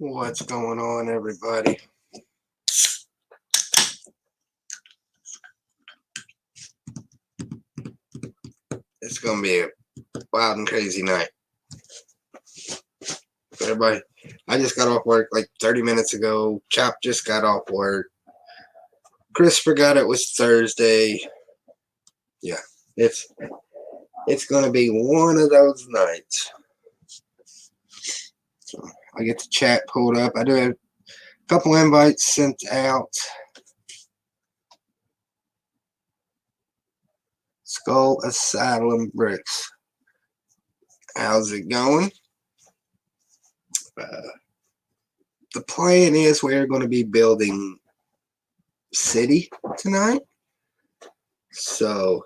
What's going on, everybody? It's gonna be a wild and crazy night. Everybody, I just got off work like 30 minutes ago. Chop just got off work. Chris forgot it was Thursday. Yeah, it's gonna be one of those nights. So I get the chat pulled up. I do have a couple invites sent out. Skull Asylum Bricks. How's it going? The plan is we're going to be building city tonight. So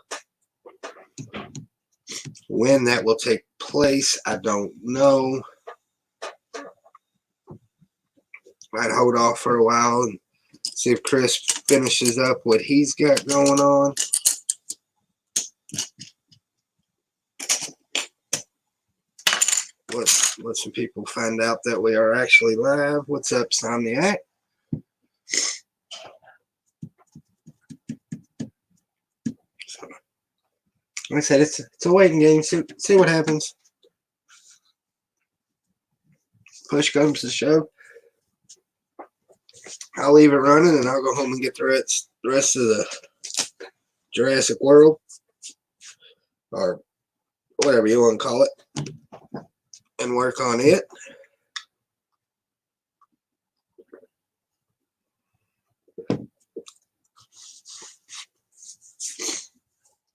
when that will take place, I don't know. Might hold off for a while and see if Chris finishes up what he's got going on. Let some people find out that we are actually live. What's up, Somniac? So, like I said, it's a waiting game. See what happens. Push comes to shove. I'll leave it running and I'll go home and get the rest of the Jurassic World, or whatever you want to call it, and work on it.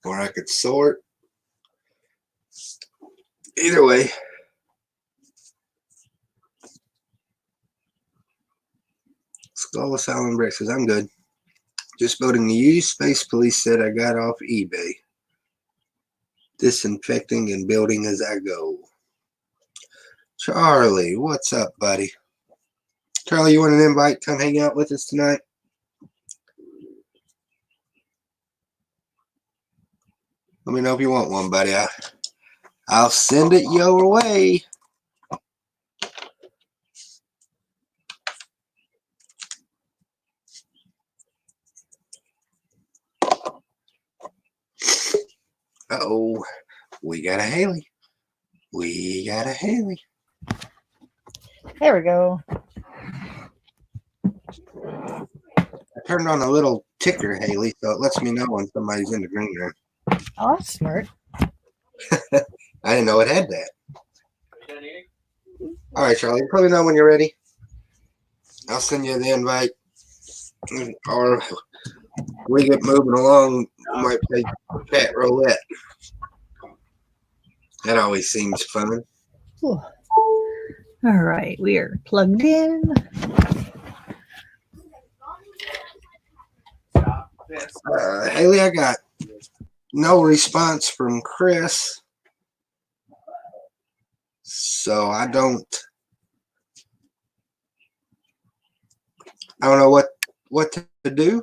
Or I could sort. Either way. Skull Asylum Bricks says, I'm good. Just building the used Space Police set I got off eBay. Disinfecting and building as I go. Charlie, what's up, buddy? Charlie, you want an invite? Come hang out with us tonight. Let me know if you want one, buddy. I'll send it your way. Uh-oh. We got a Haley. We got a Haley. There we go. I turned on a little ticker, Haley, so it lets me know when somebody's in the green room. Oh, that's smart. I didn't know it had that. All right, Charlie. Let me know when you're ready. I'll send you the invite. Or we get moving along, we might play Cat Roulette. That always seems fun. Ooh. All right, we are plugged in. Haley, I got no response from Chris, so I don't know what to do.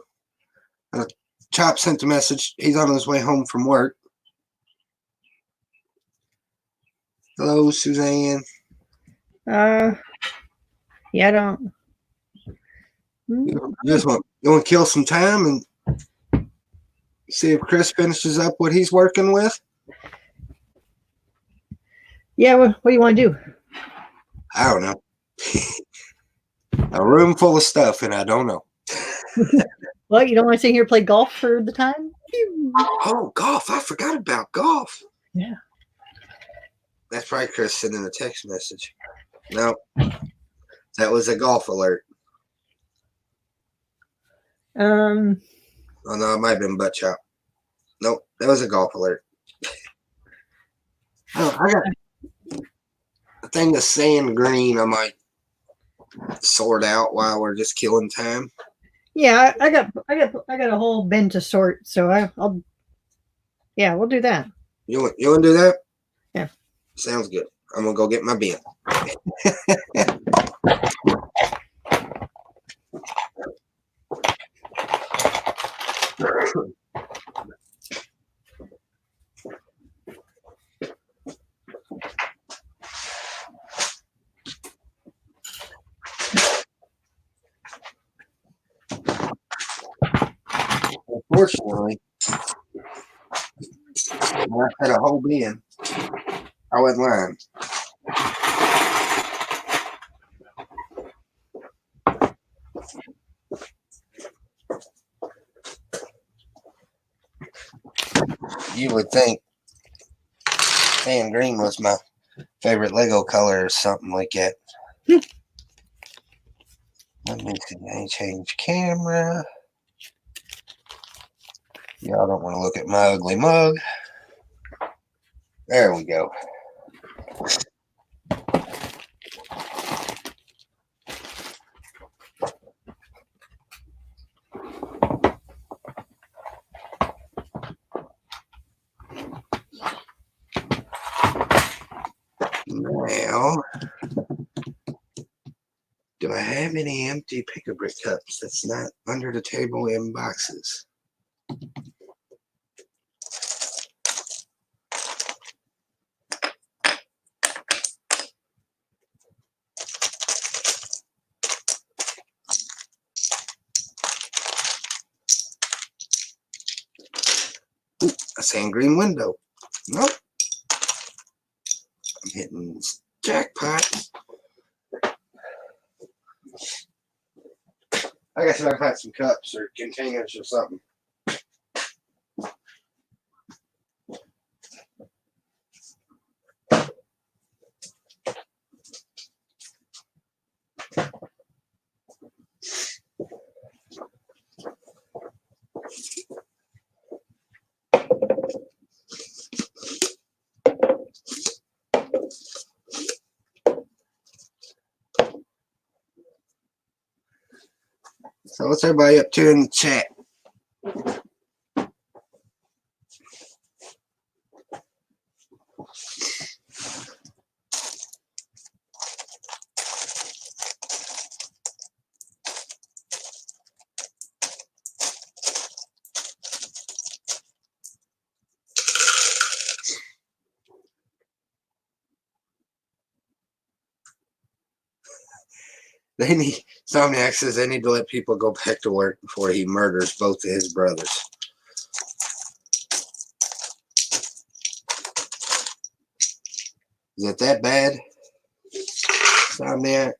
Chop sent a message. He's on his way home from work. Hello, Suzanne. Yeah, I don't. You want to kill some time and see if Chris finishes up what he's working with? Yeah, what do you want to do? I don't know. A room full of stuff, and I don't know. Well, you don't want to sit here and play golf for the time? Oh, golf. I forgot about golf. Yeah. That's probably Chris sending a text message. No, that was a golf alert. Oh, no, it might have been butt chop. Nope, that was a golf alert. Oh, I got a thing of sand green I might sort out while we're just killing time. Yeah, I got a whole bin to sort, so I'll. Yeah, we'll do that. You want to do that? Yeah. Sounds good. I'm gonna go get my bin. Unfortunately, when I had a whole bin, I wasn't lying. You would think tan green was my favorite Lego color or something like that. Let me see. I change camera. Y'all don't want to look at my ugly mug. There we go. Now, do I have any empty pick-a-brick cups that's not under the table in boxes? Ooh, a sand green window. Nope. I'm hitting jackpot. I guess if I find some cups or containers or something. So what's everybody up to in the chat? They need Somniac says they need to let people go back to work before he murders both of his brothers. Is it that bad? Somniac?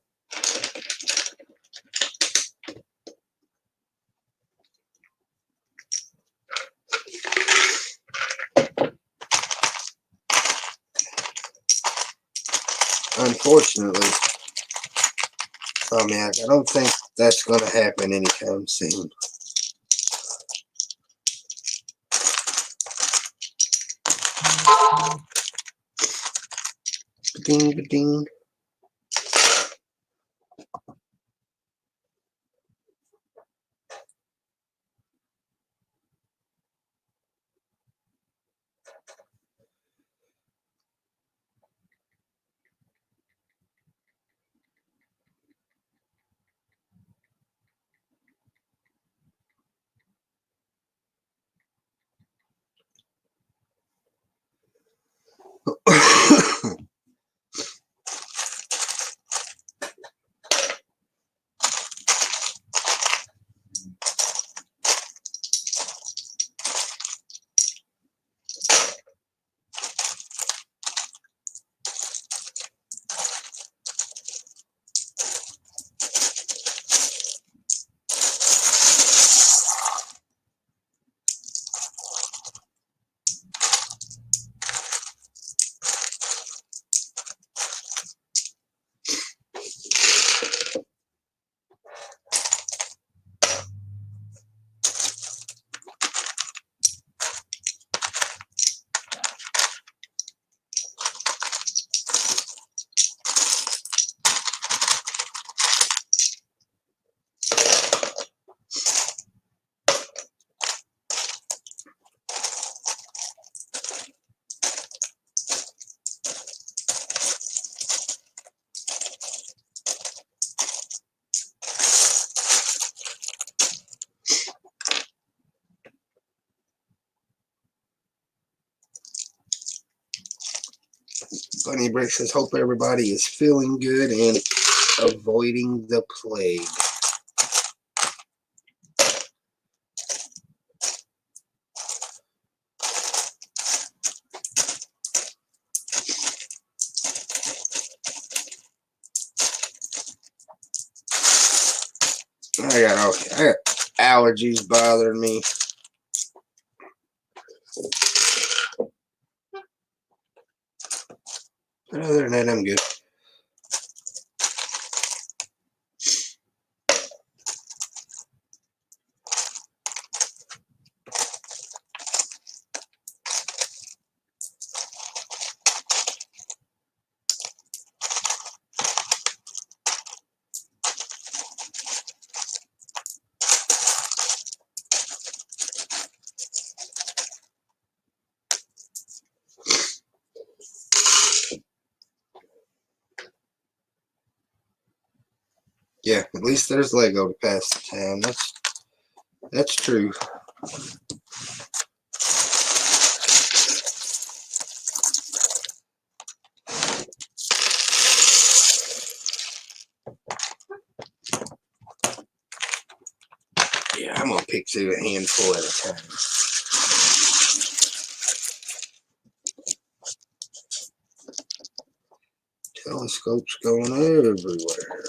Unfortunately, Somniac, I don't think that's going to happen anytime soon. Ding, ding. Bunny Brick says, hope everybody is feeling good and avoiding the plague. I got allergies bothering me. But other than that, I'm good. Yeah, at least there's Lego to pass the time. That's true. Yeah, I'm gonna pick through a handful at a time. Telescopes going everywhere.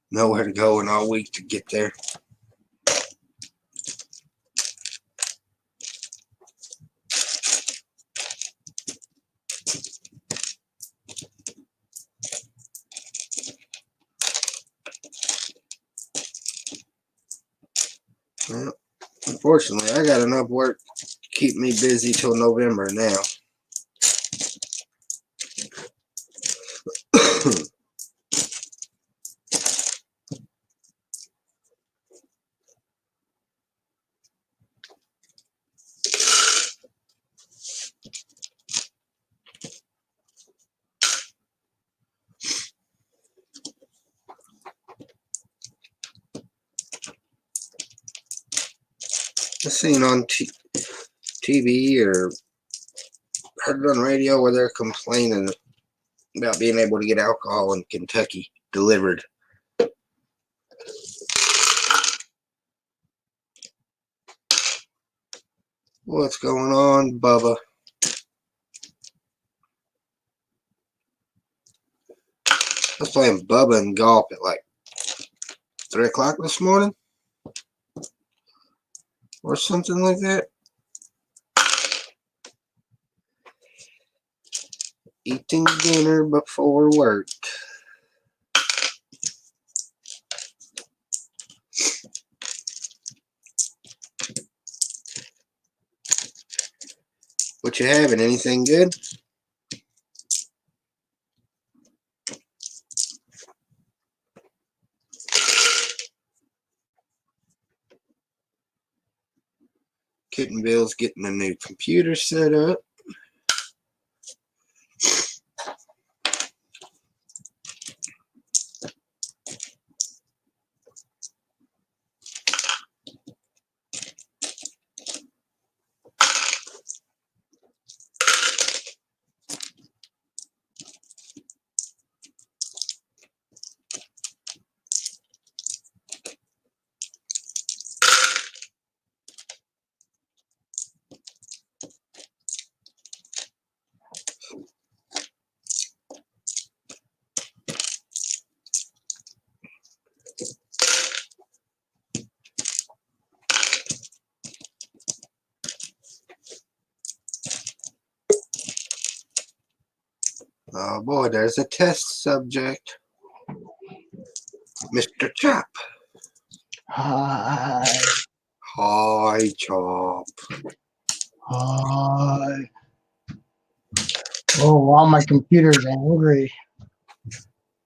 Nowhere to go in all week to get there. Well, unfortunately, I got enough work to keep me busy till November now. I seen on TV or heard it on radio where they're complaining about being able to get alcohol in Kentucky delivered. What's going on, Bubba? I was playing Bubba and golf at like 3 o'clock this morning or something like that. Eating dinner before work. What you having? Anything good? Kittenville's getting a new computer set up. Oh boy, there's a test subject. Mr. Chop. Hi. Hi, Chop. Hi. Oh, wow, my computer's angry.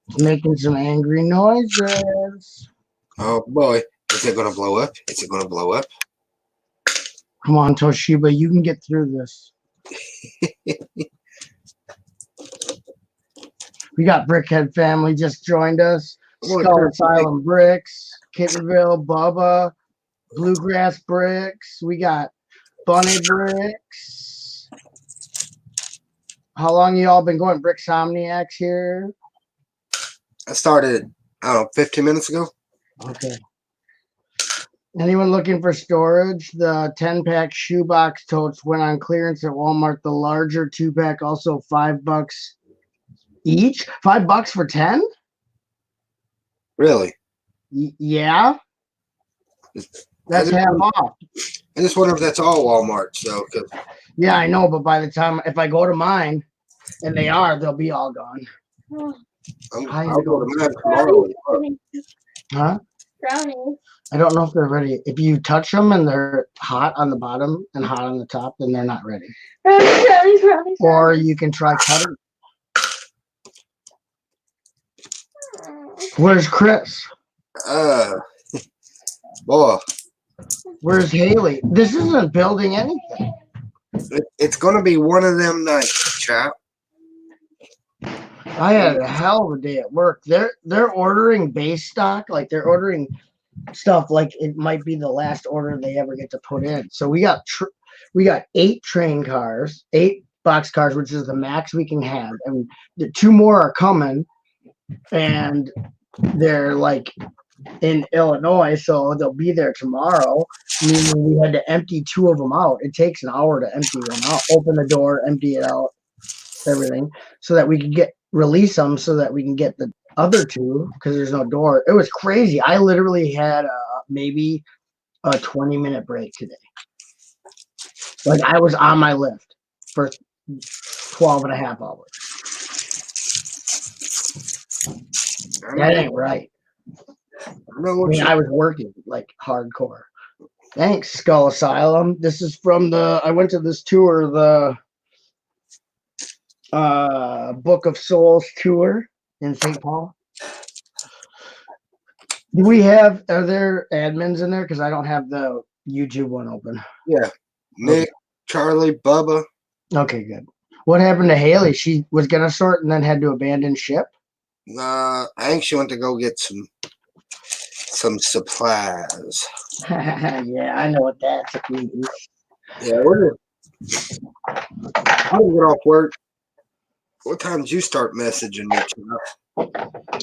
It's making some angry noises. Oh boy, is it gonna blow up? Is it gonna blow up? Come on, Toshiba, you can get through this. We got Brickhead family just joined us. Skull Asylum Bricks, Kittenville, Bubba, Bluegrass Bricks. We got Bunny Bricks. How long y'all been going? Bricksomniacs here. I started, I don't know, 15 minutes ago. Okay. Anyone looking for storage? The 10-pack shoebox totes went on clearance at Walmart. The larger 2-pack also $5 each. $5 for 10? Really? Yeah. That's just half wonder- off. I just wonder if that's all Walmart. So, 'cause Yeah, I know, but by the time if I go to mine, and they are, they'll be all gone. I'll go to mine tomorrow. Huh? Brownies. I don't know if they're ready. If you touch them and they're hot on the bottom and hot on the top, then they're not ready. Brownies. Or you can try cutting. Where's Chris? Boy, Where's Haley? This isn't building anything. it's gonna be one of them nights, chap. I had a hell of a day at work. They're ordering base stock, like they're ordering stuff like it might be the last order they ever get to put in. So we got 8 train cars, 8 box cars, which is the max we can have, and the 2 more are coming, and they're like in Illinois, so they'll be there tomorrow. Meaning we had to empty 2 of them out. It takes an hour to empty one out, open the door, empty it out, everything, so that we can release them, so that we can get the other 2 because there's no door. It was crazy. I literally had maybe a 20-minute break today. Like I was on my lift for 12 and a half hours. That ain't right. I know I what mean, you- I was working like hardcore. Thanks, Skull Asylum. This is from I went to this tour, the Book of Souls tour in St. Paul. Are there admins in there? Because I don't have the YouTube one open. Yeah. Nick, Charlie, Bubba. Okay, good. What happened to Haley? She was gonna sort and then had to abandon ship. I think she went to go get some supplies. Yeah, I know what that means. Yeah, I'm gonna get off work. What time did you start messaging me, chap?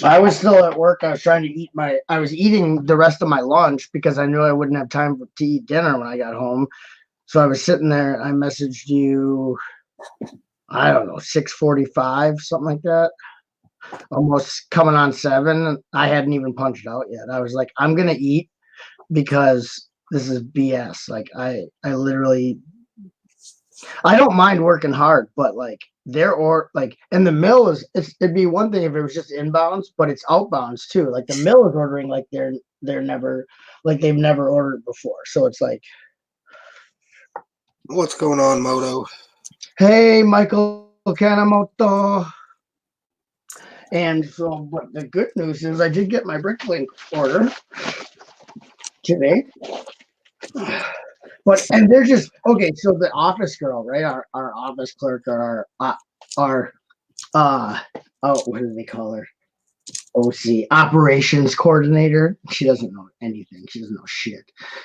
I was still at work. I was trying to I was eating the rest of my lunch because I knew I wouldn't have time to eat dinner when I got home. So I was sitting there. I messaged you, I don't know, 6:45, something like that. Almost coming on 7. I hadn't even punched out yet. I was like, I'm going to eat because this is BS. Like I literally, I don't mind working hard, but like and the mill it'd be one thing if it was just inbounds, but it's outbounds too. Like the mill is ordering like they've never ordered before. So it's like, What's going on, Moto? hey, Michael Kanemoto. And so, but the good news is I did get my bricklink order today. And they're just, okay, so the office girl, right? Our office clerk, or our what do they call her? OC, operations coordinator. She doesn't know anything. She doesn't know shit.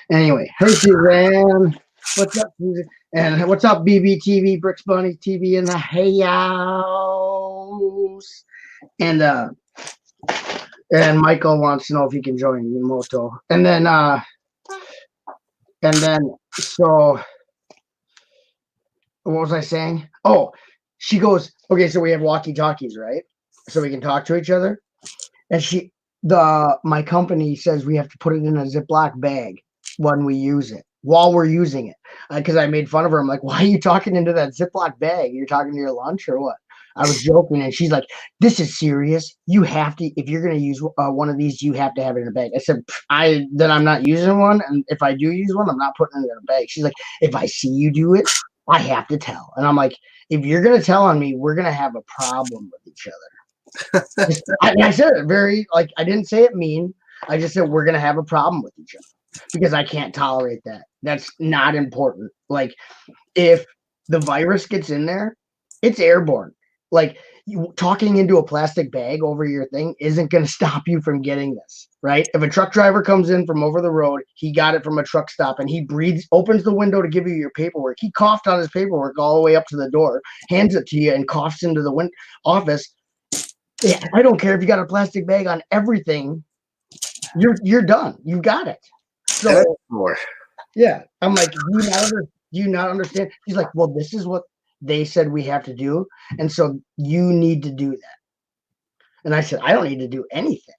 Anyway, hey Suzanne. What's up, Susan? And what's up, BBTV, Bricks Bunny TV in the house. And Michael wants to know if he can join Moto. And then so what was I saying? Oh, she goes, okay, so we have walkie talkies, right? So we can talk to each other. And my company says we have to put it in a Ziploc bag when we use it, while we're using it. Because I made fun of her. I'm like, why are you talking into that Ziploc bag? You're talking to your lunch or what? I was joking, and she's like, this is serious. You have to, if you're going to use one of these, you have to have it in a bag. I said, then I'm not using one. And if I do use one, I'm not putting it in a bag. She's like, if I see you do it, I have to tell. And I'm like, if you're going to tell on me, we're going to have a problem with each other. I said it very, like, I didn't say it mean. I just said, we're going to have a problem with each other because I can't tolerate that. That's not important. Like, if the virus gets in there, it's airborne. Like, talking into a plastic bag over your thing isn't going to stop you from getting this, right? If a truck driver comes in from over the road, he got it from a truck stop and he breathes, opens the window to give you your paperwork. He coughed on his paperwork all the way up to the door, hands it to you, and coughs into the office. Yeah, I don't care if you got a plastic bag on everything. You're done. You got it. So more. yeah, I'm like, do you not understand? He's like, well, this is what they said we have to do, and so you need to do that. And I said, I don't need to do anything.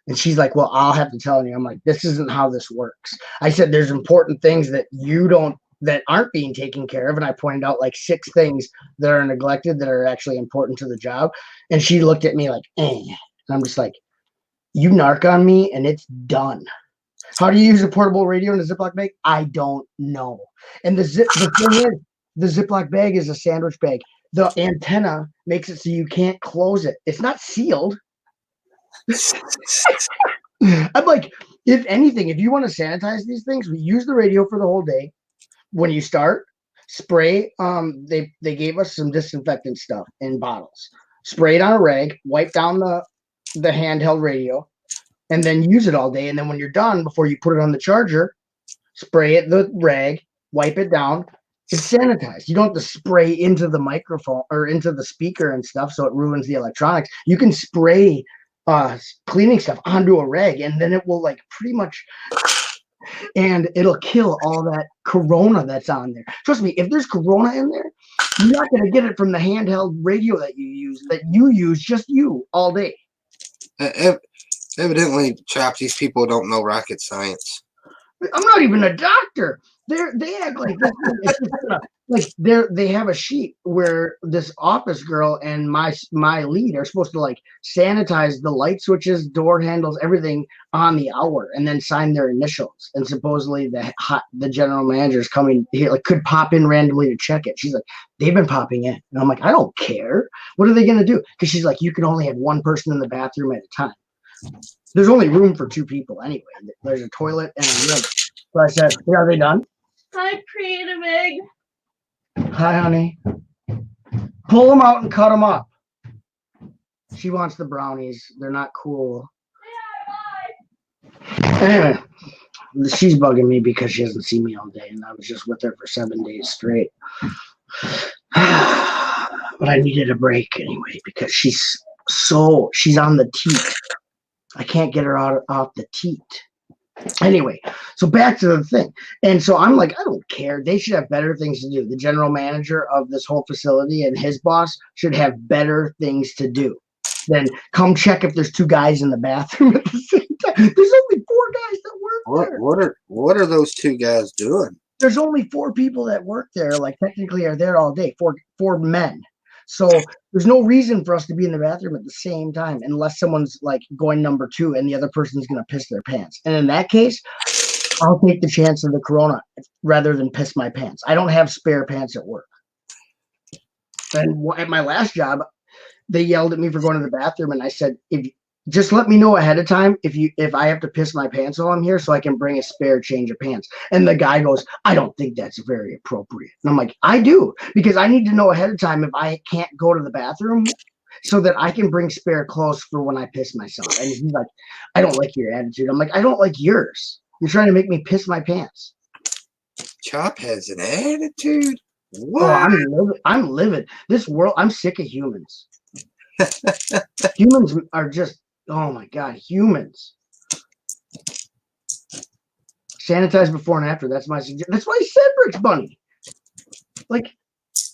And she's like, well, I'll have to tell you. I'm like, this isn't how this works. I said, there's important things that that aren't being taken care of. And I pointed out like 6 things that are neglected that are actually important to the job. And she looked at me like, eh. And I'm just like, you narc on me and it's done. How do you use a portable radio in a Ziploc bag? I don't know. And the thing is, the Ziploc bag is a sandwich bag. The antenna makes it so you can't close it. It's not sealed. I'm like, if anything, if you want to sanitize these things, we use the radio for the whole day. When you start, spray. They gave us some disinfectant stuff in bottles. Spray it on a rag, wipe down the handheld radio, and then use it all day. And then when you're done, before you put it on the charger, spray it the rag, wipe it down. It's sanitized. You don't have to spray into the microphone or into the speaker and stuff so it ruins the electronics. You can spray cleaning stuff onto a rag and then it will like pretty much, and it'll kill all that corona that's on there. Trust me, if there's corona in there, you're not going to get it from the handheld radio that you use just you all day. Evidently, Chop, these people don't know rocket science. I'm not even a doctor. They act like they have a sheet where this office girl and my lead are supposed to like sanitize the light switches, door handles, everything on the hour, and then sign their initials. And supposedly the general manager is coming here, like could pop in randomly to check it. She's like, they've been popping in, and I'm like, I don't care. What are they gonna do? Because she's like, you can only have one person in the bathroom at a time. There's only room for 2 people anyway. There's a toilet and a room. So I said, yeah, are they done? Hi, Creative Egg. Hi, honey. Pull them out and cut them up. She wants the brownies. They're not cool. Anyway, she's bugging me because she hasn't seen me all day, and I was just with her for 7 days straight. But I needed a break anyway because she's on the teat. I can't get her off the teat. Anyway, so back to the thing. And so I'm like, I don't care. They should have better things to do. The general manager of this whole facility and his boss should have better things to do than come check if there's 2 guys in the bathroom at the same time. There's only 4 guys that work there. What are those 2 guys doing? There's only 4 people that work there, like technically are there all day, 4 men. So there's no reason for us to be in the bathroom at the same time unless someone's like going number 2 and the other person's going to piss their pants. And in that case, I'll take the chance of the corona rather than piss my pants. I don't have spare pants at work. And at my last job, they yelled at me for going to the bathroom. And I said, just let me know ahead of time if I have to piss my pants while I'm here so I can bring a spare change of pants. And the guy goes, I don't think that's very appropriate. And I'm like, I do, because I need to know ahead of time if I can't go to the bathroom so that I can bring spare clothes for when I piss myself. And he's like, I don't like your attitude. I'm like, I don't like yours. You're trying to make me piss my pants. Chop has an attitude. What? Oh, I'm livid. This world, I'm sick of humans. Humans are just, oh my God, humans. Sanitize before and after. That's my suggestion. That's why I said Rich Bunny. Like,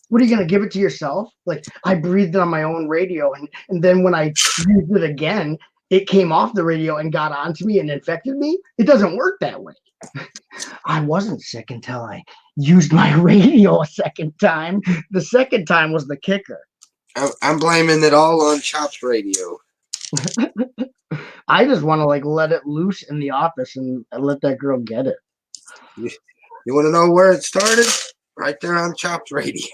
what are you going to give it to yourself? Like, I breathed on my own radio, and then when I used it again, it came off the radio and got onto me and infected me. It doesn't work that way. I wasn't sick until I used my radio a second time. The second time was the kicker. I'm blaming it all on Chop's radio. I just want to like let it loose in the office and let that girl get it. You want to know where it started? Right there on Chop's radio.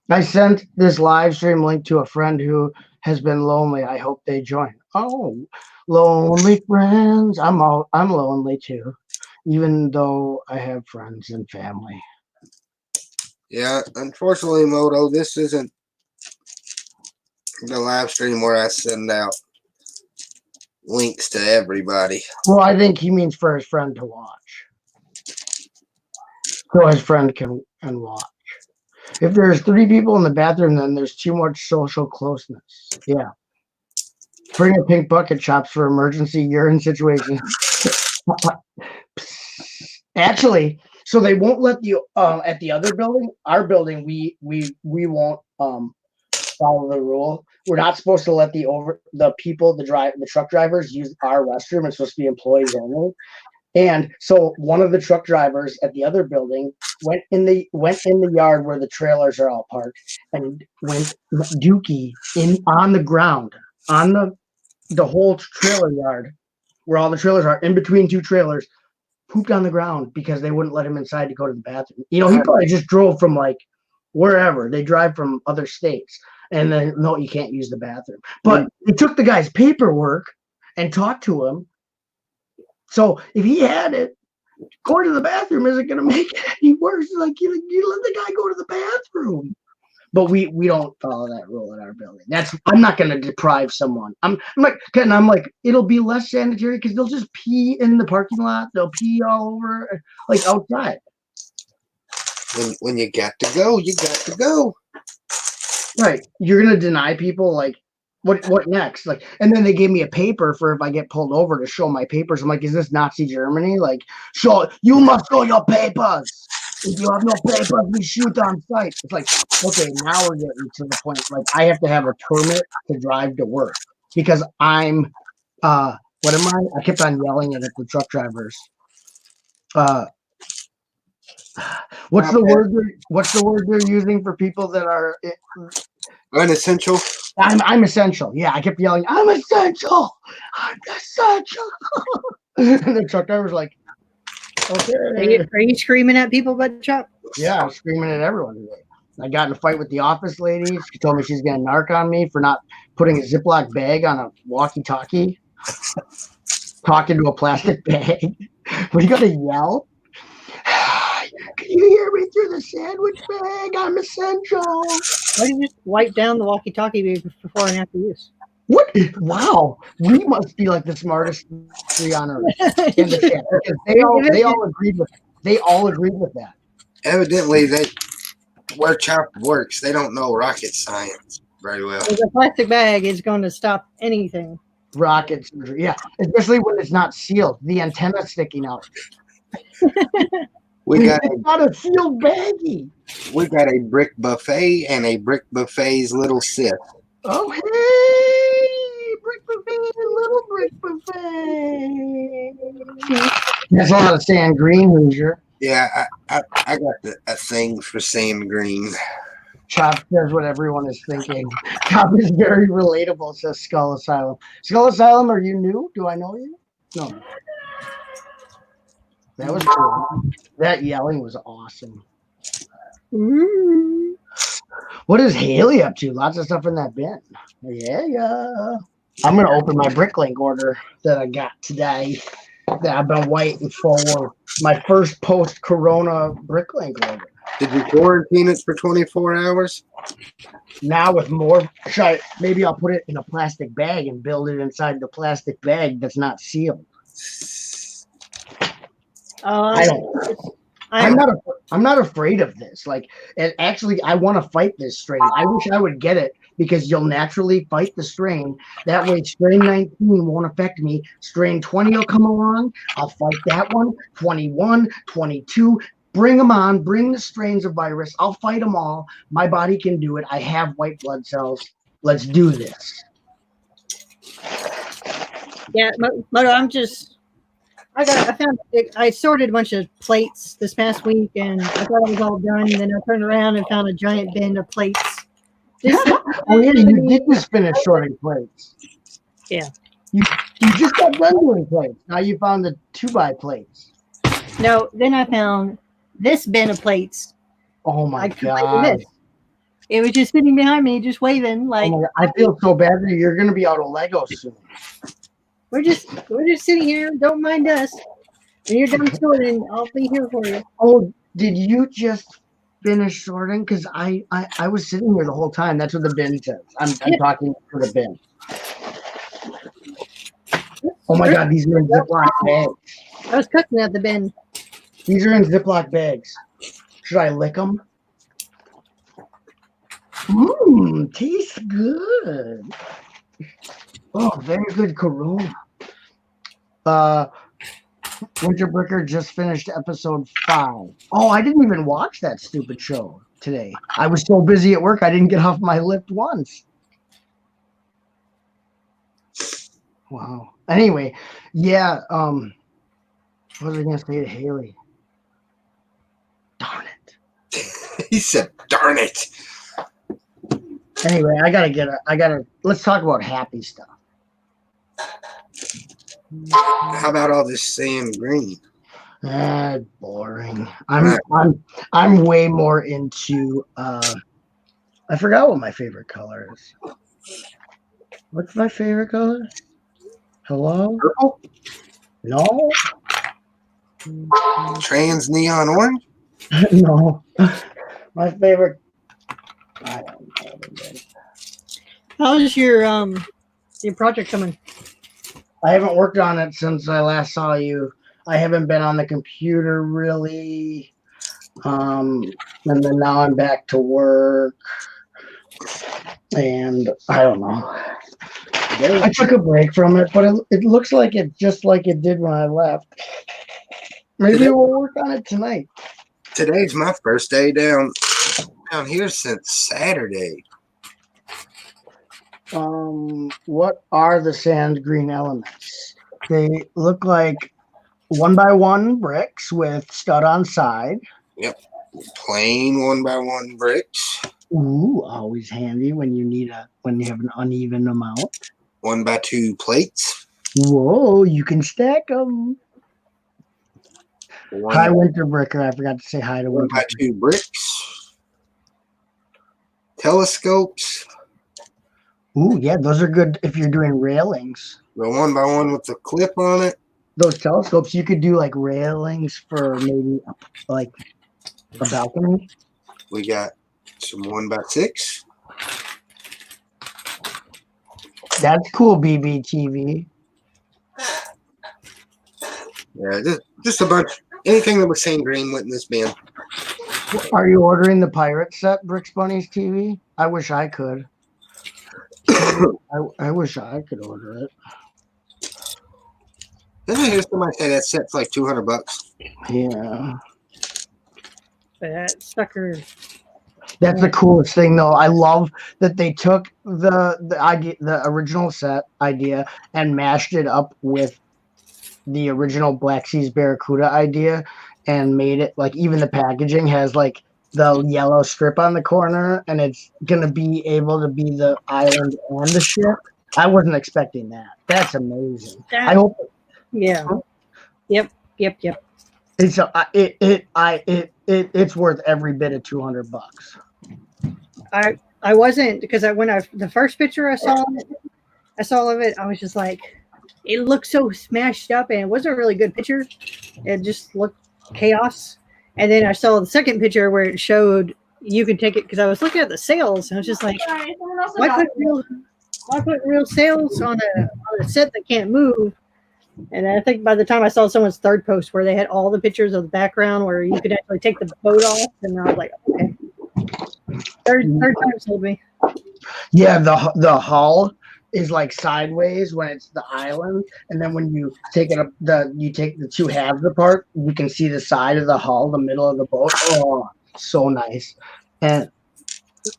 I sent this live stream link to a friend who has been lonely. I hope they join. Oh, lonely friends. I'm lonely too, even though I have friends and family. Yeah, unfortunately, Moto, this isn't the live stream where I send out links to everybody. Well, I think he means for his friend to watch. So his friend can watch. If there's 3 people in the bathroom, then there's too much social closeness. Yeah. Bring a pink bucket chops for emergency urine situations. Actually, so they won't let you at the other building. Our building, we won't follow the rule. We're not supposed to let the truck drivers use our restroom. It's supposed to be employees only. And so one of the truck drivers at the other building went in the yard where the trailers are all parked and went dookie on the ground on the whole trailer yard where all the trailers are in between 2 trailers, pooped on the ground because they wouldn't let him inside to go to the bathroom. He probably just drove from like wherever. They drive from other states. And then, no, you can't use the bathroom. But they took the guy's paperwork and talked to him. So if he had it, going to the bathroom isn't going to make it any worse. Like you let the guy go to the bathroom. But we don't follow that rule in our building. I'm not going to deprive someone. I'm like it'll be less sanitary because they'll just pee in the parking lot. They'll pee all over, like outside. When you got to go, you got to go. Right. You're going to deny people like what next? Like, and then they gave me a paper for if I get pulled over to show my papers. I'm like, is this Nazi Germany? Like, you must show your papers. If you have no papers, we shoot on sight. It's like, okay, now we're getting to the point. Like, I have to have a permit to drive to work because I'm, what am I? I kept on yelling at the truck drivers. What's the word they're using for people that are unessential? I'm essential. Yeah, I kept yelling, I'm essential. I'm essential. And the truck driver's like, okay. Are you screaming at people about the truck? Yeah, I'm screaming at everyone today. I got in a fight with the office lady. She told me she's going to narc on me for not putting a Ziploc bag on a Walkie Talkie. Talking to a plastic bag. But you got to yell. Can you hear me through the sandwich bag? I'm essential. Why don't you just wipe down the walkie-talkie before and after use? What? Wow. We must be like the smartest three on earth. In the chat. Because they all agreed with that. Evidently, where Chop works, they don't know rocket science very well. The plastic bag is going to stop anything. Rockets, yeah. Especially when it's not sealed. The antenna sticking out. It's not a sealed baggie. We got a brick buffet and a brick buffet's little sip. Oh, hey! Brick buffet, little brick buffet. That's a lot of sand green, Hoosier. Yeah, I got a thing for sand green. Chop says what everyone is thinking. Chop is very relatable, says Skull Asylum. Skull Asylum, are you new? Do I know you? No. That was cool. That yelling was awesome. Ooh. What is Haley up to? Lots of stuff in that bin. Yeah. I'm going to open my Bricklink order that I got today that I've been waiting for. My first post-corona Bricklink order. Did you quarantine it for 24 hours? Now with more, maybe I'll put it in a plastic bag and build it inside the plastic bag that's not sealed. I'm not afraid of this. Like, and actually, I want to fight this strain. I wish I would get it because you'll naturally fight the strain. That way, strain 19 won't affect me. Strain 20 will come along. I'll fight that one. 21, 22. Bring them on. Bring the strains of virus. I'll fight them all. My body can do it. I have white blood cells. Let's do this. Yeah, Moto, I sorted a bunch of plates this past week, and I thought it was all done. And then I turned around and found a giant bin of plates. Oh yeah, you did just finish sorting plates. Yeah. You just got done doing plates. Now you found the 2x plates. No, then I found this bin of plates. Oh my god! It was just sitting behind me, just waving like. Oh I feel so bad that you're going to be out of Legos soon. We're just sitting here. Don't mind us. When you're done sorting, I'll be here for you. Oh, did you just finished sorting because I was sitting here the whole time. That's what the bin says. I'm Yeah. talking to the bin. Oh my God, these are in Ziploc bags. I was cooking at the bin. These are in Ziploc bags. Should I lick them? Mmm, tastes good. Oh, very good Corona. Winterbricker just finished episode 5. Oh, I didn't even watch that stupid show today. I was so busy at work, I didn't get off my lift once. Wow. Anyway, yeah. What was I gonna say to Haley? Darn it. He said, "Darn it." Anyway, let's talk about happy stuff. How about all this sand green? Boring. I'm way more into I forgot what my favorite color is. What's my favorite color? Hello? Purple? No. Trans neon orange? No. My favorite I don't know what it is. How's your project coming? I haven't worked on it since I last saw you. I haven't been on the computer really. And then now I'm back to work. And I don't know. I took a break from it, but it looks like it just like it did when I left. Maybe we'll work on it tonight. Today's my first day down here since Saturday. What are the sand green elements? They look like 1x1 bricks with stud on side. Yep. Plain 1x1 bricks. Ooh, always handy when you have an uneven amount. 1x2 plates. Whoa, you can stack them. Hi, Winterbricker. I forgot to say hi to Winterbricker. 1x2 bricks. Telescopes. Ooh, yeah, those are good if you're doing railings. The 1x1 with the clip on it. Those telescopes, you could do like railings for maybe like a balcony. We got some 1x6. That's cool, BBTV. Yeah, just a bunch. Anything that was sand green went in this bin. Are you ordering the pirate set, Bricks Bunnies TV? I wish I could. I wish I could order it. Didn't I hear somebody say that set's like $200? Yeah. That sucker. That's the coolest thing, though. I love that they took the idea, the original set idea, and mashed it up with the original Black Seas Barracuda idea, and made it like even the packaging has like the yellow strip on the corner, and it's gonna be able to be the island and the ship. I wasn't expecting that. That's amazing. I hope. Yeah. Yep. It's it's worth every bit of $200. I wasn't because the first picture I saw of it, I was just like, it looked so smashed up and it wasn't a really good picture. It just looked chaos. And then I saw the second picture where it showed you could take it because I was looking at the sales and I was just like, why put real sales on a set that can't move? And I think by the time I saw someone's third post where they had all the pictures of the background where you could actually take the boat off, and I was like, okay. Third time sold me. Yeah, the hull is like sideways when it's the island, and then when you take it up, you take the two halves apart, you can see the side of the hull, the middle of the boat. Oh, so nice. And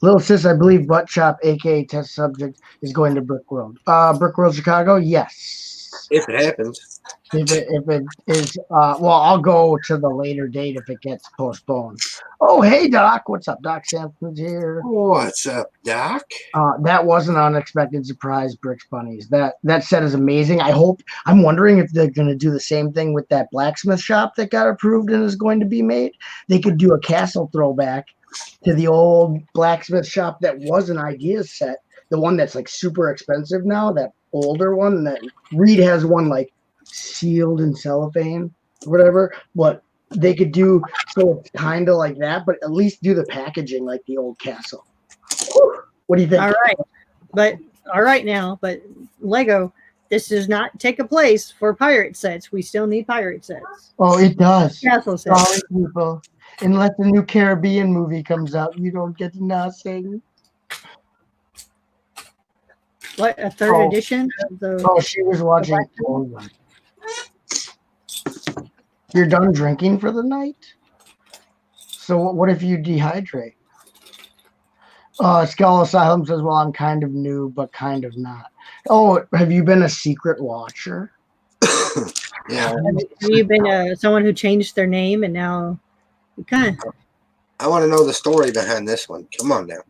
Little Sis, I believe Butt Shop, aka Test Subject, is going to Brick World. Brick World Chicago, yes. If it happens. If it is, well, I'll go to the later date if it gets postponed. Oh, hey, Doc. What's up? Doc Sampson's here. What's up, Doc? That was an unexpected surprise, Bricks Bunnies. That set is amazing. I'm wondering if they're going to do the same thing with that blacksmith shop that got approved and is going to be made. They could do a castle throwback to the old blacksmith shop that was an Ideas set, the one that's like super expensive now, that older one. That Reed has one like sealed in cellophane or whatever, but they could do So it's kind of like that, but at least do the packaging like the old castle. Whew. What do you think? All right now, but Lego, this does not take a place for pirate sets. We still need pirate sets. Oh, it does. Castle sets. Sorry, people. Unless the new Caribbean movie comes out, you don't get nothing. What, a third edition? Oh, she was watching. You're done drinking for the night? So what if you dehydrate? Skull Asylum says, well, I'm kind of new, but kind of not. Oh, have you been a secret watcher? Yeah. Have you been someone who changed their name and now you kind of... I want to know the story behind this one. Come on now.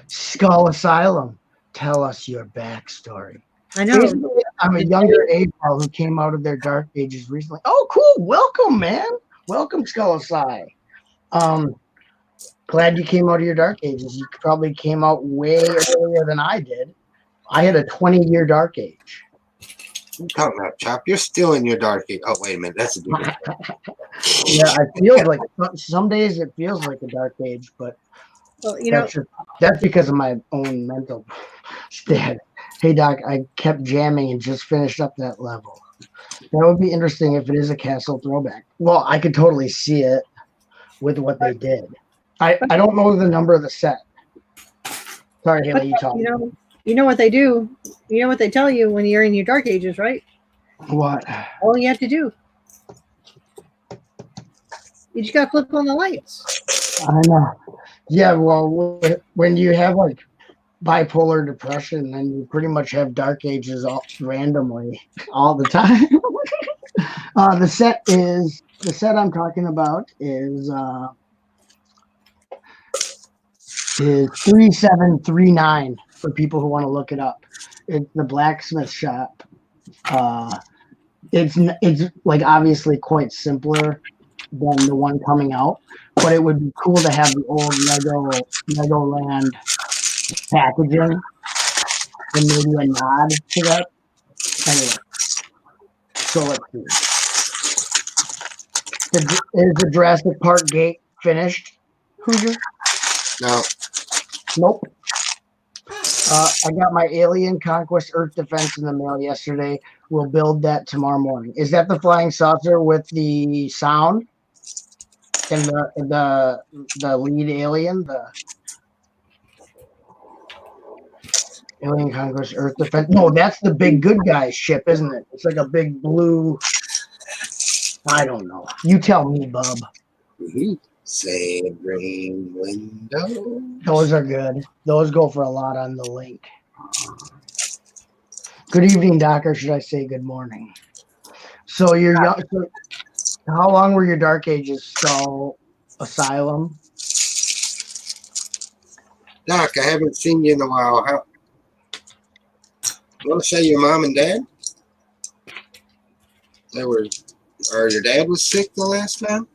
Skull Asylum, tell us your backstory. I know. Basically, I'm a younger age who came out of their dark ages recently. Oh, cool. Welcome, man. Welcome, Skull Asylum. Glad you came out of your dark ages. You probably came out way earlier than I did. I had a 20-year dark age. What are you talking about, Chop? You're still in your dark age. Oh, wait a minute. That's a different. Yeah, it feels like some days it feels like a dark age, but Well, you know, that's because of my own mental state. Hey, Doc, I kept jamming and just finished up that level. That would be interesting if it is a castle throwback. Well, I could totally see it with what they did. I don't know the number of the set. Sorry, Haley, you talk. You know what they do. You know what they tell you when you're in your dark ages, right? What? All you have to do. You just got to flip on the lights. I know. Yeah, well, when you have like bipolar depression, then you pretty much have dark ages randomly all the time. The set I'm talking about is 3739 for people who want to look it up. It's the blacksmith shop. It's like obviously quite simpler than the one coming out, but it would be cool to have the old Legoland packaging and maybe a nod to that. Anyway, so let's see. Is the Jurassic Park gate finished, Hoosier? No. Nope. I got my Alien Conquest Earth Defense in the mail yesterday. We'll build that tomorrow morning. Is that the flying saucer with the sound and the lead alien? The Alien Conquest Earth Defense. No, that's the big good guy ship, isn't it? It's like a big blue. I don't know. You tell me, bub. Mm-hmm. Sand rain window. Those are good. Those go for a lot on the link. Good evening, Doc, or should I say good morning? So you're young. So how long were your dark ages? Skull Asylum. Doc, I haven't seen you in a while. You want to say your mom and dad? Or your dad was sick the last time?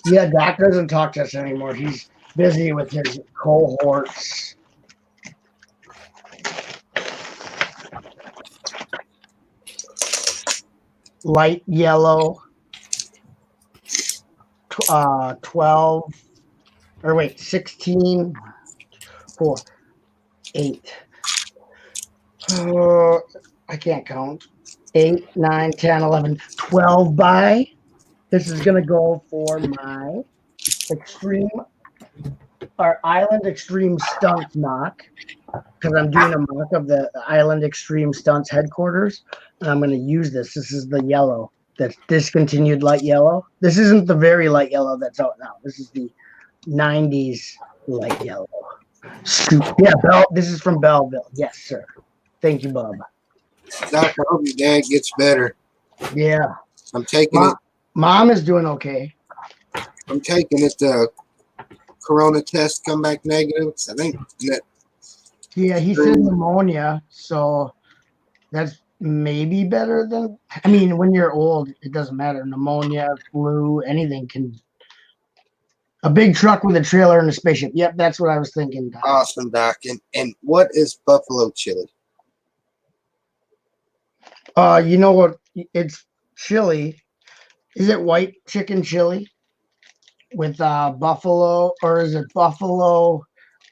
Yeah, Doc doesn't talk to us anymore. He's busy with his cohorts. Light yellow. 12. Or wait, 16. 4. 8. I can't count. 8, 9, 10, 11, 12 by. This is going to go for my Island Extreme Stunts mock, because I'm doing a mock of the Island Extreme Stunts headquarters, and I'm going to use this. This is the yellow, that's discontinued light yellow. This isn't the very light yellow that's out now. This is the 90s light yellow. Yeah, this is from Belleville. Yes, sir. Thank you, Bob. Doc, I hope your dad gets better. Yeah. I'm taking it. Mom is doing okay. I'm taking it. The corona test come back negative. I think that. Yeah, he said pneumonia, so that's maybe better than. I mean, when you're old, it doesn't matter. Pneumonia, flu, anything can. A big truck with a trailer and a spaceship. Yep, that's what I was thinking, Doc. Awesome, Doc. And what is buffalo chili? You know what? It's chili. Is it white chicken chili with buffalo, or is it buffalo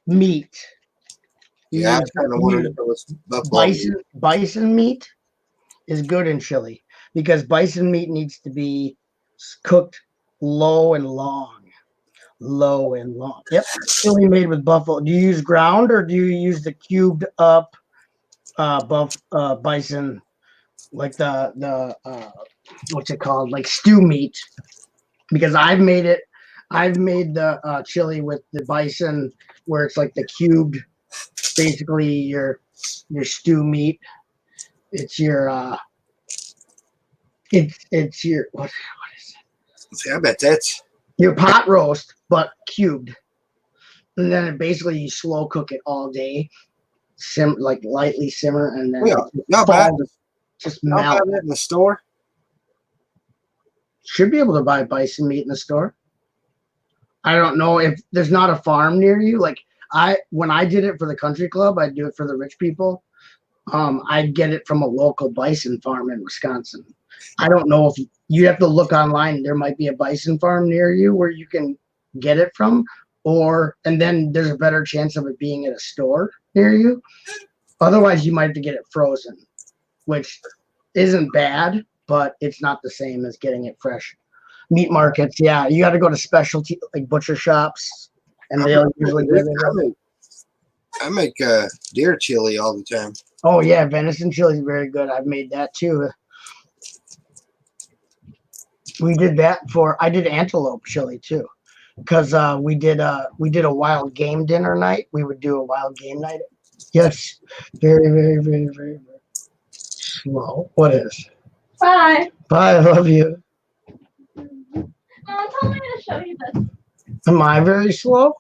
meat? Yeah, I kind of wondered if it was buffalo meat. Bison meat is good in chili because bison meat needs to be cooked low and long. Low and long. Yep. Chili made with buffalo. Do you use ground or do you use the cubed up bison, like the what's it called, like stew meat? Because I've made the chili with the bison where it's like the cubed, basically your stew meat. It's your it's your what is it? See, I bet that's Your pot roast, but cubed. And then basically you slow cook it all day, like lightly simmer, and then y'all buy just y'all buy melt. that in the store. Should be able to buy bison meat in the store. I don't know if there's not a farm near you. Like when I did it for the country club, I'd do it for the rich people. I'd get it from a local bison farm in Wisconsin. I don't know if you have to look online. There might be a bison farm near you where you can get it from, and then there's a better chance of it being at a store near you. Otherwise, you might have to get it frozen, which isn't bad, but it's not the same as getting it fresh. Meat markets, yeah, you got to go to specialty like butcher shops, and they'll usually give it. I make deer chili all the time. Oh yeah, venison chili is very good. I've made that too. We did that I did antelope chili too, because we did a wild game dinner night. We would do a wild game night. Yes, very, very, very, very, very slow. What is? Bye. Bye. I love you. Tell me to show you this. Am I very slow?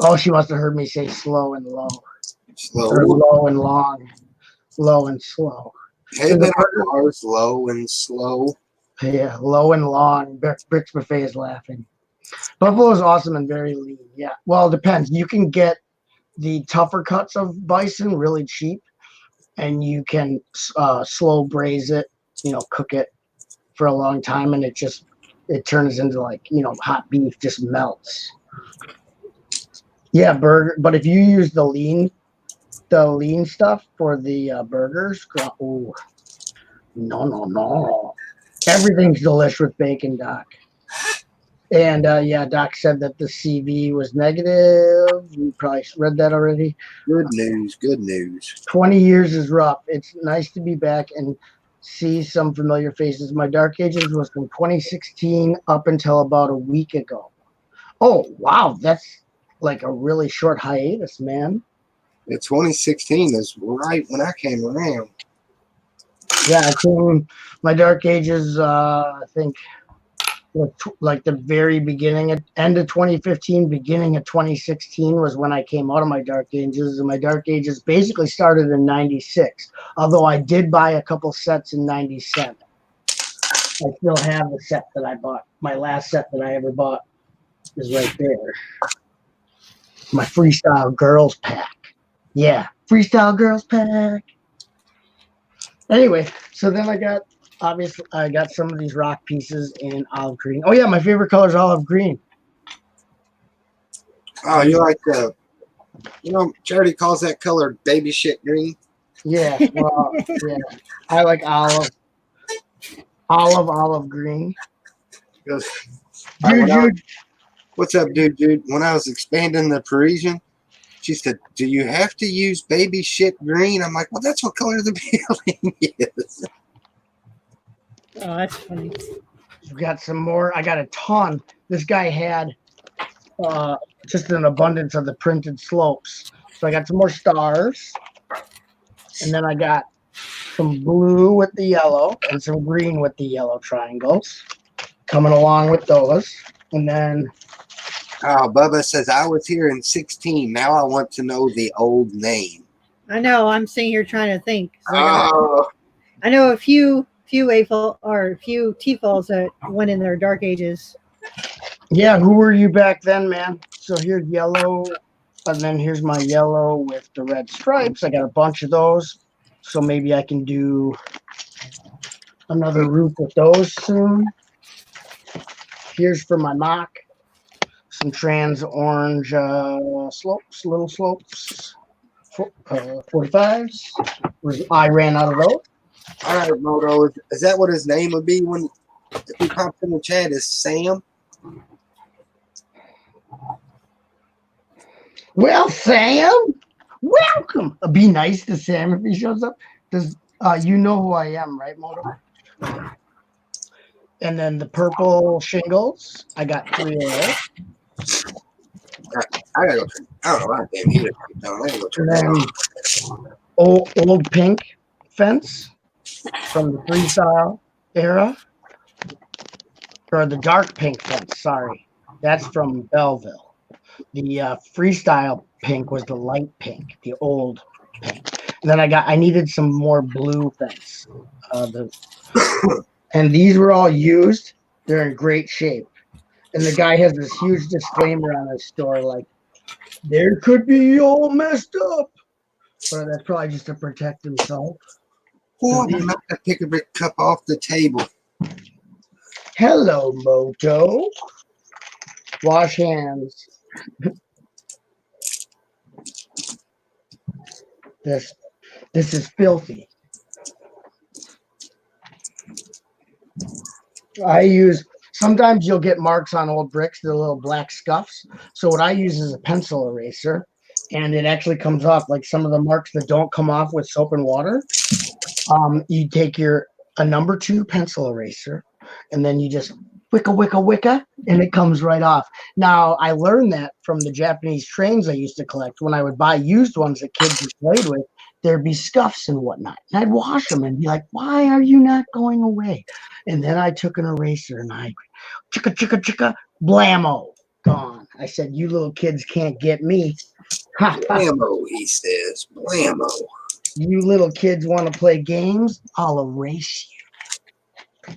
Oh, she must have heard me say slow and low. Slow. Or low and long. Low and slow. Hey, then ours low and slow. Yeah, low and long. Bricks Buffet is laughing. Buffalo is awesome and very lean. Yeah. Well, it depends. You can get the tougher cuts of bison really cheap, and you can slow braise it, cook it for a long time, and it turns into like, hot beef, just melts. Yeah, burger. But if you use the lean stuff for the burgers, oh, no. Everything's delish with bacon, Doc. And yeah, Doc said that the CV was negative. You probably read that already. Good news. 20 years is rough. It's nice to be back and see some familiar faces. My Dark Ages was from 2016 up until about a week ago. Oh, wow. That's like a really short hiatus, man. 2016 is right when I came around. Yeah, my Dark Ages, I think, like the very beginning, end of 2015, beginning of 2016 was when I came out of my Dark Ages. And my Dark Ages basically started in 96, although I did buy a couple sets in 97. I still have the set that I bought. My last set that I ever bought is right there. My Freestyle Girls pack. Yeah, Freestyle Girls pack. Anyway, so then I got some of these rock pieces in olive green. Oh yeah, my favorite color is olive green. Oh, you like Charity calls that color baby shit green. Yeah, well, yeah, I like olive green. Goes, Dude. What's up, dude? When I was expanding the Parisian, she said, "Do you have to use baby shit green?" I'm like, "Well, that's what color the building is." Oh, that's funny. We've got some more. I got a ton. This guy had just an abundance of the printed slopes. So I got some more stars. And then I got some blue with the yellow and some green with the yellow triangles coming along with those. And then Bubba says, "I was here in 16. Now I want to know the old name." I know. I'm sitting here trying to think. Oh. I know a few T-falls that went in their Dark Ages. Yeah, who were you back then, man? So here's yellow, and then here's my yellow with the red stripes. I got a bunch of those, so maybe I can do another roof with those soon. Here's for my mock. Some trans orange slopes, little slopes, 45s. I ran out of those. All right, Moto. Is that what his name would be when if he pops in the chat? Is Sam? Well, Sam, welcome. Be nice to Sam if he shows up. Does you know who I am, right, Moto? And then the purple shingles. I got 3 of those. I gotta go. I don't know why damn heater. I gotta go turn And that then on. old pink fence from the freestyle era. Or the dark pink fence, sorry. That's from Belleville. The freestyle pink was the light pink, the old pink. And then I needed some more blue fence. And these were all used. They're in great shape. And the guy has this huge disclaimer on his store, like, there could be all messed up. But that's probably just to protect himself. Oh, I'm not gonna pick a big cup off the table. Hello, Moto. Wash hands. This is filthy. Sometimes you'll get marks on old bricks, the little black scuffs. So what I use is a pencil eraser, and it actually comes off like some of the marks that don't come off with soap and water. You take a number 2 pencil eraser, and then you just wicka, and it comes right off. Now, I learned that from the Japanese trains I used to collect. When I would buy used ones that kids had played with, there'd be scuffs and whatnot. And I'd wash them and be like, why are you not going away? And then I took an eraser and I chicka, blammo, gone. I said, you little kids can't get me. Blammo, he says. Blammo. You little kids want to play games? I'll erase you.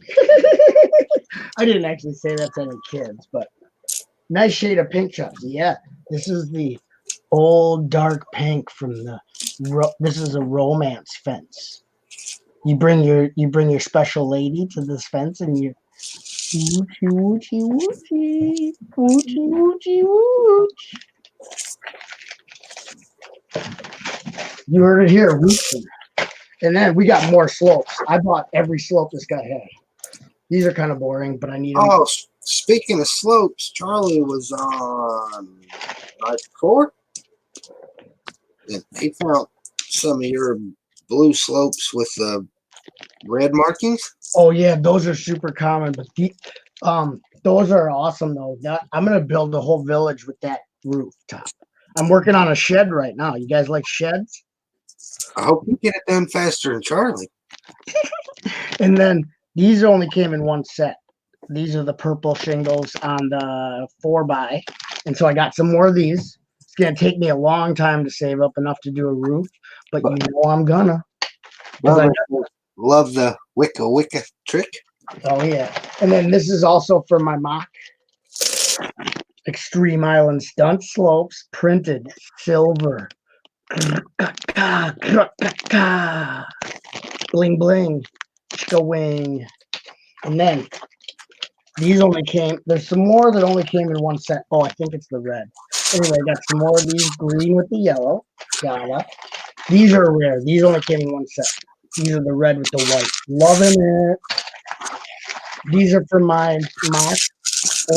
I didn't actually say that to any kids, but nice shade of pink, Chubsy. Yeah, this is the old dark pink from this is a romance fence. You bring your special lady to this fence and you woochie. You heard it here, woochie. And then we got more slopes. I bought every slope this guy had. These are kind of boring, but I need them. Oh, speaking of slopes, Charlie was on night before, and he found some of your blue slopes with the red markings. Oh yeah, those are super common, but those are awesome though. I'm gonna build a whole village with that rooftop. I'm working on a shed right now. You guys like sheds? I hope you get it done faster than Charlie. And then these only came in one set. These are the purple shingles on the 4x. And so I got some more of these. It's going to take me a long time to save up enough to do a roof, but you know I'm gonna. Love the wicka trick. Oh, yeah. And then this is also for my mock. Extreme Island Stunt Slopes, printed silver. Bling bling. Chicka wing. And then these only came, there's some more that only came in one set. Oh, I think it's the red. Anyway, I got some more of these green with the yellow. Got it. These are rare. These only came in one set. These are the red with the white. Loving it. These are for my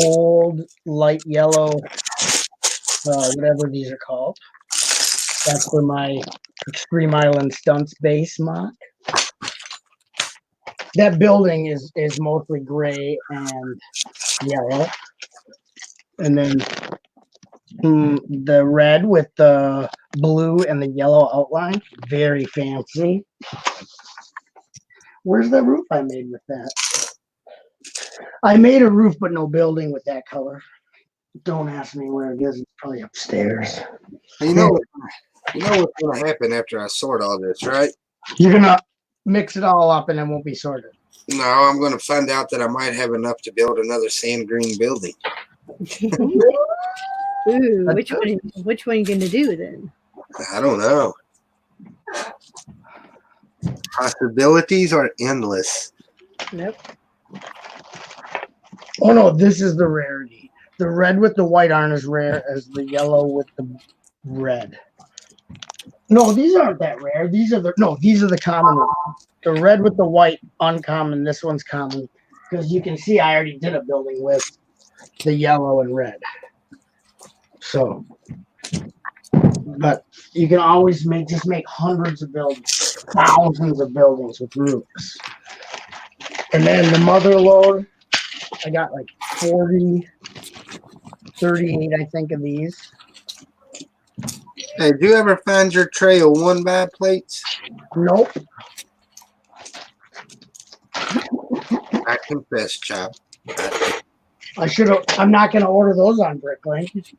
old light yellow, whatever these are called. That's for my Extreme Island Stunts base mock. That building is mostly gray and yellow. And then the red with the blue and the yellow outline. Very fancy. Where's the roof I made with that? I made a roof but no building with that color. Don't ask me where it is. It's probably upstairs. You know what's going to happen after I sort all this, right? You're going to mix it all up and it won't be sorted. No, I'm going to find out that I might have enough to build another sand green building. Ooh, which one are you going to do then? I don't know. Possibilities are endless. Nope. Oh no, this is the rarity. The red with the white aren't as rare as the yellow with the red. No, these aren't that rare. These are the common ones. The red with the white, uncommon. This one's common. Because you can see I already did a building with the yellow and red. So, but you can always make hundreds of buildings, thousands of buildings with roofs. And then the mother load, I got like 40, 38, I think, of these. Hey, do you ever find your tray of 1x plates? Nope. I confess, Chop. I should have. I'm not going to order those on Bricklink.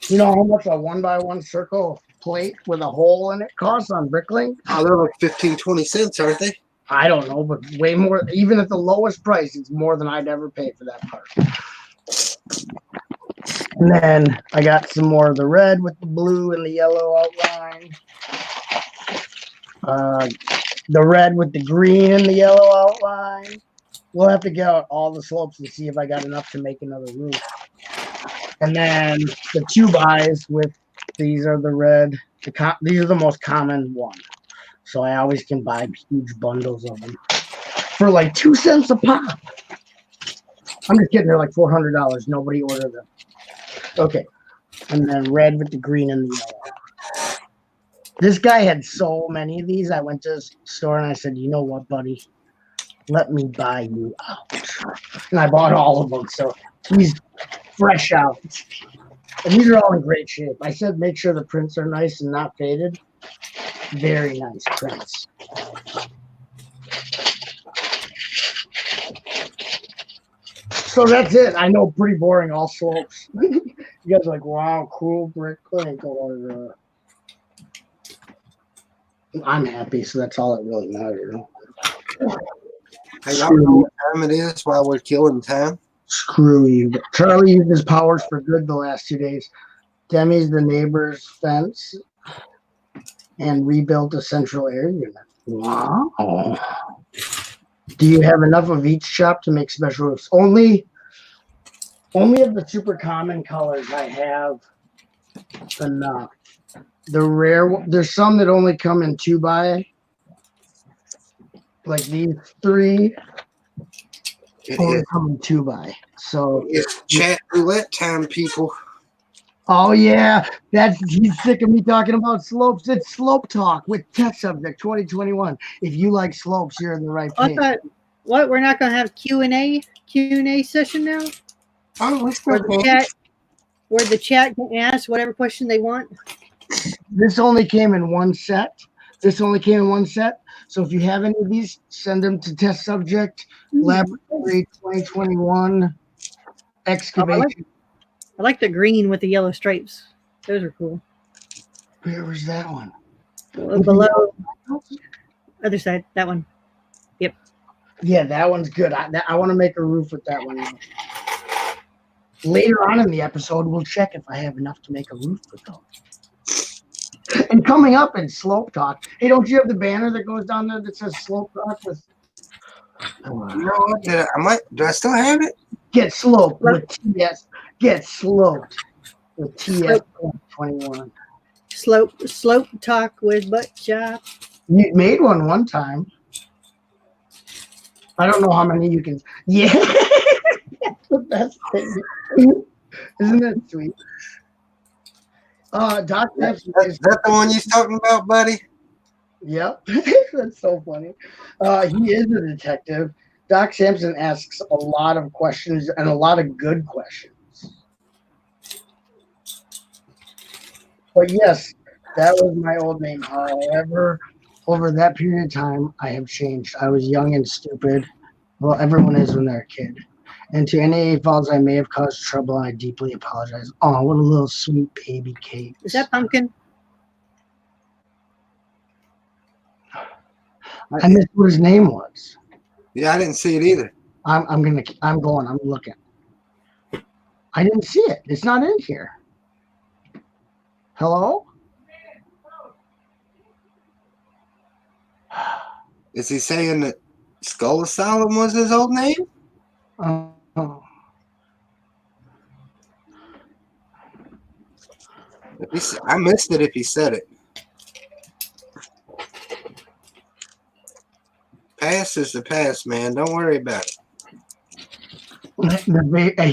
You know how much a 1x1 circle plate with a hole in it costs on Bricklink? Oh, they're like 15, 20 cents, aren't they? I don't know, but way more. Even at the lowest price, it's more than I'd ever pay for that part. And then I got some more of the red with the blue and the yellow outline. The red with the green and the yellow outline. We'll have to get out all the slopes and see if I got enough to make another roof. And then the 2x with these are the red. These are the most common one. So I always can buy huge bundles of them for like 2 cents a pop. I'm just kidding. They're like $400. Nobody ordered them. Okay. And then red with the green and the yellow. This guy had so many of these. I went to his store and I said, you know what, buddy? Let me buy you out. And I bought all of them. So he's fresh out. And these are all in great shape. I said make sure the prints are nice and not faded. Very nice prints. So that's it. I know, pretty boring, all slopes. You guys are like, wow, cool Bricklink. I'm happy, so that's all that really matters. Hey, y'all know what time it is while we're killing time? Screw you. Charlie used his powers for good the last 2 days. Demi's the neighbor's fence and rebuilt a central air unit. Wow. Do you have enough of each shop to make special roofs? Only of the super common colors I have enough. The rare, there's some that only come in 2x. Like these 3 only come in 2x. So it's chat roulette time, people. oh yeah, he's sick of me talking about slopes. It's Slope Talk with Test Subject 2021. If you like slopes, you're in the right I place. thought, what? We're not going to have Q&A session now? Oh, we Where still the can. chat can ask whatever question they want? This only came in one set. So if you have any of these, send them to Test Subject Laboratory 2021 Excavation. I like the green with the yellow stripes. Those are cool. Where was that one? Below, other side, that one. Yep. Yeah, that one's good. I want to make a roof with that one. Later on in the episode, we'll check if I have enough to make a roof with those. And coming up in Slope Talk, hey, don't you have the banner that goes down there that says Slope Talk with? You know what? Do I still have it? Get sloped with TS. Get sloped with TS 21. Slope Talk with Butt Chop. You made one time. I don't know how many you can. Yeah, that's the best thing. Isn't that sweet? Doc, Is that the one you're talking about, buddy? Yep, that's so funny. He is a detective. Doc Sampson asks a lot of questions and a lot of good questions. But yes, that was my old name. However, over that period of time, I have changed. I was young and stupid. Well, everyone is when they're a kid. And to any faults I may have caused trouble, I deeply apologize. Oh, what a little sweet baby cake. Is that pumpkin? I missed what his name was. Yeah, I didn't see it either. I'm looking. I didn't see it. It's not in here. Hello? Is he saying that Skull Asylum was his old name? Oh. I missed it if he said it. Past is the past, man. Don't worry about it.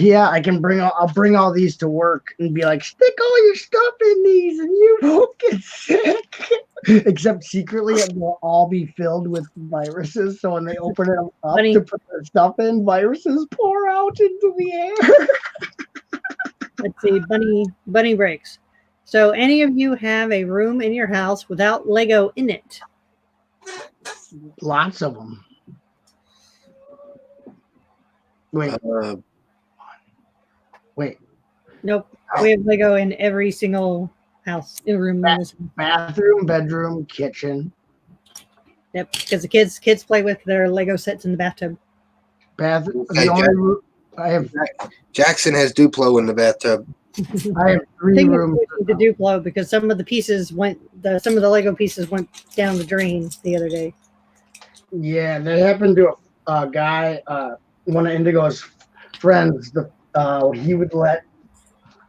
Yeah, I'll bring all these to work and be like, stick all your stuff in these and you won't get sick. Except secretly it will all be filled with viruses. So when they open it up Funny. to put their stuff in, viruses pour out into the air. Let's see, bunny breaks. So, any of you have a room in your house without Lego in it? Lots of them. Wait. Wait. Nope. We have Lego in every single house in room. In this one. Bathroom, bedroom, kitchen. Yep, because the kids play with their Lego sets in the bathtub. Bathroom. Hey, The only room I have. Jackson has Duplo in the bathtub. I have I 3 think rooms. it's to Duplo because some of the Lego pieces went down the drain the other day. Yeah, that happened to a guy, one of Indigo's friends. He would let,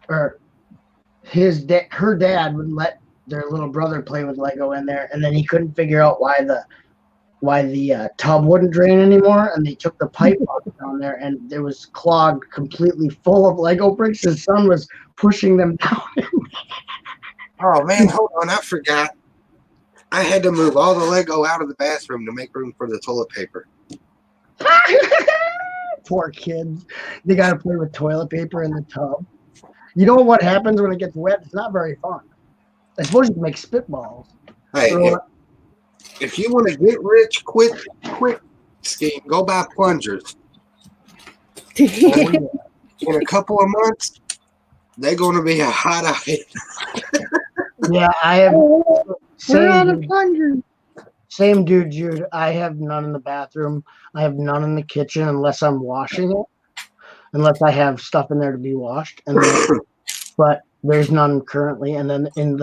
or her dad would let their little brother play with Lego in there, and then he couldn't figure out why the tub wouldn't drain anymore, and they took the pipe off down there, and it was clogged completely full of Lego bricks. His son was pushing them down. Oh, man, hold on. I forgot. I had to move all the Lego out of the bathroom to make room for the toilet paper. Poor kids. They got to play with toilet paper in the tub. You know what happens when it gets wet? It's not very fun. I suppose you can make spitballs. Hey, if you want to get rich quick scheme, go buy plungers. In a couple of months, they're going to be a hot item. Yeah, I have. We're out of plungers. Same dude, Jude. I have none in the bathroom. I have none in the kitchen unless I'm washing it, unless I have stuff in there to be washed. And then, but there's none currently. And then in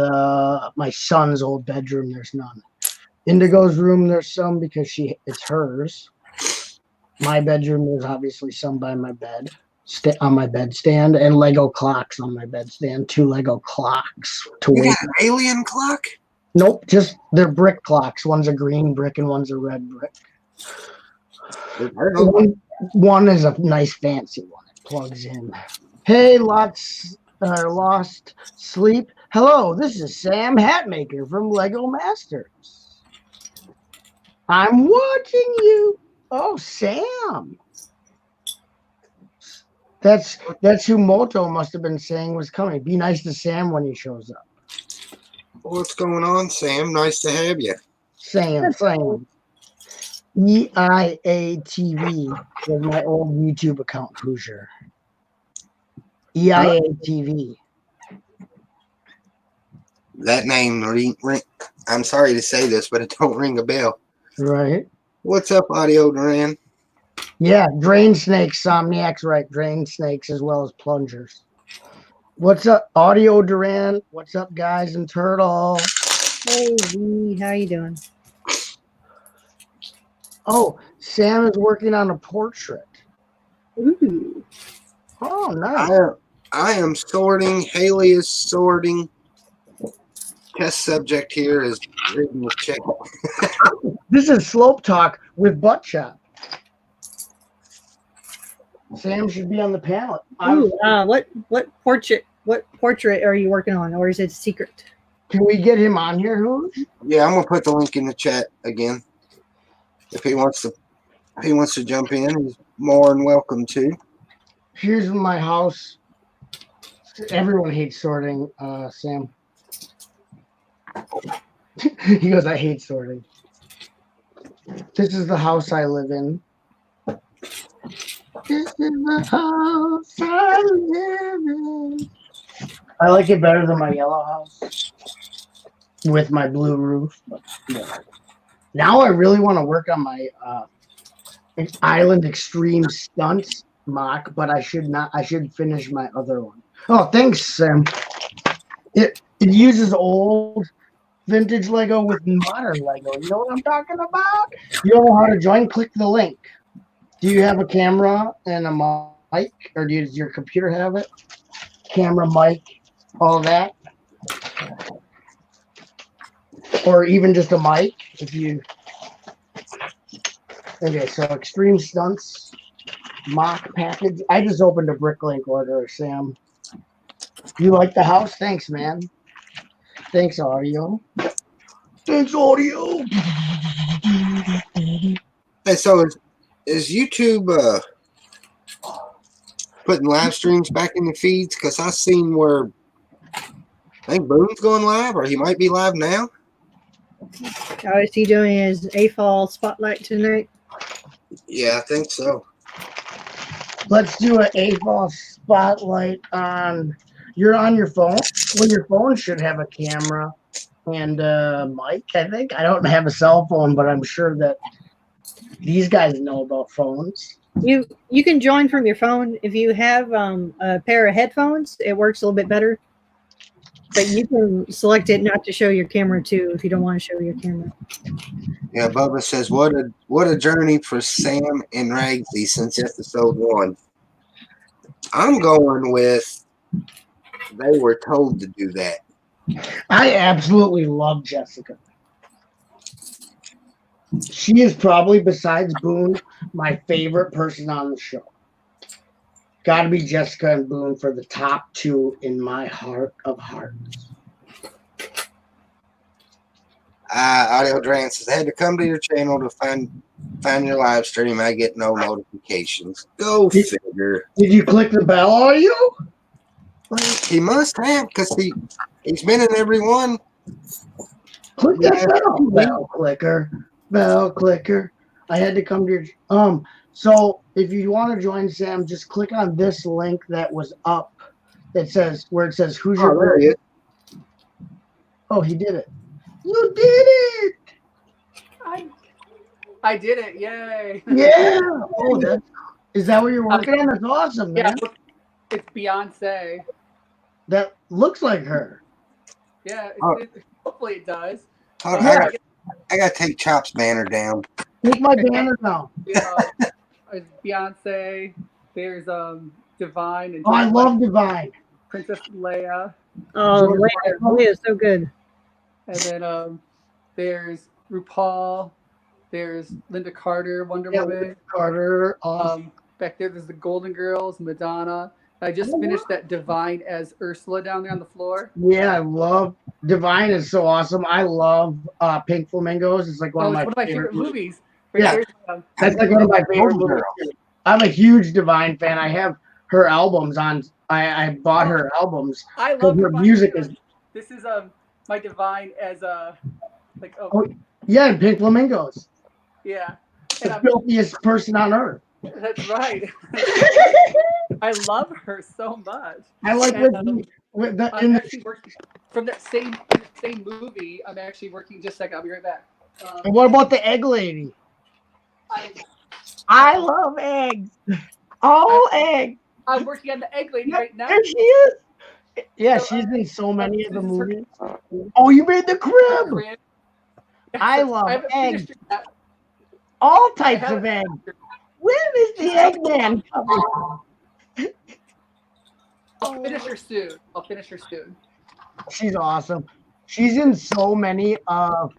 my son's old bedroom, there's none. Indigo's room, there's some because it's hers. My bedroom, there's obviously some by my bed, on my bedstand, and Lego clocks on my bedstand. 2 Lego clocks to You wait. got an alien clock? Nope, just they're brick clocks. One's a green brick and one's a red brick. One is a nice fancy one. It plugs in. Hey, lost sleep. Hello, this is Sam Hatmaker from Lego Masters. I'm watching you. Oh, Sam. That's who Moto must have been saying was coming. Be nice to Sam when he shows up. What's going on, Sam? Nice to have you. Sam. EIATV was my old YouTube account, Hoosier. EIATV. That name ring. I'm sorry to say this, but it don't ring a bell. Right. What's up, Audio Duran? Yeah, drain snakes, Somniac's right. Drain snakes as well as plungers. What's up, Audio Duran? What's up, guys and Turtle? Hey, V, how you doing? Oh, Sam is working on a portrait. Ooh. Oh, nice. I am sorting. Haley is sorting. Test subject here is reading the check. This is Slope Talk with Butt Chop. Sam should be on the panel. Ooh, what portrait are you working on, or is it secret? Can we get him on here, Hoosh? Yeah, I'm gonna put the link in the chat again. If he wants to jump in, he's more than welcome to. Here's my house. Everyone hates sorting, Sam. He goes, I hate sorting. This is the house I live in. This is the house I live in. I like it better than my yellow house with my blue roof. But yeah. Now I really want to work on my Island Extreme Stunts mock, but I should not. I should finish my other one. Oh, thanks, Sam. It uses old vintage Lego with modern Lego. You know what I'm talking about? You don't know how to join? Click the link. Do you have a camera and a mic, or does your computer have it? Camera, mic, all that, or even just a mic if you. Okay, so extreme stunts, mock package. I just opened a Bricklink order, Sam. You like the house? Thanks, man. Thanks, audio. Thanks, audio. Hey, so is YouTube putting live streams back in the feeds? Because I seen where I think Boone's going live, or he might be live now. How is he doing his AFOL spotlight tonight? Yeah, I think so. Let's do an AFOL spotlight on. You're on your phone. Well, your phone should have a camera and a mic. I think I don't have a cell phone, but I'm sure that these guys know about phones. You can join from your phone. If you have a pair of headphones, it works a little bit better. But you can select it not to show your camera too if you don't want to show your camera. Yeah, Bubba says, what a journey for Sam and Ragsy since episode 1. I'm going with they were told to do that. I absolutely love Jessica. She is probably, besides Boone, my favorite person on the show. Got to be Jessica and Boone for the top 2 in my heart of hearts. Audio Dran says, I had to come to your channel to find your live stream. I get no notifications. Go figure. Did you click the bell, audio? He must have, because he's been in every one. Click that bell clicker. Bell clicker. I had to come to your so if you want to join Sam, just click on this link that was up that says where it says Hoosier. Oh, there he is. Oh, he did it. You did it. I did it. Yay. Yeah. Oh, is that what you're working on? That's awesome, man. Yeah, it's Beyonce. That looks like her. Yeah, Oh. hopefully it does. I got to take Chop's banner down. Take my banner down. It's Beyonce. There's Divine and I love Divine. Princess Leia. Oh, Leia is so good. And then there's RuPaul. There's Linda Carter, Wonder Woman. Carter. Back there's the Golden Girls, Madonna. I just finished that Divine as Ursula down there on the floor. Yeah, I love Divine is so awesome. I love Pink Flamingos. It's like one of my favorite movies. Yeah, that's like one of my favorite movies. I'm a huge Divine fan. I have her albums on. I bought her albums. I love her Divine music. This is my Divine as yeah, and Pink Flamingos. Yeah, The filthiest person on earth. That's right. I love her so much. I like I'm actually working from that same movie. I'm actually working. Just a second. I'll be right back. And what about the egg lady? I love eggs. All eggs. I'm working on the egg lady right now. There she is. Yeah, she's in so many of the movies. Oh, you made the crib. I love eggs. All types of eggs. When is the Eggman coming? I'll finish her soon. She's awesome. She's in so many of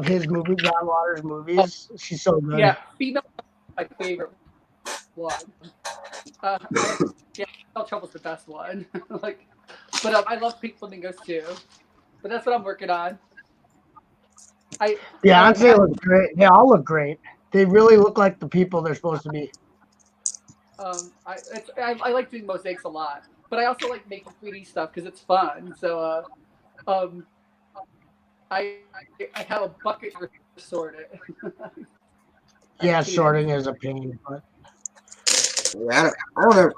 his movies, John Waters' movies. She's so good. Yeah, female, my favorite one. Female Trouble's the best one. But I love Pink Flamingos too. But that's what I'm working on. Beyonce looks great. They all look great. They really look like the people they're supposed to be. I like doing mosaics a lot, but I also like making 3D stuff because it's fun. So, I have a bucket to sort it. Yeah, sorting is a pain, but Yeah, I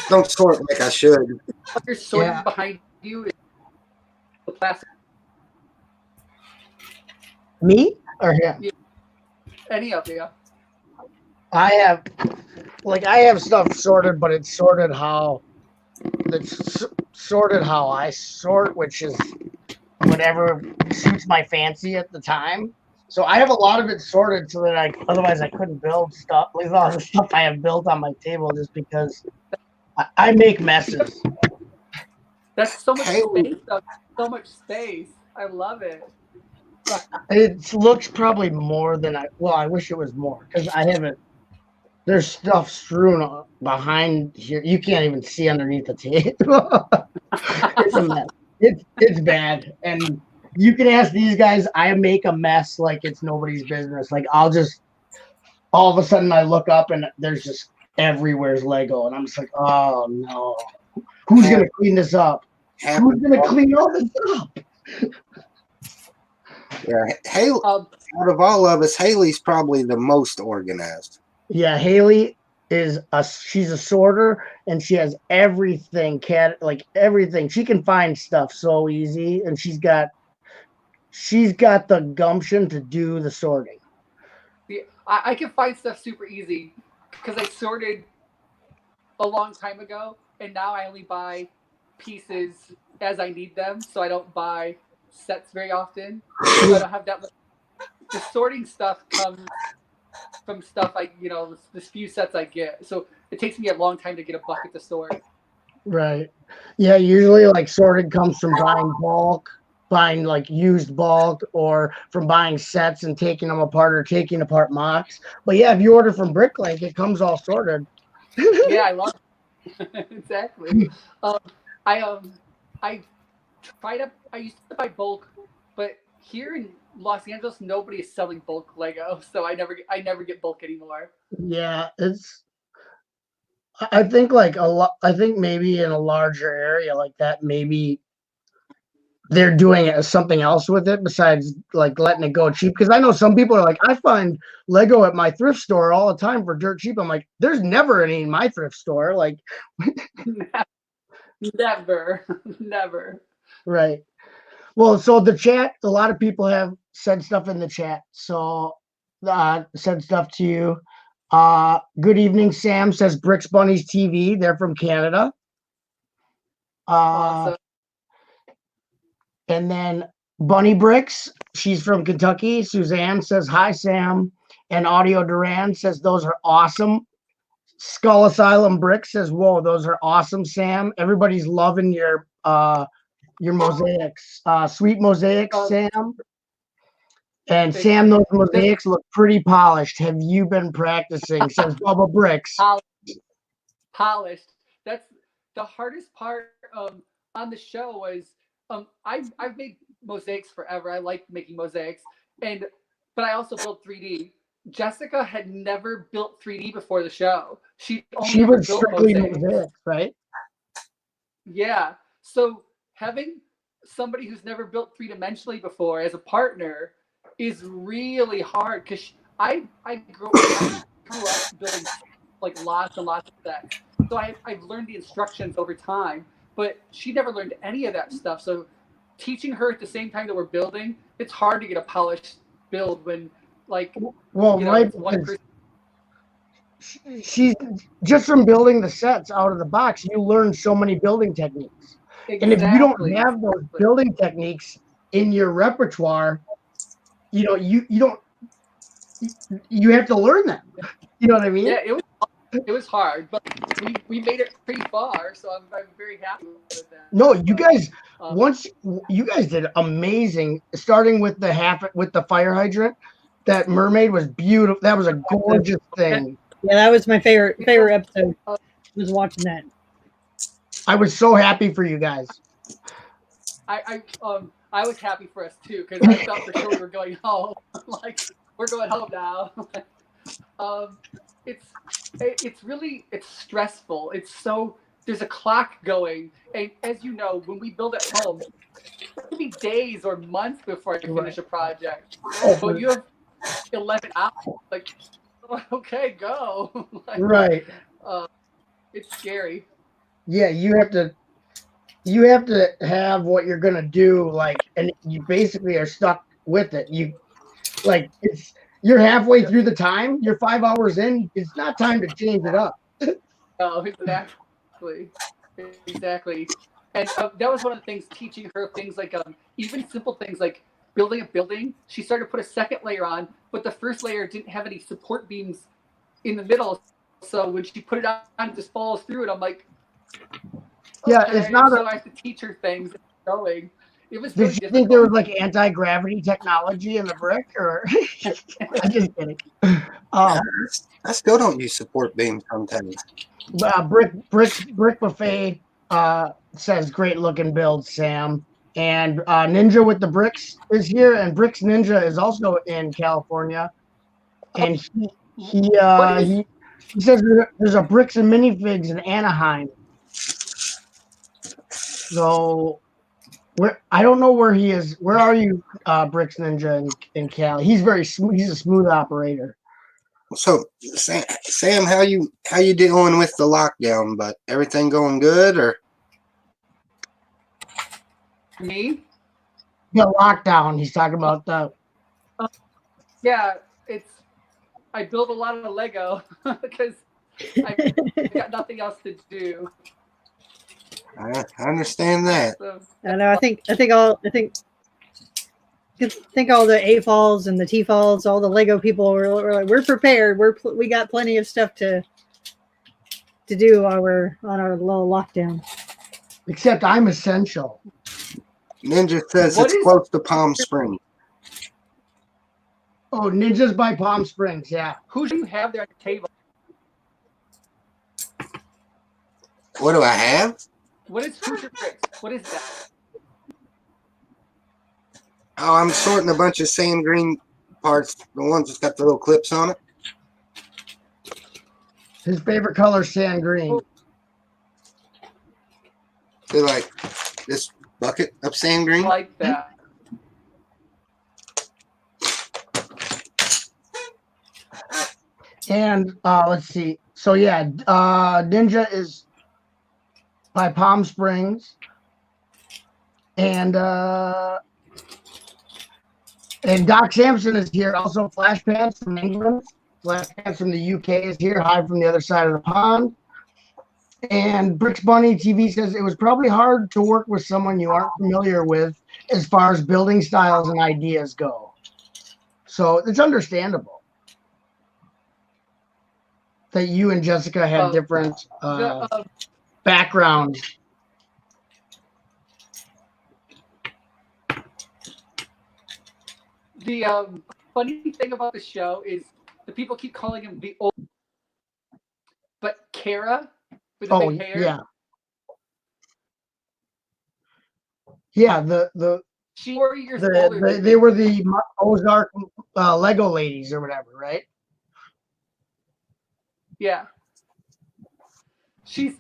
don't sort like I should. What you're sorting behind you is the plastic. Me or him? Yeah. Any of you? I have stuff sorted, but it's sorted how I sort, which is whatever suits my fancy at the time. So I have a lot of it sorted so that otherwise I couldn't build stuff. Like all the stuff I have built on my table just because I make messes. That's so much Haley, space, though. So much space. I love it. It looks probably more than I wish it was more because I haven't. There's stuff strewn behind here. You can't even see underneath the table. It's a mess. It's bad. And you can ask these guys, I make a mess like it's nobody's business. Like I'll just all of a sudden I look up and there's just everywhere's Lego. And I'm just like, oh no. Who's gonna clean this up? Who's gonna clean all this up? Yeah, Haley. Out of all of us, Haley's probably the most organized. Yeah, Haley she's a sorter and she has everything like everything. She can find stuff so easy and she's got the gumption to do the sorting. Yeah, I can find stuff super easy because I sorted a long time ago and now I only buy pieces as I need them, so I don't buy sets very often. So I don't have that much. The sorting stuff comes from stuff the few sets I get. So it takes me a long time to get a bucket to sort. Right. Yeah, usually like sorting comes from buying bulk, buying like used bulk, or from buying sets and taking them apart or taking apart mocks. But yeah, if you order from Bricklink, it comes all sorted. Yeah, I love it. Exactly. I used to buy bulk, but here in Los Angeles, nobody is selling bulk Lego, so I never get bulk anymore. Yeah, I think like I think maybe in a larger area like that, maybe they're doing something else with it besides like letting it go cheap. Because I know some people are like, I find Lego at my thrift store all the time for dirt cheap. I'm like, there's never any in my thrift store. Like, never. Right. Well, so the chat, a lot of people have said stuff in the chat. So said stuff to you. Good evening, Sam says Bricks Bunnies TV. They're from Canada. Awesome. And then Bunny Bricks, she's from Kentucky. Suzanne says, hi, Sam. And Audio Duran says, those are awesome. Skull Asylum Bricks says, whoa, those are awesome, Sam. Everybody's loving your mosaics. Sweet mosaics, Sam. And Sam, those mosaics look pretty polished. Have you been practicing? Says Bubba Bricks. Polished. That's the hardest part on the show was I've made mosaics forever. I like making mosaics, but I also built 3D. Jessica had never built 3D before the show. She was strictly mosaics, right? Yeah. So having somebody who's never built three-dimensionally before as a partner is really hard because I grew up building like lots and lots of sets. So I've learned the instructions over time, but she never learned any of that stuff. So teaching her at the same time that we're building, it's hard to get a polished build when she's just from building the sets out of the box, you learn so many building techniques. Exactly. And if you don't have those building techniques in your repertoire, you have to learn them. You know what I mean? Yeah, it was hard, but we made it pretty far, so I'm very happy with that. No, you guys you guys did amazing. Starting with the fire hydrant, that mermaid was beautiful. That was a gorgeous thing. Yeah, that was my favorite episode. Was watching that. I was so happy for you guys. I was happy for us too because I thought for sure we were going home. Like we're going home now. It's stressful. There's a clock going, and as you know, when we build at home, it can be days or months before I finish a project. But you have 11 hours. Like, okay, go. Like, right. It's scary. Yeah, you have to have what you're gonna do, like, and you basically are stuck with it. You're halfway through the time. You're 5 hours in. It's not time to change it up. Oh, exactly. And that was one of the things, teaching her things like even simple things like building a building. She started to put a second layer on, but the first layer didn't have any support beams in the middle. So when she put it on, it just falls through. And I'm like, Yeah, okay. it's not. So I have to teach her things. And going. It was Did really you difficult. think there was like anti-gravity technology in the brick, or? I'm just kidding. I still don't use support beams sometimes. Brick Buffet says great looking build, Sam. And Ninja with the bricks is here, and Bricks Ninja is also in California. And he says there's a Bricks and Minifigs in Anaheim. So I don't know where he is. Where are you, Bricks Ninja in Cali? He's very smooth. He's a smooth operator. So, Sam, how you dealing with the lockdown? But everything going good, or Me? The lockdown. He's talking about the. Yeah, I build a lot of Lego because I got nothing else to do. I understand that. So, I know. I think all the A-falls and the T-falls, all the Lego people were like, we're prepared. We got plenty of stuff to do while we're on our little lockdown. Except I'm essential. Ninja says it's close to Palm Springs. Oh, Ninja's by Palm Springs. Yeah. who do you have there on the table? What do I have? What is Hoosier bricks? What is that? Oh, I'm sorting a bunch of sand green parts. The ones that's got the little clips on it. His favorite color, sand green. They're like this bucket of sand I green. like that. And let's see. So yeah, Ninja is by Palm Springs, and Doc Sampson is here. Also, Flash Pants from England. Flash Pants from the UK is here. Hi from the other side of the pond. And Bricks Bunny TV says it was probably hard to work with someone you aren't familiar with as far as building styles and ideas go. So it's understandable that you and Jessica had different backgrounds. The funny thing about the show is the people keep calling him the old, but Kara with the big hair. Yeah. Yeah, the She's 4 years older. they were the Ozark Lego ladies or whatever, right? Yeah. She's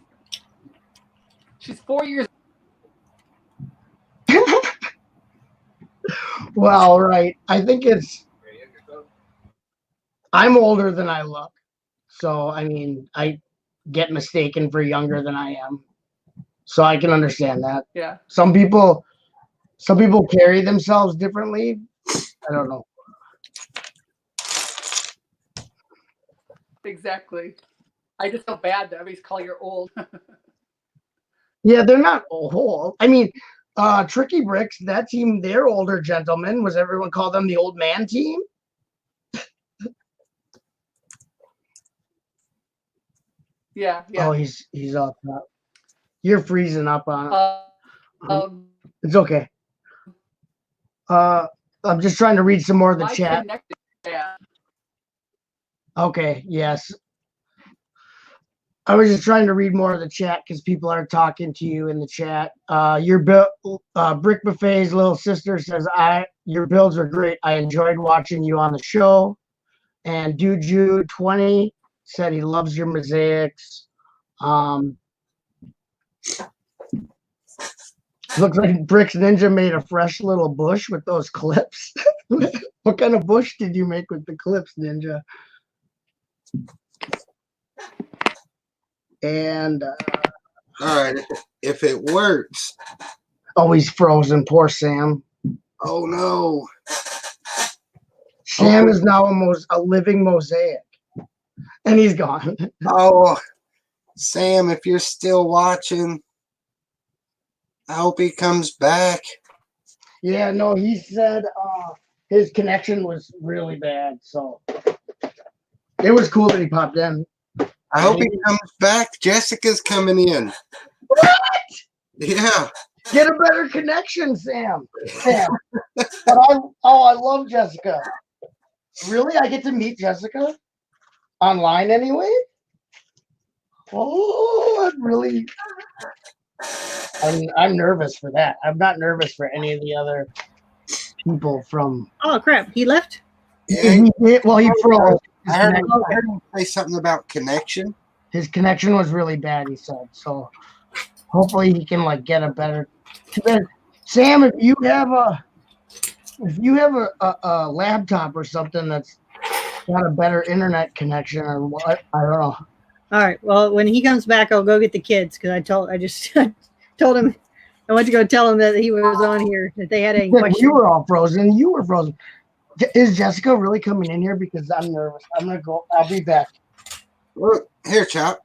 4 years. Well, right. I think I'm older than I look. So, I mean, I get mistaken for younger than I am. So I can understand that. Yeah. Some people carry themselves differently. I don't know. Exactly. I just feel bad that everybody's calling her old. Yeah, they're not old. I mean, Tricky Bricks, that team, they're older gentlemen. Was everyone call them the old man team? Yeah. Oh, he's up. You're freezing up on it. It's okay. I'm just trying to read some more of the chat. Yeah. Okay, yes. I was just trying to read more of the chat because people are talking to you in the chat. Brick Buffet's little sister says, your builds are great. I enjoyed watching you on the show. And Duju20 said he loves your mosaics. Looks like Bricks Ninja made a fresh little bush with those clips. What kind of bush did you make with the clips, Ninja? And all right, if it works. Oh, he's frozen. Poor Sam. Oh no. Sam is now a living mosaic, and he's gone. Oh, Sam, if you're still watching, I hope he comes back. Yeah, no, he said his connection was really bad, so it was cool that he popped in. I hope he comes back. Jessica's coming in. What? Yeah. Get a better connection, Sam. But I love Jessica. Really? I get to meet Jessica online anyway? Oh, I'm nervous for that. I'm not nervous for any of the other people from. Oh crap! He left. Yeah. He froze. I heard him say something about connection. His connection was really bad, he said. So hopefully he can like get a better. Sam, if you have a laptop or something that's got a better internet connection or what, I don't know. All right. Well, when he comes back, I'll go get the kids because I just told him I went to go tell him that he was on here, that they had a question. You were all frozen. You were frozen. Is Jessica really coming in here? Because I'm nervous. I'm gonna go. I'll be back. Look here, Chop.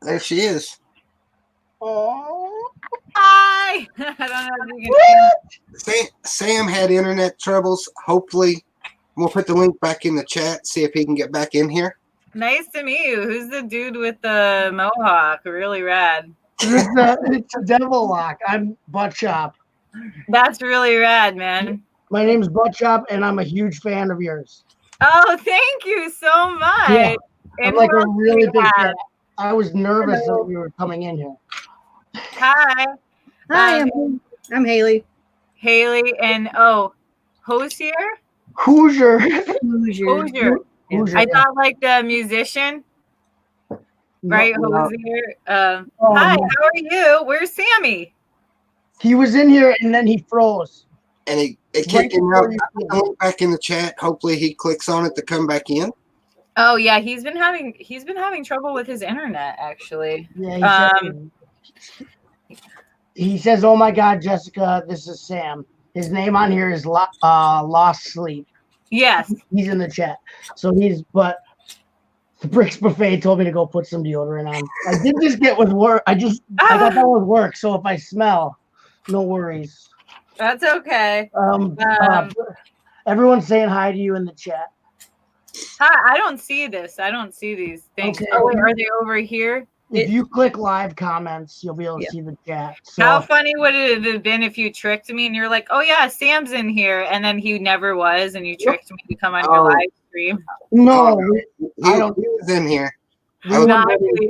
There she is. Oh. Hi. I don't know if you can Sam had internet troubles. Hopefully, we'll put the link back in the chat. See if he can get back in here. Nice to meet you. Who's the dude with the mohawk? Really rad. It's a devil lock. I'm Butt Chop. That's really rad, man. My name's Butt Chop, and I'm a huge fan of yours. Oh, thank you so much. Yeah, I'm And like who a else do really you big have? fan. I was nervous that you were coming in here. Hi. Hi, I'm Haley. Haley and Hoosier? Hoosier. Hoosier. Hoosier, I yeah. thought like the musician, right? No. Hoosier. Hi, how are you? Where's Sammy? He was in here and then he froze. And it kicked Right him before out. you I put the link back in the chat. Hopefully, he clicks on it to come back in. Oh yeah, he's been having trouble with his internet actually. Yeah, he says, "Oh my God, Jessica, this is Sam. His name on here is Lost Sleep. Yes. He's in the chat. So but the Bricks Buffet told me to go put some deodorant on. I did just get with work. I got that with work. So if I smell, no worries. That's okay. Everyone's saying hi to you in the chat. Hi, I don't see this. I don't see these things. Okay. Oh, wait, are they over here? If you click live comments, you'll be able to see the chat. So, How funny would it have been if you tricked me and you're like, "Oh yeah, Sam's in here," and then he never was, and you tricked me to come on your live stream? No, I don't. He was in here. No,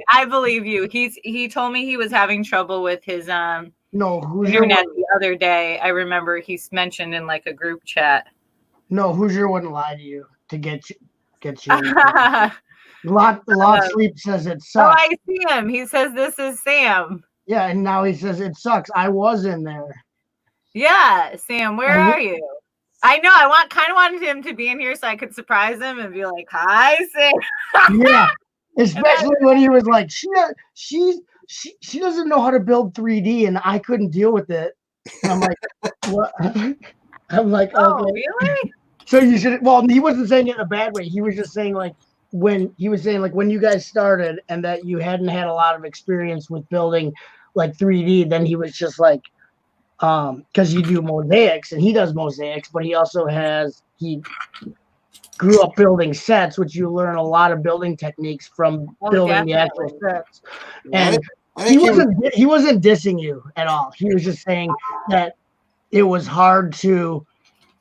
I believe you. He told me he was having trouble with his internet the other day. I remember he's mentioned in like a group chat. No, Hoosier wouldn't lie to you to get you. Lot Sleep says it sucks. Oh, I see him. He says this is Sam. Yeah, and now he says it sucks. I was in there. Yeah, Sam, where are you? I know. I kind of wanted him to be in here so I could surprise him and be like, "Hi, Sam." Yeah, especially when he was like, she doesn't know how to build 3D, and I couldn't deal with it. And I'm like, what? I'm like, oh, okay. Really? So you should. Well, he wasn't saying it in a bad way. He was just saying like when you guys started and that you hadn't had a lot of experience with building like 3D. Then he was just like, because you do mosaics and he does mosaics, but he grew up building sets, which you learn a lot of building techniques from building the actual sets. And he wasn't dissing you at all. He was just saying that it was hard to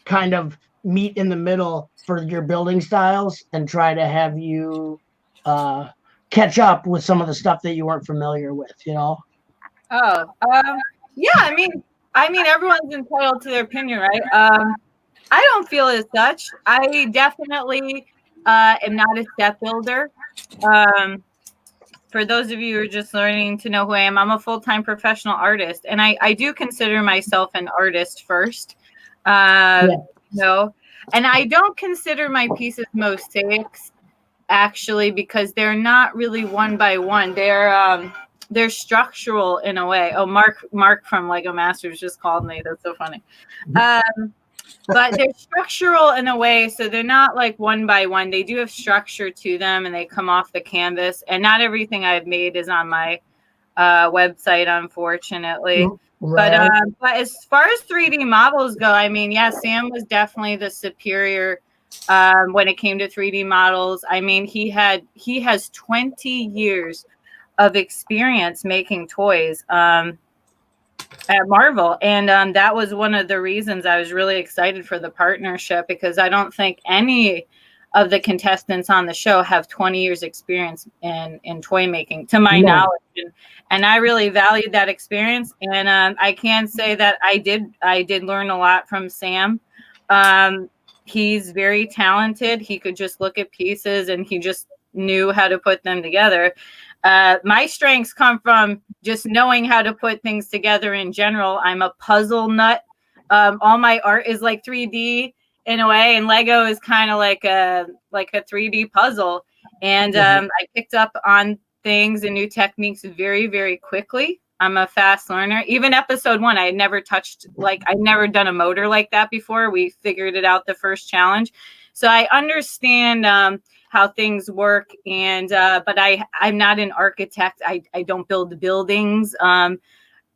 kind of meet in the middle for your building styles and try to have you catch up with some of the stuff that you weren't familiar with, you know? Oh, yeah. I mean, everyone's entitled to their opinion, right? I don't feel as such. I definitely am not a set builder. For those of you who are just learning to know who I am, I'm a full-time professional artist, and I do consider myself an artist first. No, and I don't consider my pieces mosaics actually because they're not really one by one. They're structural in a way. Oh, Mark from Lego Masters just called me. That's so funny. But they're structural in a way, so they're not like one by one. They do have structure to them, and they come off the canvas. And not everything I've made is on my website, unfortunately. But as far as 3D models go, I mean, yeah, Sam was definitely the superior when it came to 3D models. I mean, he has 20 years of experience making toys at Marvel, and that was one of the reasons I was really excited for the partnership, because I don't think any of the contestants on the show have 20 years experience in toy making, to my knowledge, and I really valued that experience. And I can say that I did learn a lot from Sam. He's very talented. He could just look at pieces and he just knew how to put them together. My strengths come from just knowing how to put things together in general. I'm a puzzle nut. All my art is like 3D in a way, and Lego is kind of like a 3D puzzle. And I picked up on things and new techniques very, very quickly. I'm a fast learner. Even episode 1, I had never I'd never done a motor like that before. We figured it out the first challenge. So I understand how things work. And but I'm not an architect. I don't build the buildings or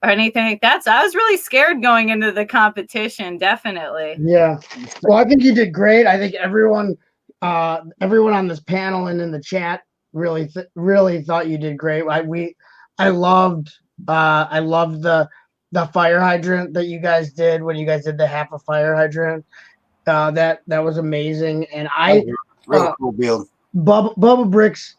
anything like that. So I was really scared going into the competition, definitely. Yeah. Well, I think you did great. I think everyone on this panel and in the chat really thought you did great. I loved the fire hydrant that you guys did when you guys did the half a fire hydrant. That was amazing. And really cool build. Bubba Bricks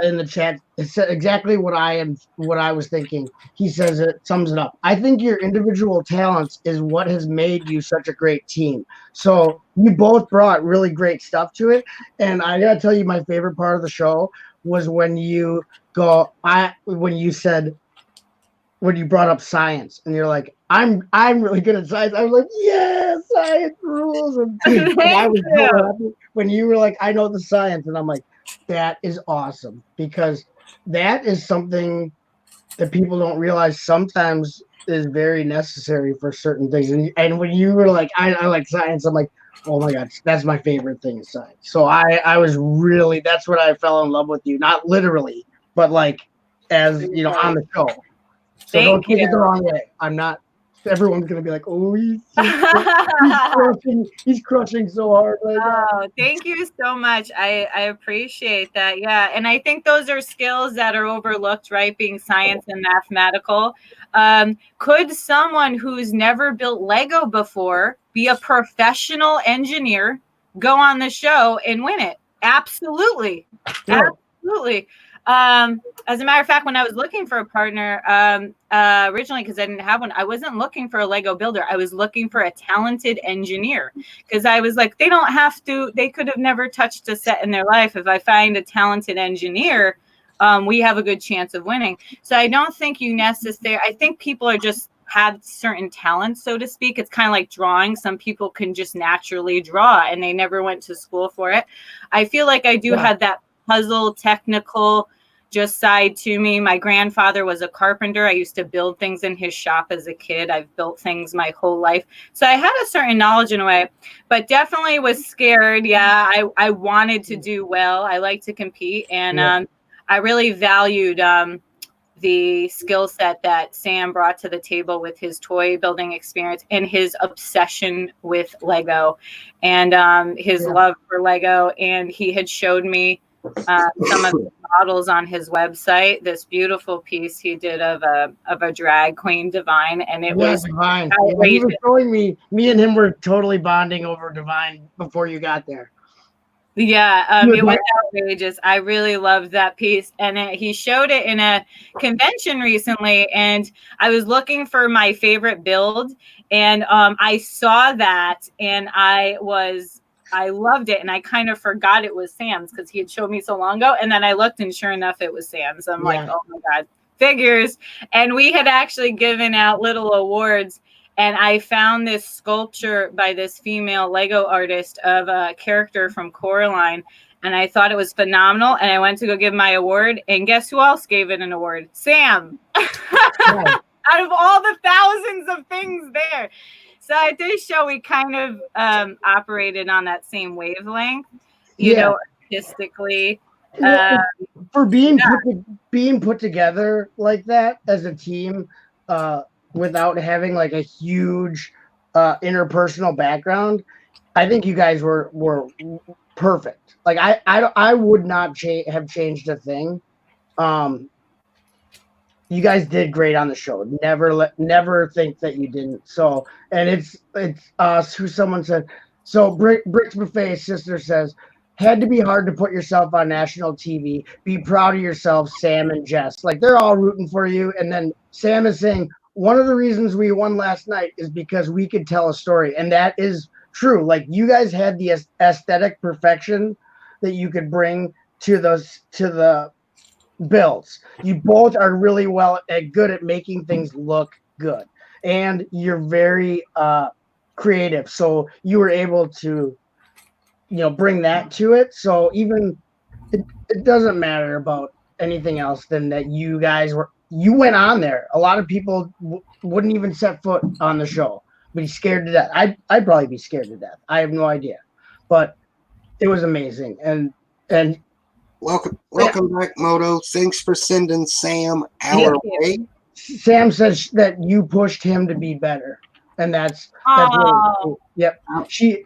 in the chat said exactly what I was thinking. He says it sums it up. I think your individual talents is what has made you such a great team. So you both brought really great stuff to it. And I gotta tell you, my favorite part of the show was when you brought up science, and you're like, I'm really good at science. I was like, yeah, science rules. And I was so happy when you were like, I know the science, and I'm like, that is awesome, because that is something that people don't realize sometimes is very necessary for certain things. And when you were like, I like science, I'm like, oh my God, that's my favorite thing is science. So I was really, that's what I fell in love with you, not literally, but like as you know, on the show. So don't take it the wrong way. I'm not. Everyone's gonna be like, "Oh, he's crushing so hard." Oh, thank you so much. I appreciate that. Yeah, and I think those are skills that are overlooked, right? Being science and mathematical. Could someone who's never built Lego before be a professional engineer, go on the show and win it? Absolutely, absolutely. As a matter of fact, when I was looking for a partner originally, because I didn't have one, I wasn't looking for a Lego builder. I was looking for a talented engineer, because I was like, they could have never touched a set in their life. If I find a talented engineer, we have a good chance of winning. So I don't think I think people are just have certain talents, so to speak. It's kind of like drawing. Some people can just naturally draw and they never went to school for it. I feel like I do have that puzzle technical just side to me. My grandfather was a carpenter. I used to build things in his shop as a kid. I've built things my whole life. So I had a certain knowledge in a way, but definitely was scared. Yeah, I wanted to do well. I like to compete. And I really valued the skill set that Sam brought to the table with his toy building experience and his obsession with Lego and his love for Lego. And he had showed me some of the models on his website. This beautiful piece he did of a drag queen, Divine, and it was Divine. Yeah, he was showing me and him were totally bonding over Divine before you got there. Yeah, it was outrageous. I really loved that piece, and he showed it in a convention recently, and I was looking for my favorite build, and I saw that, and I loved it, and I kind of forgot it was Sam's because he had showed me so long ago, and then I looked, and sure enough, it was Sam's. I'm like, oh my God, figures. And we had actually given out little awards, and I found this sculpture by this female Lego artist of a character from Coraline, and I thought it was phenomenal, and I went to go give my award, and guess who else gave it an award? Sam. Out of all the thousands of things there. So at this show, we kind of operated on that same wavelength, you know, artistically. Uh, For being put together like that as a team, without having like a huge interpersonal background, I think you guys were perfect. Like I would not have changed a thing. You guys did great on the show. Never think that you didn't. So, and it's us who someone said. So Bricks Buffet's sister says, had to be hard to put yourself on national TV. Be proud of yourself, Sam and Jess. Like they're all rooting for you. And then Sam is saying one of the reasons we won last night is because we could tell a story, and that is true. Like you guys had the aesthetic perfection that you could bring to the builds. You both are really good at making things look good, and you're very creative. So you were able to, bring that to it. So even it doesn't matter about anything else than that you guys you went on there. A lot of people wouldn't even set foot on the show, be scared to death. I'd probably be scared to death. I have no idea, but it was amazing. And Welcome back, Moto. Thanks for sending Sam our way. Sam says that you pushed him to be better, and that's really cool. Yep.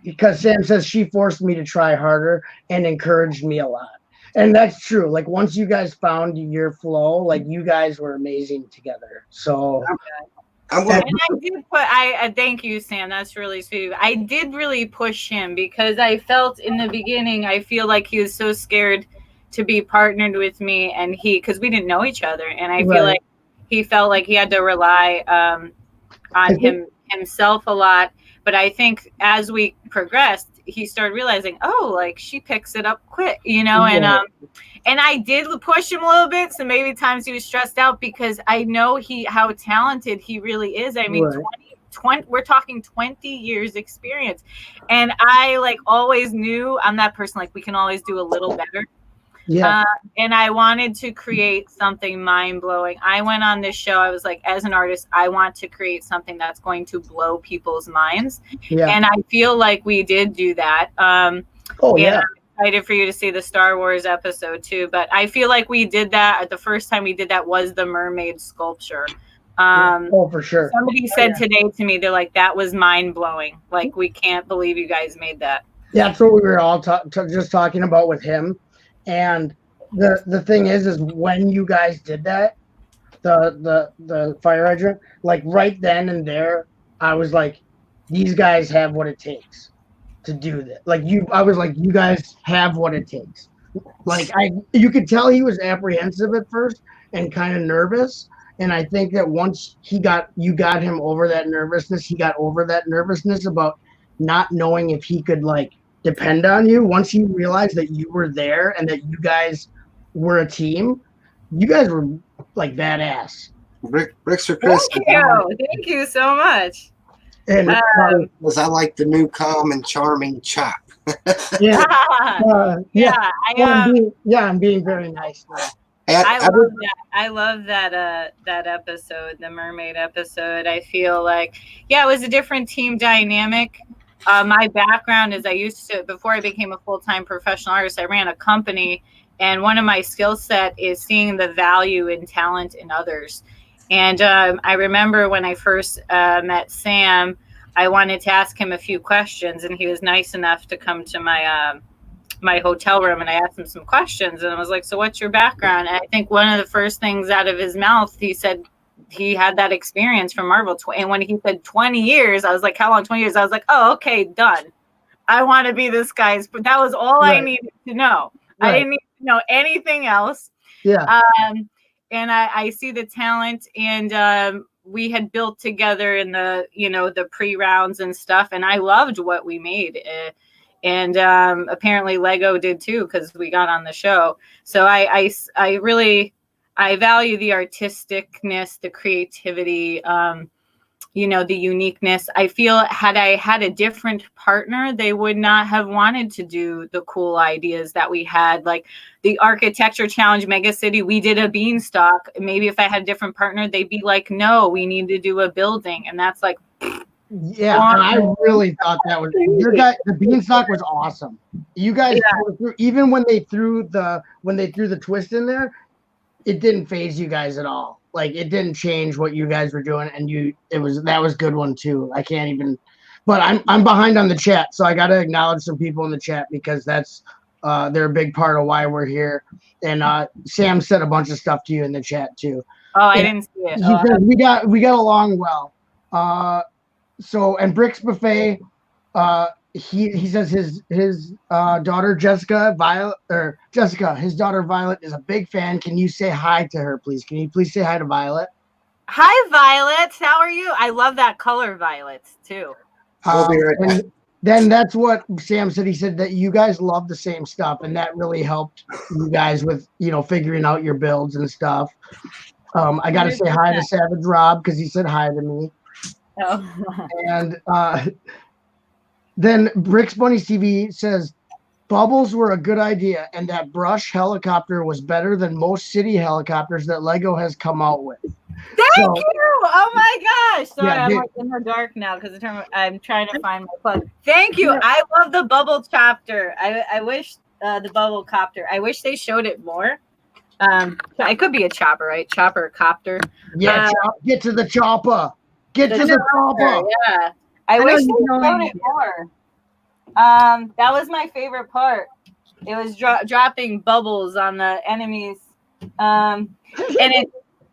Because Sam says she forced me to try harder and encouraged me a lot, and that's true. Like once you guys found your flow, like you guys were amazing together. So. And I did I thank you, Sam. That's really sweet. I did really push him because I felt in the beginning, I feel like he was so scared to be partnered with me, and because we didn't know each other, and I feel like he felt like he had to rely on himself a lot. But I think as we progressed, he started realizing, oh, like she picks it up quick, and I did push him a little bit. So maybe times he was stressed out because I know how talented he really is. I mean, 20, we're talking 20 years experience, and I like always knew I'm that person. Like we can always do a little better. Yeah. And I wanted to create something mind-blowing. I went on this show. I was like, as an artist, I want to create something that's going to blow people's minds. Yeah. And I feel like we did do that. I'm excited for you to see the Star Wars episode too. But I feel like we did that. The first time we did that was the mermaid sculpture. For sure. Somebody said today to me, they're like, that was mind-blowing. Like, we can't believe you guys made that. Yeah, that's what we were all just talking about with him. And the thing is when you guys did that, the fire hydrant, like right then and there, I was like, these guys have what it takes to do that. I was like, you guys have what it takes. Like you could tell he was apprehensive at first and kind of nervous. And I think that once you got him over that nervousness, he got over that nervousness about not knowing if he could depend on you. Once you realized that you were there and that you guys were a team, you guys were badass. Bricks for Chris. Thank you so much. And because I like the new calm and charming Chop. I'm being very nice now. I love that episode, the mermaid episode. I feel like, it was a different team dynamic. My background is before I became a full-time professional artist, I ran a company, and one of my skill set is seeing the value in talent in others. And I remember when I first met Sam, I wanted to ask him a few questions, and he was nice enough to come to my hotel room, and I asked him some questions, and I was like, so what's your background? And I think one of the first things out of his mouth, he said he had that experience from Marvel. And when he said 20 years, I was like, how long? 20 years? I was like, oh, okay, done. I want to be this guy's, but that was all I needed to know. I didn't need to know anything else. Yeah. And I see the talent, and we had built together in the pre-rounds and stuff, and I loved what we made. And apparently Lego did too, because we got on the show. So I value the artisticness, the creativity, the uniqueness. I feel had I had a different partner, they would not have wanted to do the cool ideas that we had. Like the architecture challenge, Mega City, we did a beanstalk. Maybe if I had a different partner, they'd be like, no, we need to do a building. And that's like, Yeah, and I really thought that was your guy. The beanstalk was awesome. You guys, even when they threw the twist in there, it didn't phase you guys at all. Like it didn't change what you guys were doing, and that was a good one too. I can't even, but I'm behind on the chat, so I got to acknowledge some people in the chat because that's they're a big part of why we're here. And Sam said a bunch of stuff to you in the chat too. Oh, I didn't see it. He said we got along well. So and Brick's Buffet, he says his daughter Jessica, his daughter Violet is a big fan. Can you say hi to her, please? Can you please say hi to Violet? Hi, Violet. How are you? I love that color, Violet, too. We'll be right back. And then that's what Sam said. He said that you guys love the same stuff, and that really helped you guys with figuring out your builds and stuff. I got to say hi to Savage Rob because he said hi to me. Oh. And then Bricks Bunnies TV says bubbles were a good idea, and that brush helicopter was better than most city helicopters that Lego has come out with. Thank you. Oh my gosh. Sorry, Yeah, I'm like in the dark now because I'm trying to find my plug. Thank you. I love the bubble chopper. I wish the bubble copter. I wish they showed it more. It could be a chopper, right? Chopper, copter. Yeah, get to the chopper. Get to the chopper. Yeah. I wish they showed it more. That was my favorite part. It was dropping bubbles on the enemies. And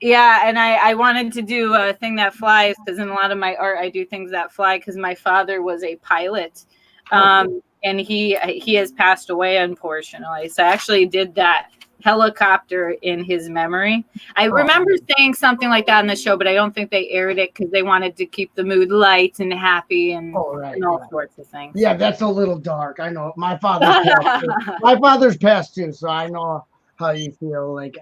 I wanted to do a thing that flies because in a lot of my art I do things that fly because my father was a pilot. And he has passed away, unfortunately. So I actually did that helicopter in his memory. I remember saying something like that in the show, but I don't think they aired it because they wanted to keep the mood light and happy and all sorts of things. Yeah, that's a little dark. I know. My father's passed too, so I know how you feel. Like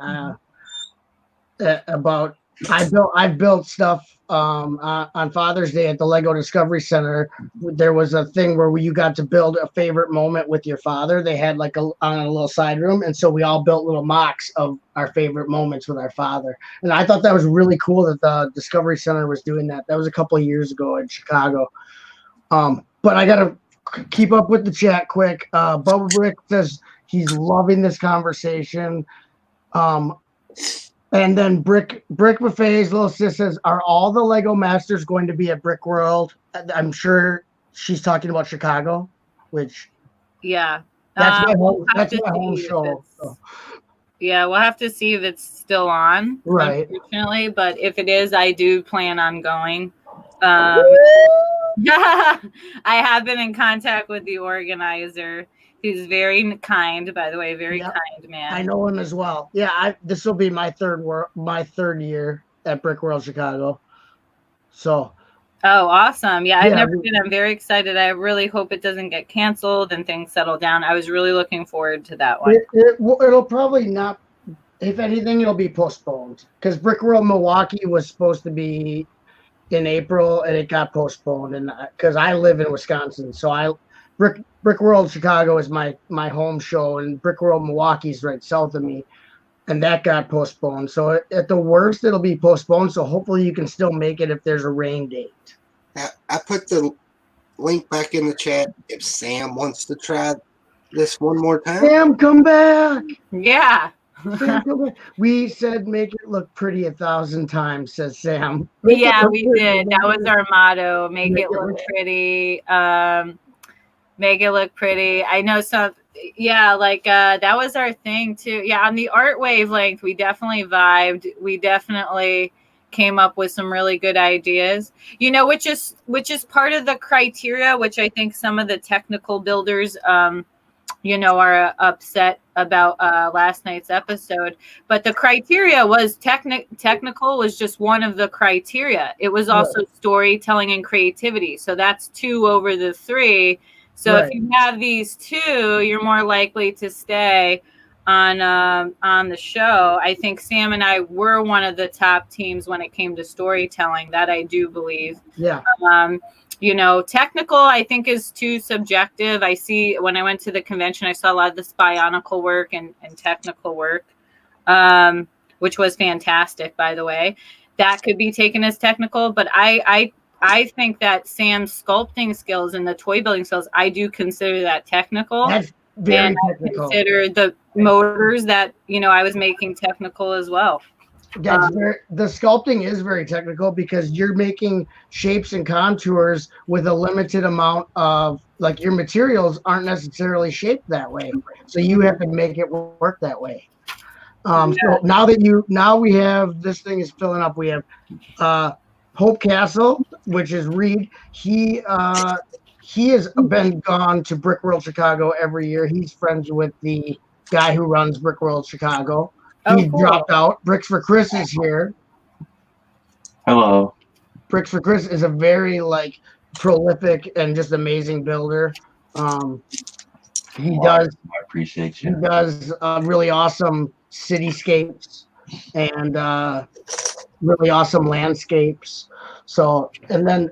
about I've built stuff on Father's Day at the Lego Discovery Center. There was a thing where you got to build a favorite moment with your father. They had like on a little side room, and so we all built little mocks of our favorite moments with our father. And I thought that was really cool that the Discovery Center was doing that. That was a couple of years ago in Chicago. But I gotta keep up with the chat quick. Bubba Brick says he's loving this conversation. And then Brick Buffet's little sis says, "Are all the Lego Masters going to be at Brick World?" I'm sure she's talking about Chicago, which that's my home show. So. Yeah, we'll have to see if it's still on, right? Unfortunately, but if it is, I do plan on going. I have been in contact with the organizer. He's very kind, by the way, very kind man. I know him as well. Yeah, this will be my third year at Brick World Chicago. So. Oh, awesome! Yeah, I've never been. I'm very excited. I really hope it doesn't get canceled and things settle down. I was really looking forward to that one. It'll probably not. If anything, it'll be postponed because Brick World Milwaukee was supposed to be in April and it got postponed. And because I live in Wisconsin, so Brick World Chicago is my home show, and Brick World Milwaukee is right south of me, and that got postponed. So at the worst, it'll be postponed. So hopefully you can still make it if there's a rain date. I put the link back in the chat if Sam wants to try this one more time. Sam, come back. Yeah. Sam, come back. We said make it look pretty 1,000 times, says Sam. Yeah, we did. That was our motto. Make it look pretty. Make it look pretty. I know some. Yeah, like that was our thing too. Yeah, on the art wavelength, we definitely vibed. We definitely came up with some really good ideas. Which is part of the criteria, which I think some of the technical builders, are upset about last night's episode. But the criteria was technical was just one of the criteria. It was also storytelling and creativity. So that's 2 over the 3. So if you have these 2, you're more likely to stay on the show. I think Sam and I were one of the top teams when it came to storytelling. That I do believe. Yeah. Technical I think is too subjective. I see when I went to the convention, I saw a lot of this bionicle work and technical work, which was fantastic, by the way. That could be taken as technical, but I I think that Sam's sculpting skills and the toy building skills, I do consider that technical. That's very and technical. I consider the motors that, I was making technical as well. The sculpting is very technical because you're making shapes and contours with a limited amount of, like, your materials aren't necessarily shaped that way. So you have to make it work that way. So now we have, this thing is filling up. We have Hope Castle, which is Reed. He has been gone to Brick World Chicago every year. He's friends with the guy who runs Brick World Chicago. He's cool. dropped out. Bricks for Chris is here. Hello. Bricks for Chris is a very prolific and just amazing builder. He does. I appreciate He you. does really awesome cityscapes and really awesome landscapes. So, and then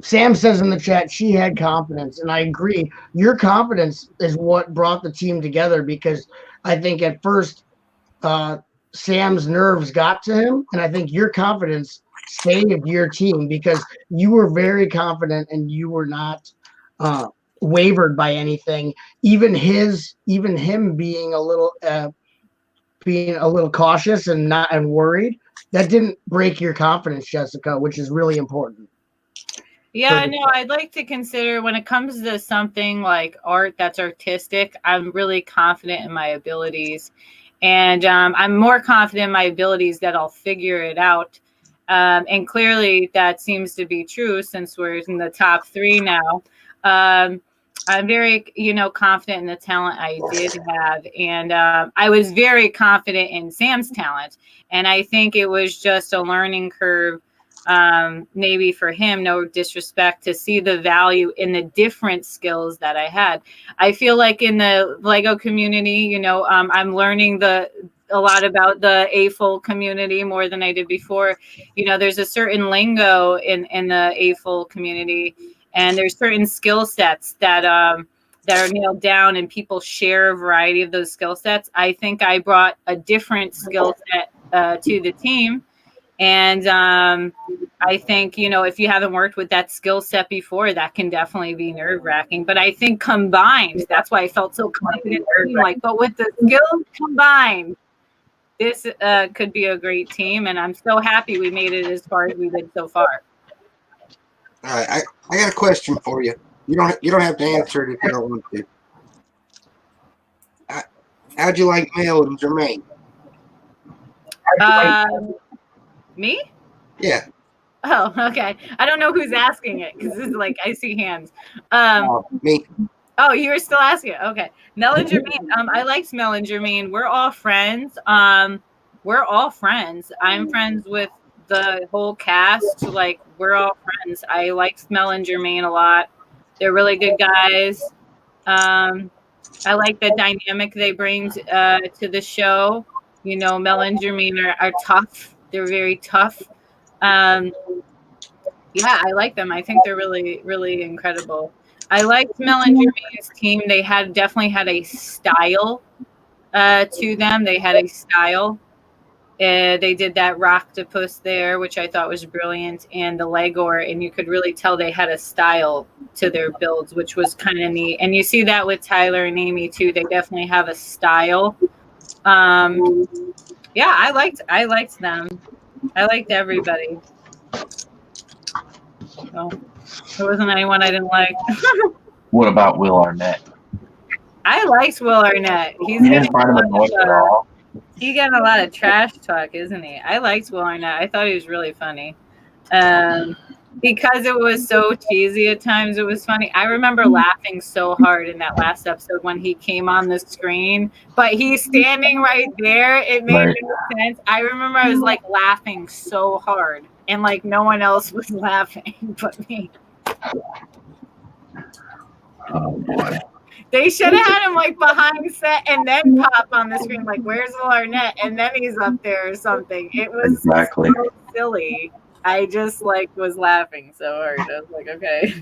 Sam says in the chat she had confidence, and I agree. Your confidence is what brought the team together, because I think at first Sam's nerves got to him, and I think your confidence saved your team because you were very confident and you were not wavered by anything. Even him being a little cautious and worried, that didn't break your confidence, Jessica, which is really important. Yeah, no, I'd like to consider when it comes to something like art that's artistic, I'm really confident in my abilities. And I'm more confident in my abilities that I'll figure it out. And clearly that seems to be true since we're in the top 3 now. I'm very, confident in the talent I did have. And I was very confident in Sam's talent. And I think it was just a learning curve, maybe for him, no disrespect, to see the value in the different skills that I had. I feel like in the Lego community, I'm learning a lot about the AFOL community more than I did before. There's a certain lingo in the AFOL community, and there's certain skill sets that are nailed down, and people share a variety of those skill sets. I think I brought a different skill set to the team. And I think, if you haven't worked with that skill set before, that can definitely be nerve-wracking. But I think combined, that's why I felt so confident. But with the skills combined, this could be a great team. And I'm so happy we made it as far as we did so far. All right, I got a question for you. You don't have to answer it if you don't want to. How'd you like Mel and Jermaine? Me? Yeah. Oh, okay. I don't know who's asking it because it's like I see hands. Me. Oh, you were still asking it. Okay. Mel and Jermaine. I liked Mel and Jermaine. We're all friends. We're all friends. I'm friends with the whole cast. We're all friends. I liked Mel and Jermaine a lot. They're really good guys. I like the dynamic they bring to the show. Mel and Jermaine are tough. They're very tough. Yeah, I like them. I think they're really, really incredible. I liked Mel and Jermaine's team. They definitely had a style to them. They had a style. They did that Rocktopus there, which I thought was brilliant, and the Legor, and you could really tell they had a style to their builds, which was kind of neat. And you see that with Tyler and Amy too. They definitely have a style. Yeah, I liked them. I liked everybody. So there wasn't anyone I didn't like. What about Will Arnett? I liked Will Arnett. You didn't find him annoying at all? He got a lot of trash talk, isn't he? I liked Will Arnett. I thought he was really funny. Because it was so cheesy at times, it was funny. I remember laughing so hard in that last episode when he came on the screen, but he's standing right there. It made no sense. I remember I was laughing so hard, and no one else was laughing but me. Oh boy. They should have had him behind set and then pop on the screen where's Will Arnett? And then he's up there or something. It was exactly so silly. I just was laughing so hard. I was okay.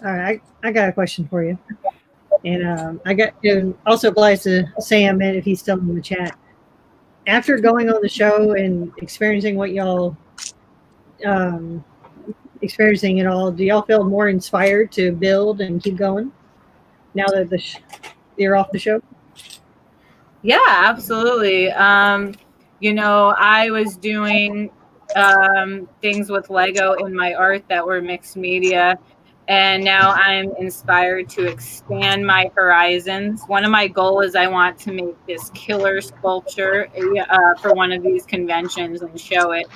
All right, I got a question for you, and and also applies to Sam if he's still in the chat. After going on the show and experiencing what y'all experiencing it all, do y'all feel more inspired to build and keep going now that you're off the show? Yeah, absolutely. I was doing things with Lego in my art that were mixed media, and now I'm inspired to expand my horizons. One of my goals is I want to make this killer sculpture for one of these conventions and show it.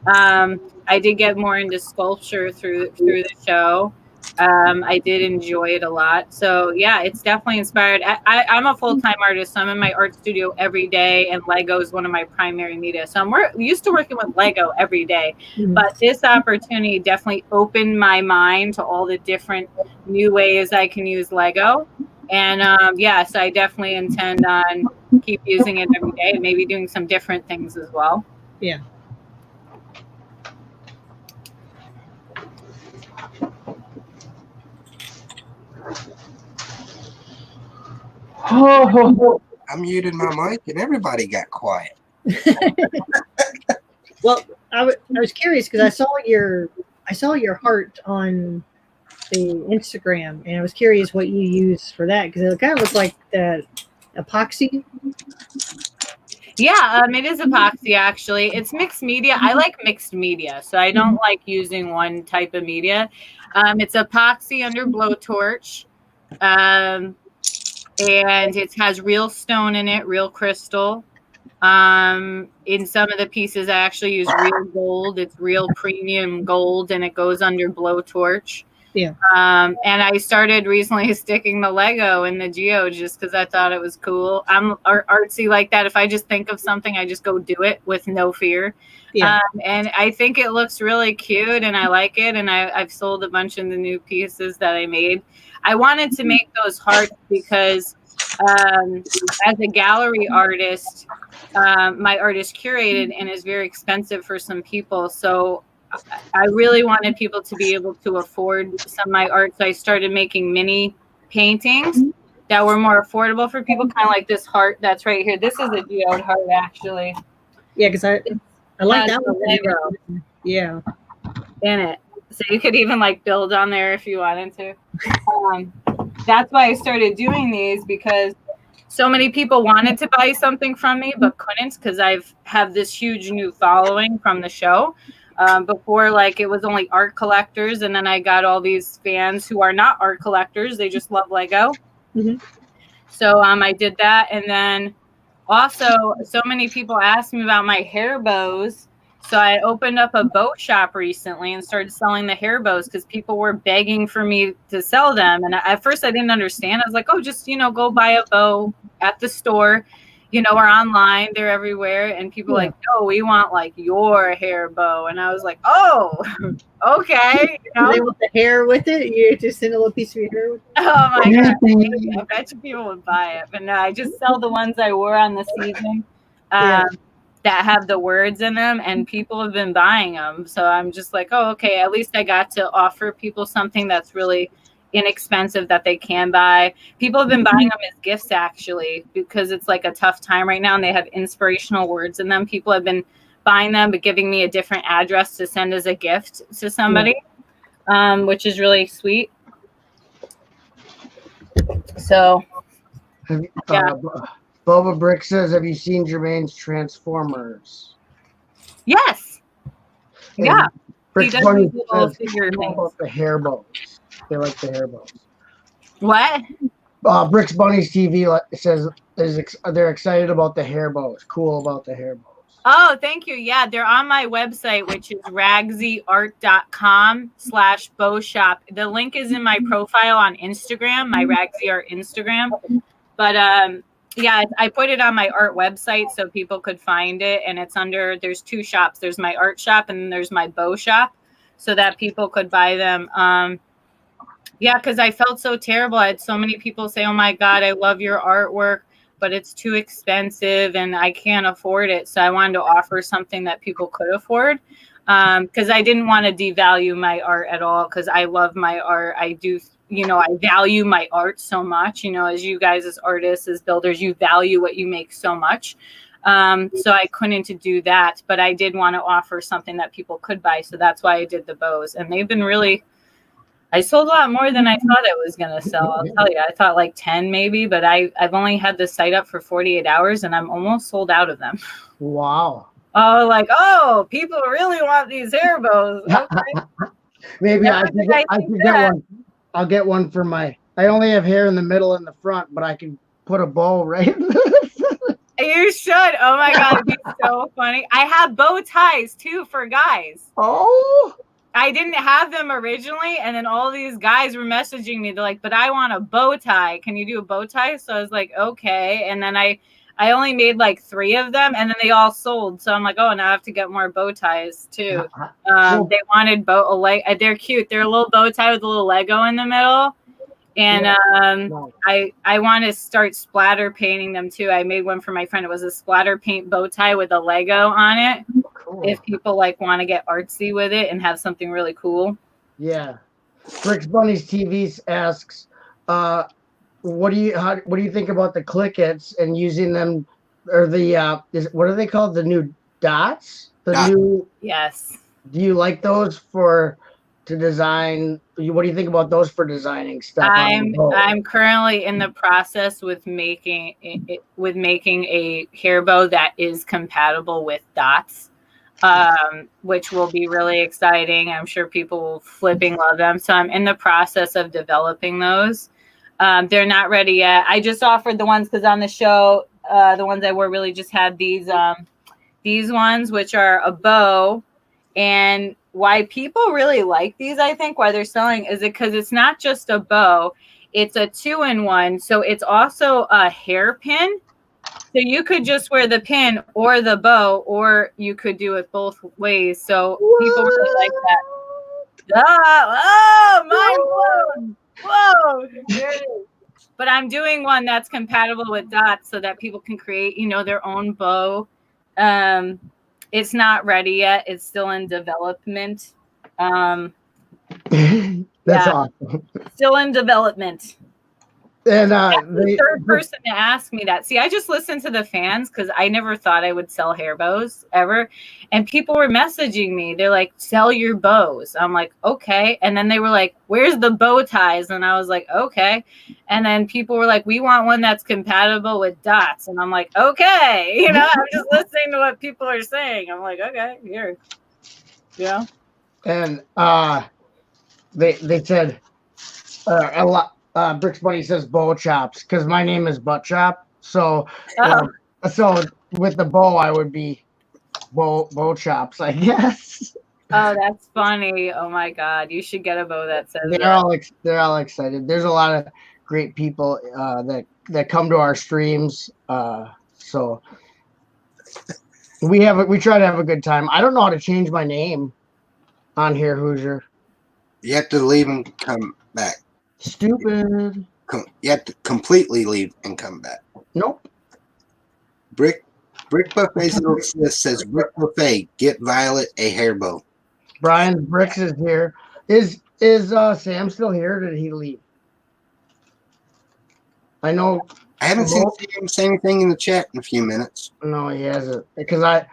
I did get more into sculpture through the show. I did enjoy it a lot. So yeah, it's definitely inspired. I'm a full-time artist, so I'm in my art studio every day, and Lego is one of my primary media. So I'm used to working with Lego every day, but this opportunity definitely opened my mind to all the different new ways I can use Lego. And yes, I definitely intend on keep using it every day, and maybe doing some different things as well. Yeah. I muted my mic and everybody got quiet. Well, I was curious because I saw your heart on the Instagram, and I was curious what you use for that because it kind of looks like the epoxy. Yeah, it is epoxy actually. It's mixed media. I like mixed media, so I don't like using one type of media. It's epoxy under blowtorch, and it has real stone in it, real crystal. In some of the pieces, I actually use real gold. It's real premium gold, and it goes under blowtorch. Yeah. And I started recently sticking the Lego in the Geo just because I thought it was cool. I'm artsy like that. If I just think of something, I just go do it with no fear. Yeah. And I think it looks really cute, and I like it. And I've sold a bunch of the new pieces that I made. I wanted to make those hearts because as a gallery artist, my art is curated and is very expensive for some people. So I really wanted people to be able to afford some of my art. So I started making mini paintings that were more affordable for people, kind of like this heart that's right here. This is a geode heart, actually. Yeah, because I like that one. Lego. Yeah. In it. So you could even like build on there if you wanted to. That's why I started doing these, because so many people wanted to buy something from me but couldn't, because have this huge new following from the show. Before, like, it was only art collectors, and then I got all these fans who are not art collectors. They just love Lego. Mm-hmm. So I did that. And then also, so many people asked me about my hair bows. So I opened up a bow shop recently and started selling the hair bows because people were begging for me to sell them. And at first I didn't understand. I was like, oh, just, go buy a bow at the store, or online. They're everywhere. And people were like, no, we want like your hair bow. And I was like, oh, okay. They want the hair with it? You just send a little piece of your hair with it? Oh my God. I bet you people would buy it. But no, I just sell the ones I wore on the season. That have the words in them, and people have been buying them. So I'm just like, oh, okay, at least I got to offer people something that's really inexpensive that they can buy. People have been buying them as gifts, actually, because it's like a tough time right now, and they have inspirational words in them. People have been buying them, but giving me a different address to send as a gift to somebody, which is really sweet. So, yeah. Boba Brick says, have you seen Jermaine's Transformers? Yes. And yeah. Brick's He does Bunny these little says figure things. about the hair bows. They like the hair bows. What? Brick's Bunny's TV says they're excited about the hair bows. Cool about the hair bows. Oh, thank you. Yeah, they're on my website, which is ragsyart.com/bow shop. The link is in my profile on Instagram, my Ragsy Art Instagram. But yeah, I put it on my art website so people could find it. And it's there's two shops. There's my art shop and then there's my bow shop, so that people could buy them. Yeah, because I felt so terrible. I had so many people say, oh my God, I love your artwork, but it's too expensive and I can't afford it. So I wanted to offer something that people could afford, because I didn't want to devalue my art at all, because I love my art. I do, I value my art so much, as you guys as artists, as builders, you value what you make so much. So I couldn't do that, but I did want to offer something that people could buy. So that's why I did the bows, and they've been really. I sold a lot more than I thought I was gonna sell. I'll tell you, I thought like 10 maybe, but I've only had the site up for 48 hours, and I'm almost sold out of them. Wow. Oh, like, oh, people really want these hair bows. Okay. Maybe I Everything could get one. I'll get one for my. I only have hair in the middle and the front, but I can put a bow right. You should. Oh my God, it'd be so funny. I have bow ties too for guys. Oh. I didn't have them originally, and then all these guys were messaging me. They're like, "But I want a bow tie. Can you do a bow tie?" So I was like, "Okay." And then I only made like 3 of them, and then they all sold. So I'm like, "Oh, now I have to get more bow ties too." They wanted they're cute. They're a little bow tie with a little Lego in the middle. And I want to start splatter painting them too. I made one for my friend. It was a splatter paint bow tie with a Lego on it. Cool. If people like want to get artsy with it and have something really cool. Yeah. Bricks Bunnies TV asks, what do you think about the clickets and using them, or the what are they called? The new dots? Yes. Do you like those to design? What do you think about those for designing stuff? I'm currently in the process with making a hair bow that is compatible with dots, which will be really exciting. I'm sure people will flipping love them. So I'm in the process of developing those. They're not ready yet. I just offered the ones because on the show, the ones I wore really just had these ones, which are a bow. And why people really like these, I think, why they're selling, is it because it's not just a bow, it's a 2-in-1. So it's also a hairpin. So you could just wear the pin or the bow, or you could do it both ways. So people really like that. Oh, mind blown. Whoa. There it is. But I'm doing one that's compatible with dots so that people can create, their own bow. It's not ready yet. It's still in development. That's awesome. Still in development. And the third person to ask me that. See, I just listened to the fans because I never thought I would sell hair bows ever. And people were messaging me. They're like, sell your bows. I'm like, okay. And then they were like, where's the bow ties? And I was like, okay. And then people were like, we want one that's compatible with dots. And I'm like, okay. I'm just listening to what people are saying. I'm like, okay, here. Yeah. And they said a lot. Bricks Bunny says bow chops because my name is Butt Chop. So, so with the bow, I would be bow chops, I guess. Oh, that's funny. Oh my God, you should get a bow that says they're all excited. There's a lot of great people that come to our streams. So we try to have a good time. I don't know how to change my name on here, Hoosier. You have to leave and come back. Stupid. You have to completely leave and come back. Nope. Brick Buffet's little sis says, Brick Buffet, get Violet a hair bow. Brian Bricks is here. Is Sam still here, or did he leave? I know. I haven't seen him say anything in the chat in a few minutes. No, he hasn't. Because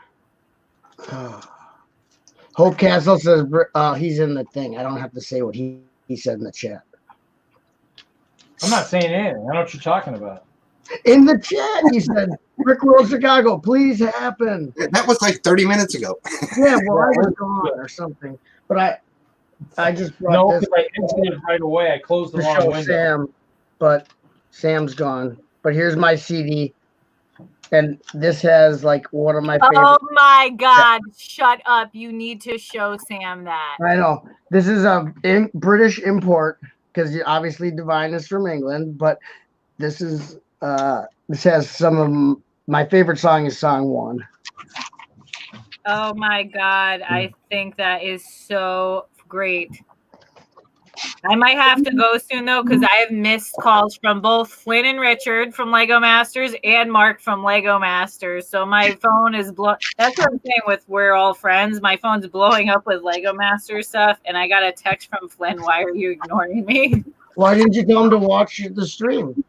Hope Castle says he's in the thing. I don't have to say what he said in the chat. I'm not saying anything. I know what you're talking about. In the chat, he said, Rick Roll Chicago, please happen. That was like 30 minutes ago. Yeah, well, I was gone or something. But I just brought this. I exited right away. I closed the wrong window. Sam, but Sam's gone. But here's my CD. And this has like one of my favorite. Oh my God, shut up. You need to show Sam that. I know. This is a British import. Because obviously Divine is from England, but this has some of my favorite song is song 1. Oh my God, I think that is so great. I might have to go soon though, because I have missed calls from both Flynn and Richard from Lego Masters and Mark from Lego Masters. So my phone is that's what I'm saying with We're All Friends. My phone's blowing up with Lego Masters stuff, and I got a text from Flynn. Why are you ignoring me? Why didn't you tell him to watch the stream?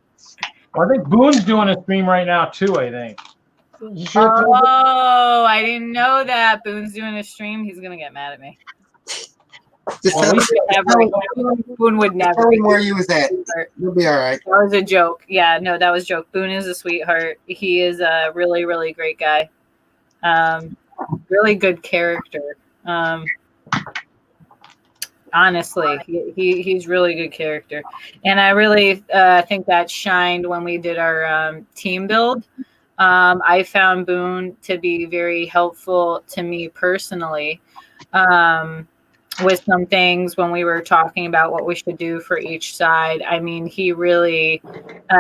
Well, I think Boone's doing a stream right now too, I think. You should have told him. Oh, I didn't know that. Boone's doing a stream. He's gonna get mad at me. Just Well, tell, at least Boone would never. tell him where you was at. You'll be all right. That was a joke. Yeah, no, that was a joke. Boone is a sweetheart. He is a really, really great guy. Really good character. Honestly, he's really good character, and I really think that shined when we did our team build. I found Boone to be very helpful to me personally with some things when we were talking about what we should do for each side. I mean, he really,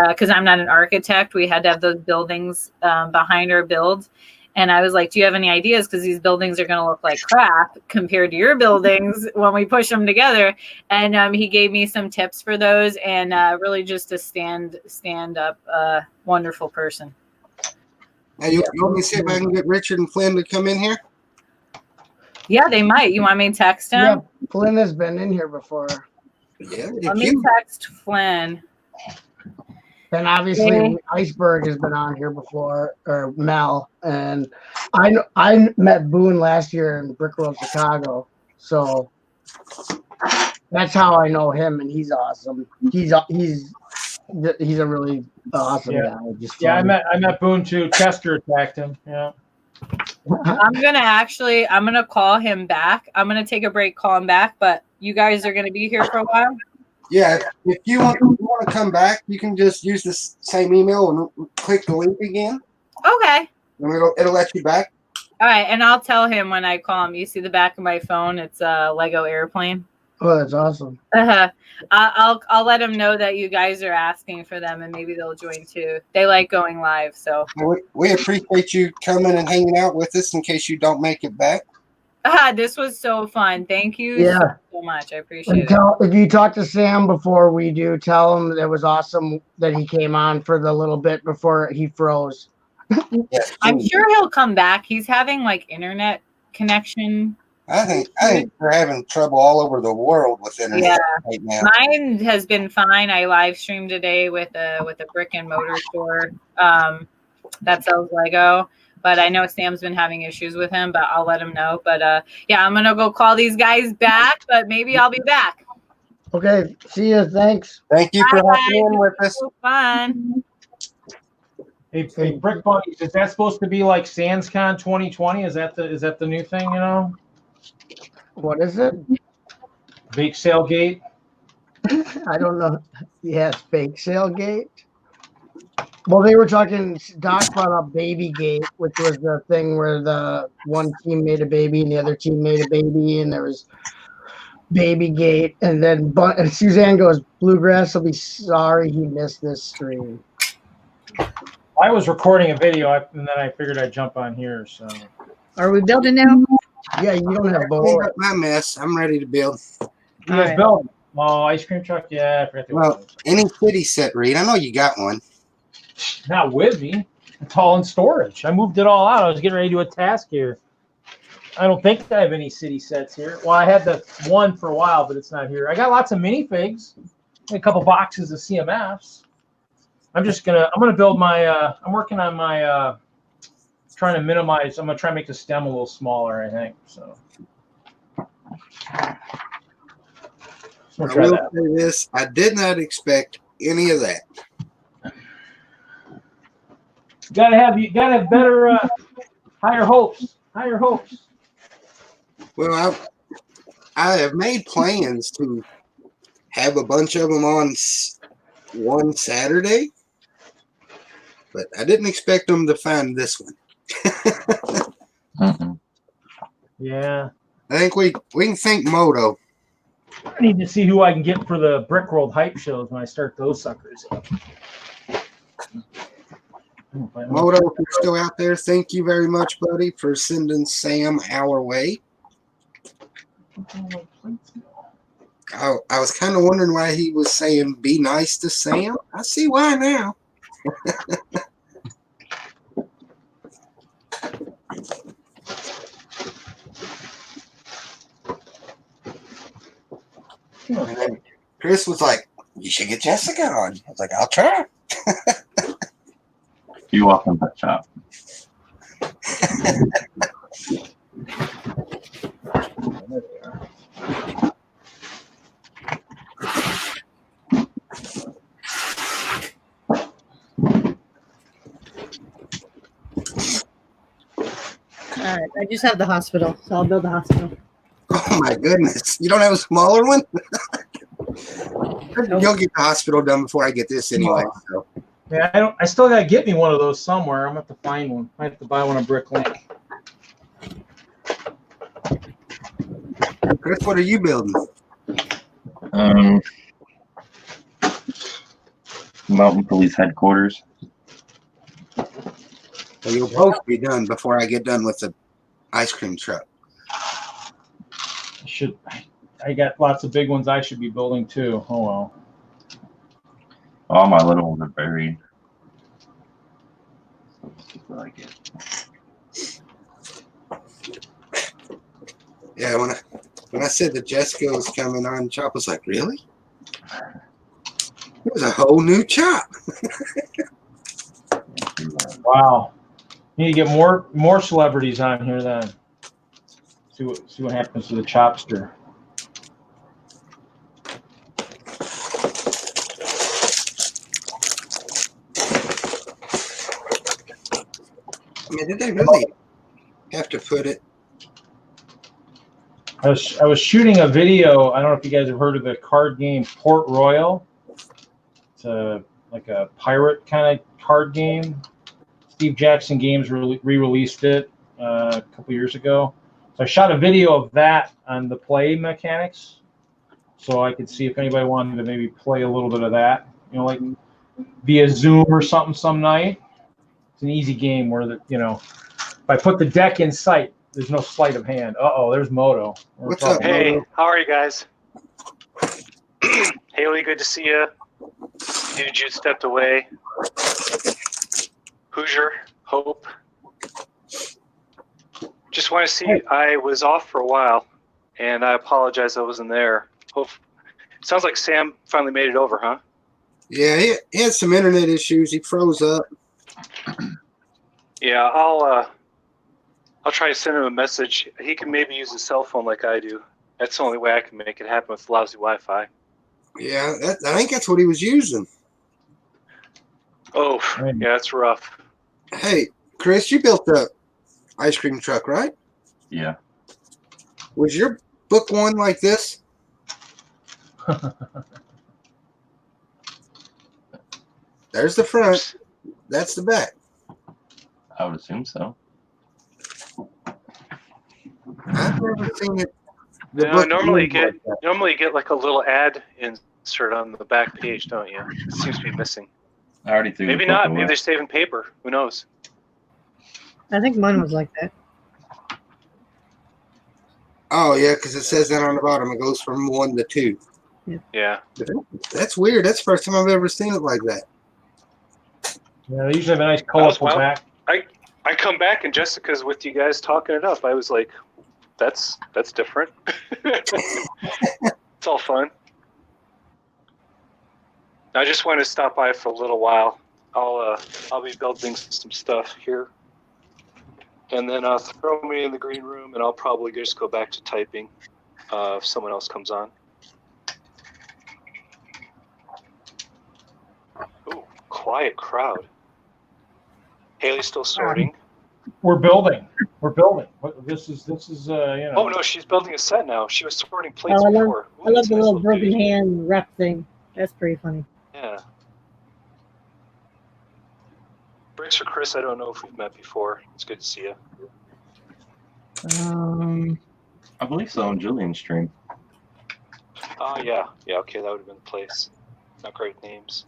because I'm not an architect, we had to have those buildings behind our build. And I was like, do you have any ideas? Because these buildings are going to look like crap compared to your buildings when we push them together. And he gave me some tips for those, and really just a stand up wonderful person. Now, you want me to see if I can get Richard and Flynn to come in here? Yeah, they might. You want me to text him? Yeah, Flynn has been in here before. Yeah. Let me text Flynn. And obviously, Iceberg has been on here before, or Mel. And I met Boone last year in Brickworld, Chicago. So that's how I know him, and he's awesome. He's a really awesome guy. Just Yeah, fun. I met Boone too. Chester attacked him. Yeah. I'm gonna call him back. I'm gonna take a break, call him back, but you guys are gonna be here for a while. Yeah, if you want to come back, you can just use this same email and click the link again, Okay. and it'll let you back. All right, and I'll tell him when I call him. You see the back of my phone? It's a Lego airplane. Oh, that's awesome. I'll let him know that you guys are asking for them, and maybe they'll join too. They like going live, so. We appreciate you coming and hanging out with us in case you don't make it back. This was so fun. Thank you so much. I appreciate it. If you talk to Sam before we do, tell him that it was awesome that he came on for the little bit before he froze. I'm sure he'll come back. He's having like internet connection. I think we're having trouble all over the world with internet right now. Mine has been fine. I live streamed today with a brick and mortar store that sells Lego. But I know Sam's been having issues with him, but I'll let him know. But yeah, I'm gonna go call these guys back, but maybe I'll be back. Okay, see you. Thanks. Thank you for hopping in with us. So fun. Hey, Brick Buddies, is that supposed to be like SansCon 2020? Is that the new thing? You know, What is it? bake sale gate. I don't know. Yes, bake sale gate. Well, they were talking. Doc brought up Baby Gate, which was the thing where the one team made a baby and the other team made a baby, and there was Baby Gate. And then and Suzanne goes, "Bluegrass will be sorry he missed this stream." I was recording a video, and then I figured I'd jump on here. So, Are we building now? Yeah, you don't have both. Clean up my mess. I'm ready to build. you guys built? Oh, ice cream truck. Yeah, I forgot to. Well, any city set, Reed. I know you got one. Not with me. It's all in storage. I moved it all out. I was getting ready to do a task here. I don't think I have any city sets here. Well, I had the one for a while, but it's not here. I got lots of minifigs, a couple boxes of CMFs. I'm gonna build my. I'm working on my. Trying to minimize. I'm gonna try and make the stem a little smaller. I think so. I will say this: I did not expect any of that. Gotta have better, higher hopes. Higher hopes. Well, I have made plans to have a bunch of them on one Saturday, but I didn't expect them to find this one. Yeah. I think we can thank Moto. I need to see who I can get for the Brickworld hype shows when I start those suckers. Moto, if you're still out there, thank you very much, buddy, for sending Sam our way. I was kind of wondering why he was saying be nice to Sam. I see why now. And then Chris was like, you should get Jessica on. I was like, I'll try. You're welcome, Pet Shop. All right, I just have the hospital, so I'll build the hospital. Oh my goodness! You don't have a smaller one? You'll get the hospital done before I get this anyway. So. Yeah, I still gotta get me one of those somewhere. I'm gonna have to find one. I have to buy one at Bricklink. Chris, what are you building? Mountain Police Headquarters. Well, you'll both be done before I get done with the ice cream truck. I got lots of big ones I should be building too. Oh well. All my little ones are buried. So let's see what I get. Yeah, when I said that Jessica was coming on, Chop was like, really? It was a whole new Chop. Wow. Need to get more celebrities on here then. See what happens to the Chopster. I mean, did they really have to put it? I was shooting a video. I don't know if you guys have heard of the card game Port Royal. It's like a pirate kind of card game. Steve Jackson Games re-released it a couple years ago. So I shot a video of that on the play mechanics, so I could see if anybody wanted to maybe play a little bit of that. You know, like via Zoom or something some night. It's an easy game where if I put the deck in sight, there's no sleight of hand. There's Moto. What's up, Hey, Moto? how are you guys? Haley, good to see you. Dude, you stepped away. Hoosier, Hope. Just want to see. I was off for a while, and I apologize I wasn't there. Sounds like Sam finally made it over, huh? Yeah, he had some internet issues. He froze up. Yeah, I'll try to send him a message. He can maybe use his cell phone like I do. That's the only way I can make it happen with lousy Wi-Fi. Yeah, I think that's what he was using. Oh, yeah, that's rough. Hey, Chris, you built the ice cream truck, right? Yeah. Was your book one like this? There's the front. That's the back. I would assume so. I've never seen it. Normally you get like a little ad insert on the back page, don't you? It seems to be missing. I already threw Maybe the book not. away. Maybe they're saving paper. Who knows? I think mine was like that. Oh, yeah, because it says that on the bottom. It goes from 1 to 2. Yeah. That's weird. That's the first time I've ever seen it like that. Yeah, they usually have a nice colorful Well, back. I come back and Jessica's with you guys talking it up. I was like, that's different. It's all fun. I just want to stop by for a little while. I'll be building some stuff here, and then throw me in the green room, and I'll probably just go back to typing if someone else comes on. Ooh, quiet crowd. Haley's still sorting. We're building. This is Oh no, she's building a set now. She was sorting plates I before. Ooh, love that's the a nice little broken beauty. hand wrap thing. That's pretty funny. Yeah. Bricks for Chris, I don't know if we've met before. It's good to see you. I believe so on Julian's stream. Oh yeah, okay, that would have been the place. Not great names.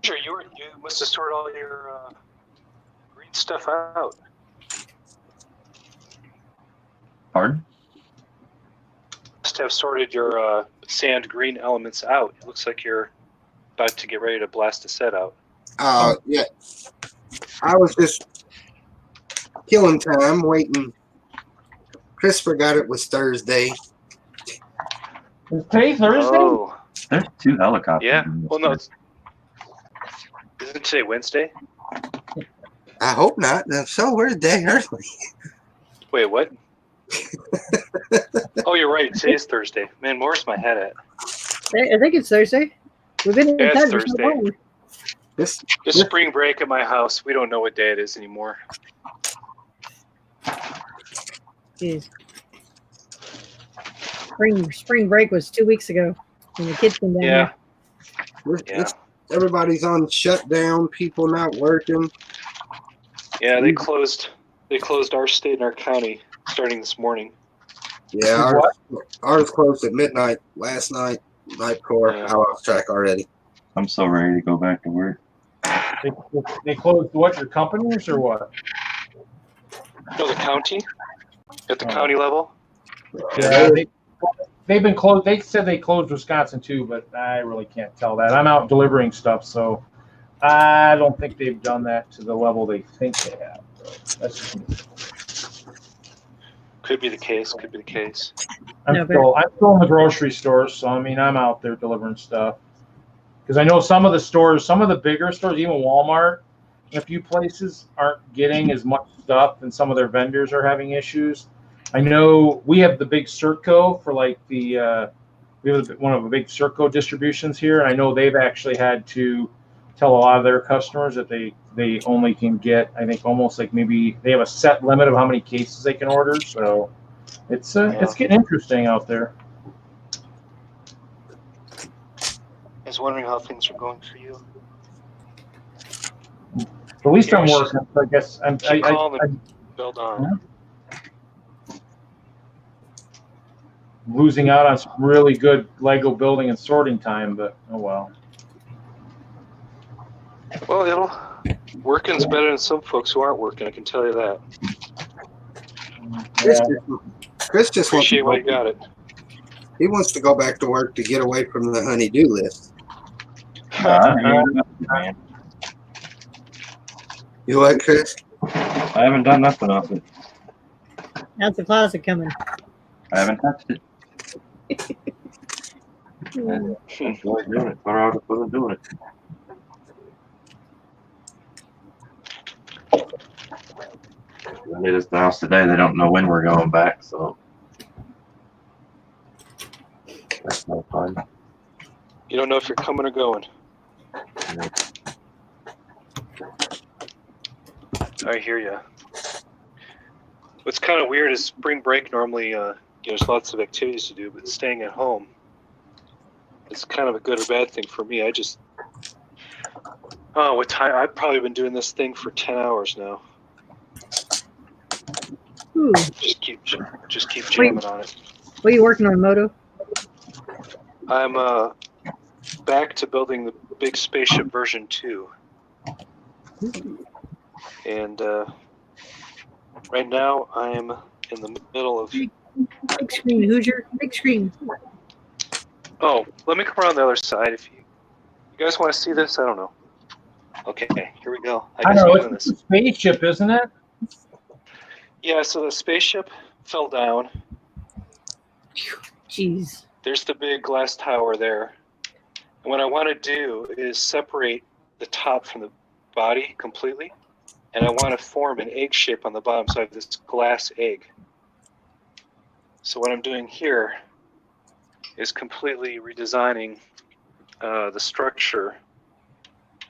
Sure, you must have sorted all your green stuff out. Pardon? Must have sorted your sand green elements out. It looks like you're about to get ready to blast a set out. Yeah. I was just killing time, waiting. Chris forgot it was Thursday. Today's Thursday? Oh, There's 2 helicopters. yeah. in this Well, no, place. isn't today Wednesday? I hope not. If so, we're a day early. Wait, what? Oh, you're right. Today's Thursday. Man, where's my head at? I think it's Thursday. We've been Yeah, it's inside for so Thursday. long. This It's spring break at my house. We don't know what day it is anymore. Jeez. Spring break was 2 weeks ago when the kids came down Yeah. here. Yeah. everybody's on shutdown. People not working. Yeah, they closed our state and our county starting this morning. Yeah, ours closed at midnight last night. Night before. Yeah. I lost track already. I'm so ready to go back to work. They closed what, your companies or what? No, the county? At the county level? Yeah, they've been closed. They said they closed Wisconsin too, but I really can't tell that. I'm out delivering stuff, so I don't think they've done that to the level they think they have. So that's just Could be the case. Could be the case. I'm still in the grocery stores, so I mean I'm out there delivering stuff. Because I know some of the stores, some of the bigger stores, even Walmart, in a few places aren't getting as much stuff, and some of their vendors are having issues. I know we have the big Circo for like we have one of the big Circo distributions here, and I know they've actually had to tell a lot of their customers that they only can get, I think, almost like maybe they have a set limit of how many cases they can order. So it's getting interesting out there. I was wondering how things are going for you. At least I'm working. So I guess I'm build on. Losing out on some really good Lego building and sorting time, but oh well. Well, working's better than some folks who aren't working. I can tell you that. Chris just wants Appreciate why you got it. He wants to go back to work to get away from the honey-do list. You what, Chris? I haven't done nothing of it. How's the closet coming? I haven't touched it. I enjoy doing it. But I wasn't doing it. I did this house today. They don't know when we're going back, so that's no fun. You don't know if you're coming or going. I hear you. What's kind of weird is spring break normally there's lots of activities to do, but staying at home is kind of a good or bad thing for me. What time? I've probably been doing this thing for 10 hours now. Ooh. Just keep jamming on it. What are you working on, Moto? I'm back to building the big spaceship version 2. And right now I am in the middle of... Big screen, Hoosier. Big screen. Oh, let me come around the other side. If you guys want to see this, I don't know. Okay, here we go. I know, it's a spaceship, isn't it? Yeah, so the spaceship fell down. Jeez. There's the big glass tower there. And what I want to do is separate the top from the body completely. And I want to form an egg shape on the bottom, so I have this glass egg. So what I'm doing here is completely redesigning the structure.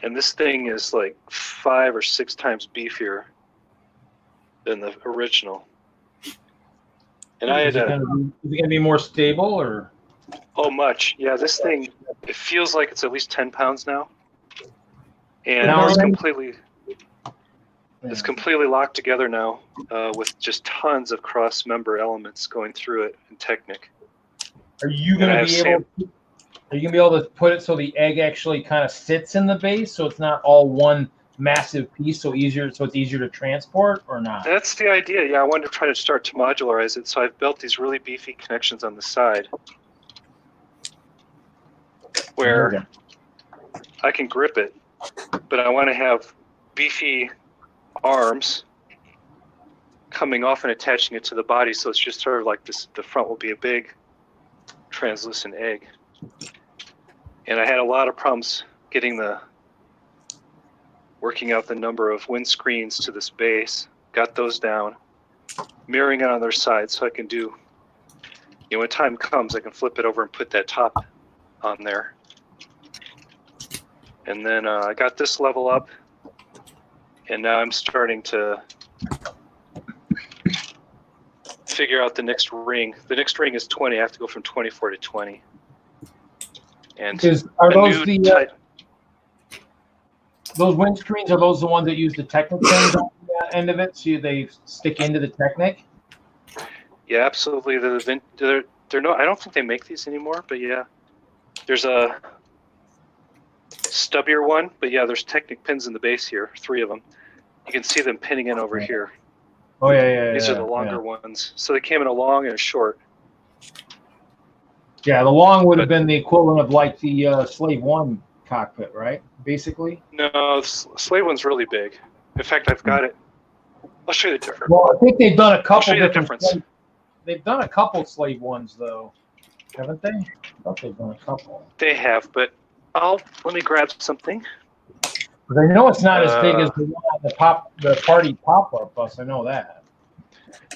And this thing is like 5 or 6 times beefier than the original. And I had is it going to be more stable or? Oh, much. Yeah, this thing, it feels like it's at least 10 pounds now. And it's completely locked together now with just tons of cross-member elements going through it in Technic. Are you going to be able to put it so the egg actually kind of sits in the base, so it's not all one massive piece, so it's easier to transport, or not? That's the idea. Yeah, I wanted to try to start to modularize it, so I've built these really beefy connections on the side where I can grip it, but I want to have beefy arms coming off and attaching it to the body, so it's just sort of like this. The front will be a big translucent egg. And I had a lot of problems getting the working out the number of wind screens to this base. Got those down, mirroring it on their side, so I can do. When time comes, I can flip it over and put that top on there. And then I got this level up, and now I'm starting to figure out the next ring. The next ring is 20. I have to go from 24 to 20. And are those those windscreens? Are those the ones that use the Technic pins on the end of it, so they stick into the Technic? Yeah, absolutely. They're no. I don't think they make these anymore, but yeah, there's a stubbier one, but yeah, there's Technic pins in the base here. 3 of them. You can see them pinning in over here. Oh yeah. These are the longer ones. So they came in a long and a short. Yeah, the long would have been the equivalent of like the Slave 1 cockpit, right? Basically. No, Slave 1's really big. In fact, I've got it. I'll show you the difference. Well, I think they've done a couple different. They've done a couple Slave 1s though, haven't they? I thought they've done a couple. They have, but let me grab something. But I know it's not as big as the one on the party pop-up bus. I know that.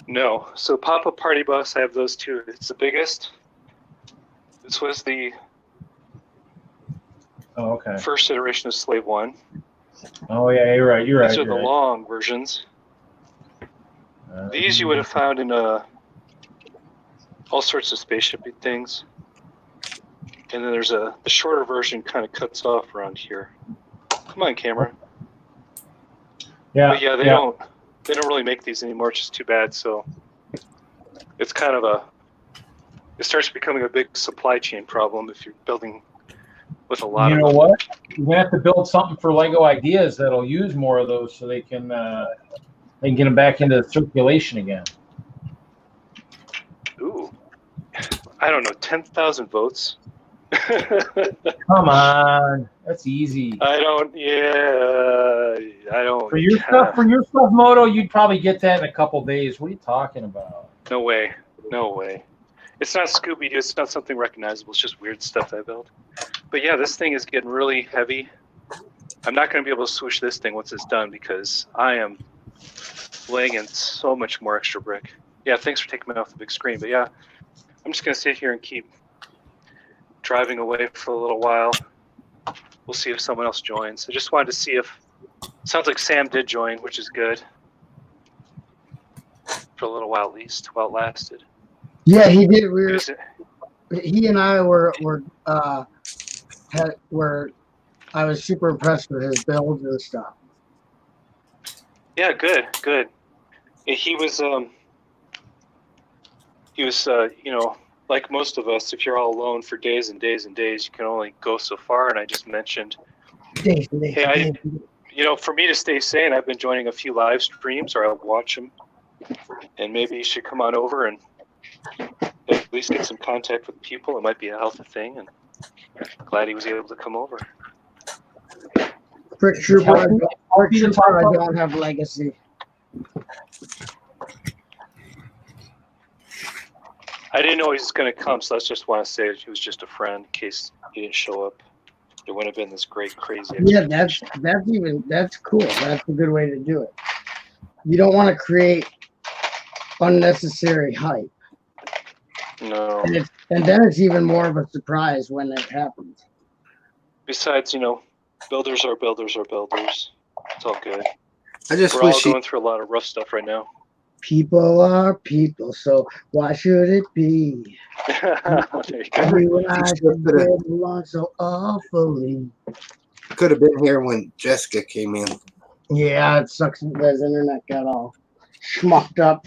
No, so pop-up party bus, I have those 2. It's the biggest. This was the first iteration of Slave 1. Oh yeah, you're right. These are the long versions. These you would have found in all sorts of spaceshipy things. And then there's the shorter version kind of cuts off around here. Come on, camera. Yeah. But yeah, they don't really make these anymore, which is too bad. So it's kind of it starts becoming a big supply chain problem if you're building with a lot of them. You know what? You're gonna have to build something for Lego Ideas that'll use more of those, so they can get them back into circulation again. Ooh, I don't know, 10,000 votes. Come on, that's easy. I don't. For your stuff, Moto, you'd probably get that in a couple days. What are you talking about? No way. It's not Scooby-Doo. It's not something recognizable. It's just weird stuff I built. But yeah, this thing is getting really heavy. I'm not going to be able to swoosh this thing once it's done because I am laying in so much more extra brick. Yeah, thanks for taking me off the big screen. But yeah, I'm just going to sit here and keep driving away for a little while. We'll see if someone else joins. I just wanted to see if... Sounds like Sam did join, which is good. For a little while at least, while it lasted. Yeah, he did. He and I were I was super impressed with his builds and stuff. Yeah, good. He was like most of us, if you're all alone for days and days and days, you can only go so far. And I just mentioned, hey, for me to stay sane, I've been joining a few live streams, or I'll watch them, and maybe you should come on over and at least get some contact with people. It might be a healthy thing, and glad he was able to come over. Frick Trooper, I don't have legacy. I didn't know he was going to come, so I just want to say he was just a friend in case he didn't show up. There wouldn't have been this great, crazy. Yeah, that's cool. That's a good way to do it. You don't want to create unnecessary hype. No. And then it's even more of a surprise when it happens. Besides, builders are builders are builders. It's all good. We're all going through a lot of rough stuff right now. People are people, so why should it be? You and I should get along so awfully. Could have been here when Jessica came in. Yeah, it sucks that his internet got all schmucked up.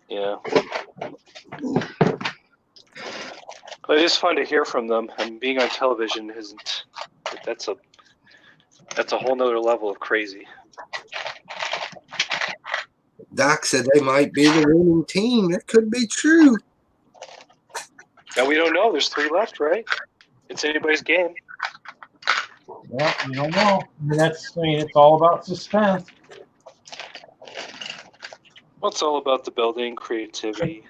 Yeah. But it is fun to hear from them, and being on television isn't. That's a whole nother level of crazy. Doc said they might be the winning team. That could be true. Now we don't know. There's 3 left, right? It's anybody's game. Well, you don't know. It's all about suspense. Well, it's all about the building, creativity,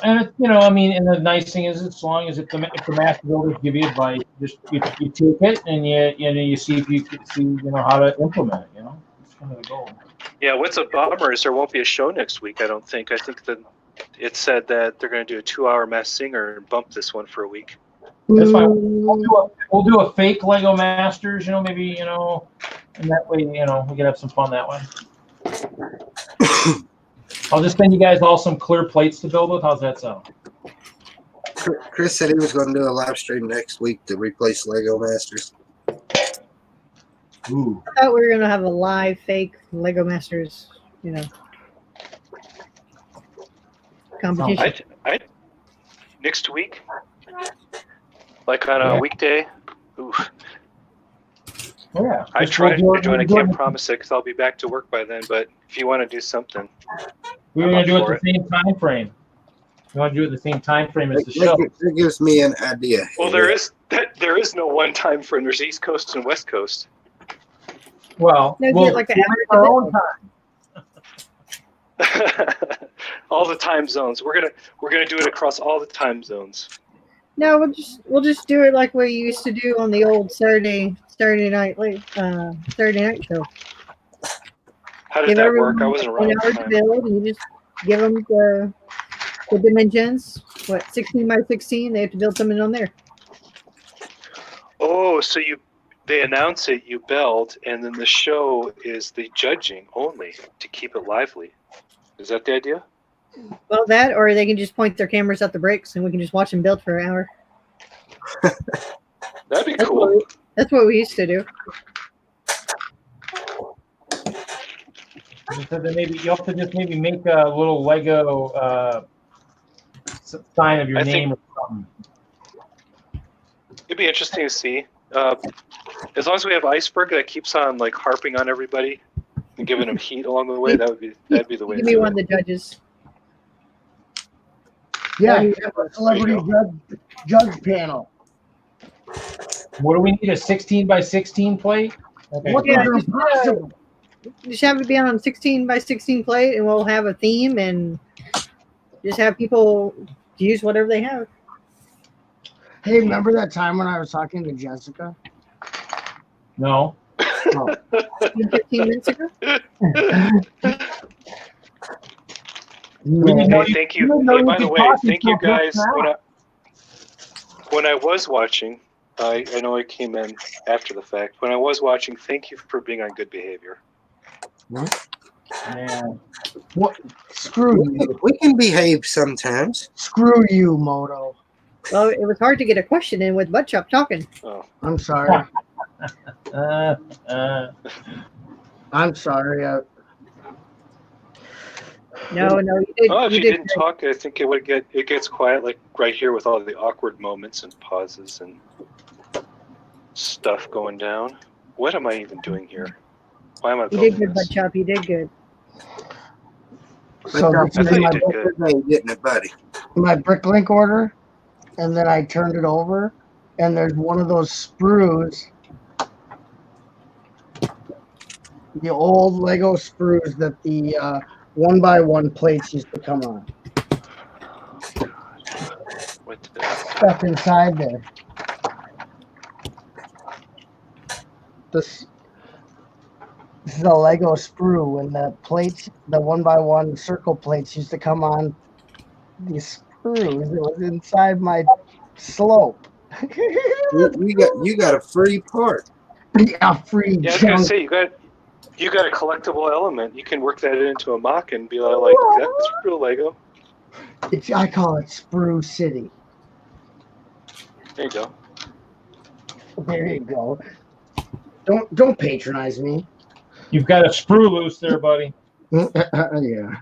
And you know, I mean, and the nice thing is, as long as if the master builders give you advice, just you take it and you see if you can see how to implement it. It's kind of the goal. Yeah, what's a bummer is there won't be a show next week. I don't think. I think that it said that they're going to do a 2-hour Masked Singer and bump this one for a week. That's fine. We'll do a fake Lego Masters. Maybe and that way we can have some fun that way. I'll just send you guys all some clear plates to build with. How's that sound? Chris said he was going to do a live stream next week to replace Lego Masters. Ooh. I thought we were going to have a live fake Lego Masters, competition. Next week, like on a weekday. Ooh. Yeah. I tried to join. I can't promise it because I'll be back to work by then. But if you want to do something, we were going to do it at the same time frame. You want to do it at the same time frame as the show? It gives me an idea. Well, there is no one time frame. There's East Coast and West Coast. Well, we'll like our own time. All the time zones. We're gonna do it across all the time zones. No, we'll just do it like we used to do on the old Saturday night show. How did that work? I wasn't around. To build, and you just give them the dimensions. 16 by 16? They have to build something on there. Oh, so they announce it, you build, and then the show is the judging only to keep it lively. Is that the idea? Well, that, or they can just point their cameras at the bricks and we can just watch them build for an hour. That'd be cool. That's what we used to do. So then maybe you have to just maybe make a little Lego sign of your name or something. It'd be interesting to see. As long as we have Iceberg that keeps on harping on everybody and giving them heat along the way, that'd be the way. Give me one of the judges. Yeah, you have a celebrity judge panel. What do we need? A 16 by 16 plate? Okay. Just have it be on 16 by 16 plate, and we'll have a theme, and just have people use whatever they have. Hey, remember that time when I was talking to Jessica? No. Oh. 15 minutes ago? Hey, thank you. Hey, by the way, thank you guys. When I was watching, I know I came in after the fact. When I was watching, thank you for being on good behavior. Man. What? Screw you. We can behave sometimes. Screw you, Moto. Well, it was hard to get a question in with Butt Chop talking. Oh. I'm sorry. I'm sorry. No, you did. Oh, if you didn't great. talk, I think it gets quiet right here with all the awkward moments and pauses and stuff going down. What am I even doing here? Why am I You building did good, Butt this? Chop. You did good. So I this is thought you my, did good. Getting it, buddy. my Bricklink order, and then I turned it over, and there's one of those sprues, the old Lego sprues that the 1x1 plates used to come on. What the? Stuff inside there. This is a Lego sprue, and the plates, the 1x1 circle plates used to come on these sprues. It was inside my slope. You got a free part. Yeah, free Yeah, I was junk. gonna say you got a collectible element. You can work that into a mock and be like, that's real Lego. I call it Sprue City. There you go. There you go. Don't patronize me. You've got a sprue loose there, buddy. Yeah.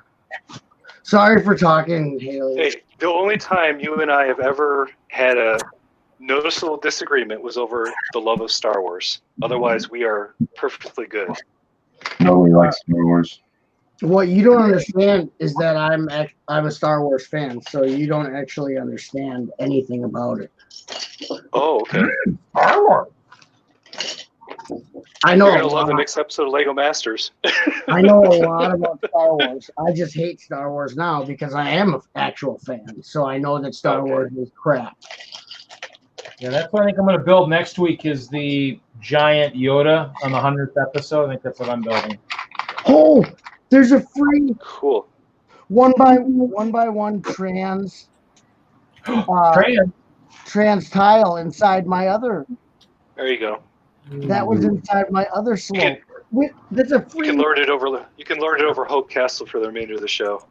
Sorry for talking, Haley. Hey, the only time you and I have ever had a noticeable disagreement was over the love of Star Wars. Otherwise, we are perfectly good. Nobody likes Star Wars. What you don't understand is that I'm a Star Wars fan, so you don't actually understand anything about it. Oh, okay. Star Wars. I know You're a gonna love the lot. next episode of Lego Masters. I know a lot about Star Wars. I just hate Star Wars now because I am an actual fan. So I know that Star Okay. Wars is crap. Yeah, that's what I think I'm going to build next week is the giant Yoda on the 100th episode. I think that's what I'm building. Oh, there's a free Cool. one by one trans trans tile inside my other. There you go. That was inside my other slope. That's a You free. can lord it over Hope Castle for the remainder of the show.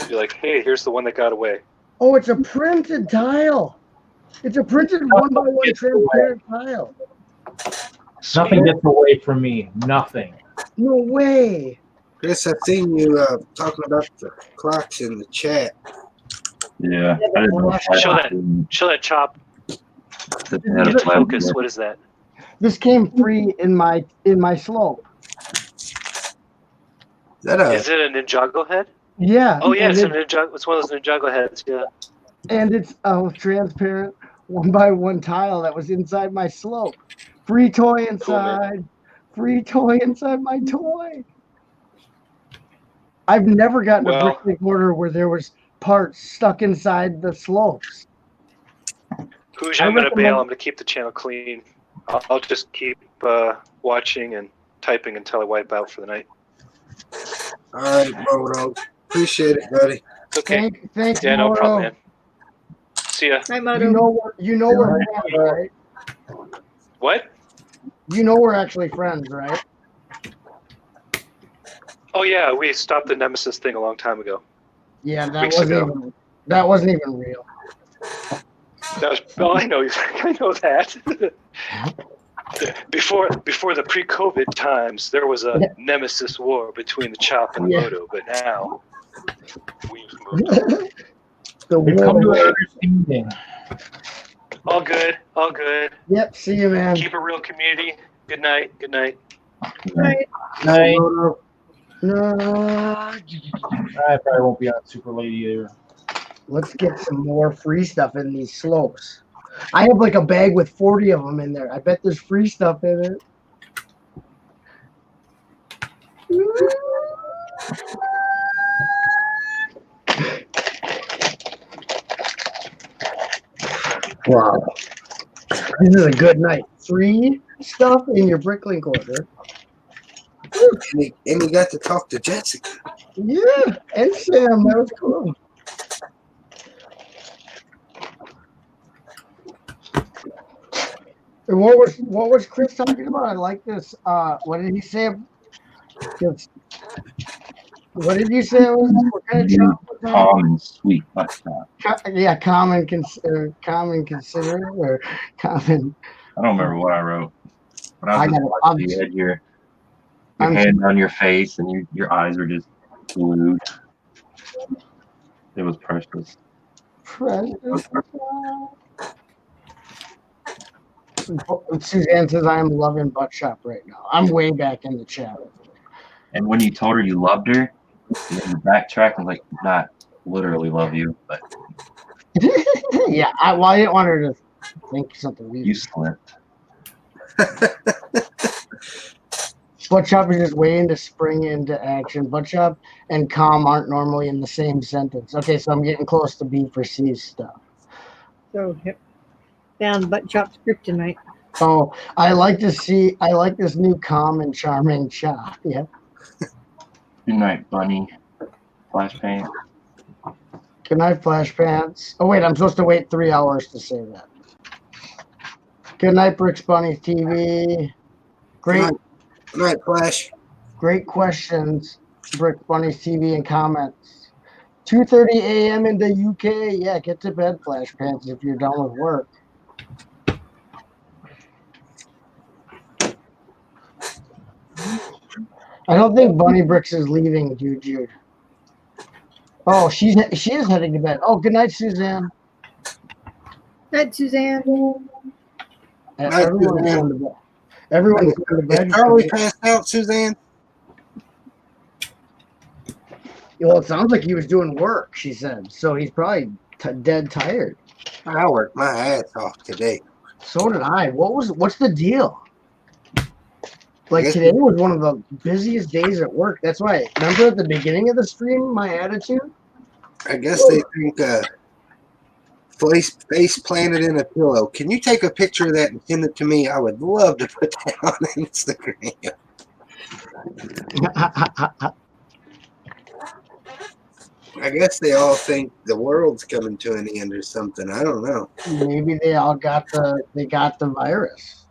Be like, hey, here's the one that got away. Oh, it's a printed tile. It's a printed one by one transparent tile. Nothing gets away from me. Nothing. No way. Chris, I've seen you talking about the clocks in the chat. Yeah. I didn't know if I Show had that chop. to had a plan Focus. for it. What is that? This came free in my slope. Is that a Is it a Ninjago head? Yeah. Oh yeah, and it's one of those Ninjago heads. Yeah. And it's a transparent one by one tile that was inside my slope. Free toy inside. Free toy inside my toy. I've never gotten a Well- bricklink order where there was parts stuck inside the slopes. Hoosier, I'm gonna bail. I'm gonna keep the channel clean. I'll just keep watching and typing until I wipe out for the night. all right, Moto? Appreciate it, buddy. Okay. Thanks, Yeah, no Moto. problem, man. See ya. Hi, You Moto. know we're friends, right? What? You know we're actually friends, right? Oh yeah, we stopped the Nemesis thing a long time ago. Yeah, Weeks ago. that wasn't even real. That was, oh, I know that. Before the pre-COVID times, there was a Nemesis war between the Chop and the Yeah. Moto, but now we've moved on. The We've come to war. an understanding. All good, all good. Yep, see you, man. Keep a real community. Good night, good night. Night. No. I probably won't be on super late either. Let's get some more free stuff in these slopes. I have like a bag with 40 of them in there. I bet there's free stuff in it. Wow. This is a good night. Free stuff in your bricklink order. And you got to talk to Jessica. Yeah, and Sam, that was cool. And what was Chris talking about? I like this. What did he say? What did you say? What kind of chocolate? Calm and sweet like that. Yeah, common considerate or common. I don't remember what I wrote. But I I was got just it. watching you had your hand on your face and your eyes were just glued. It was precious. Suzanne says I am loving butt shop right now. I'm way back in the chat. And when you told her you loved her, and then you backtracked and like not literally love you, but Yeah, I didn't want her to think something weird. you slipped. Butt shop is just waiting to spring into action. Butt shop and calm aren't normally in the same sentence. Okay, so I'm getting close to B for C stuff. So, yep. Found butt chop script tonight. Oh, I like this new calm and charming chop. Yeah. Good night, Bunny. Flash paint. Good night, Flash Pants. Oh wait, I'm supposed to wait 3 hours to say that. Good night, Bricks Bunnies TV. Great. Good night, Flash. Great questions, Brick Bunnies TV and comments. 2:30 a.m. in the UK. Yeah, get to bed, Flash Pants, if you're done with work. I don't think Bunny Bricks is leaving, Jude. Oh, she is heading to bed. Oh, good night, Suzanne. Night, Suzanne. Everyone's going to bed. Everyone's going to bed. Is Charlie passed out, Suzanne? Well, it sounds like he was doing work, she said. So he's probably dead tired. I worked my ass off today. So did I. What's the deal? Like Yes. today was one of the busiest days at work. That's why. Remember at the beginning of the stream, my attitude. I guess they think face planted in a pillow. Can you take a picture of that and send it to me? I would love to put that on Instagram. I guess they all think the world's coming to an end or something. I don't know. Maybe they all got the virus.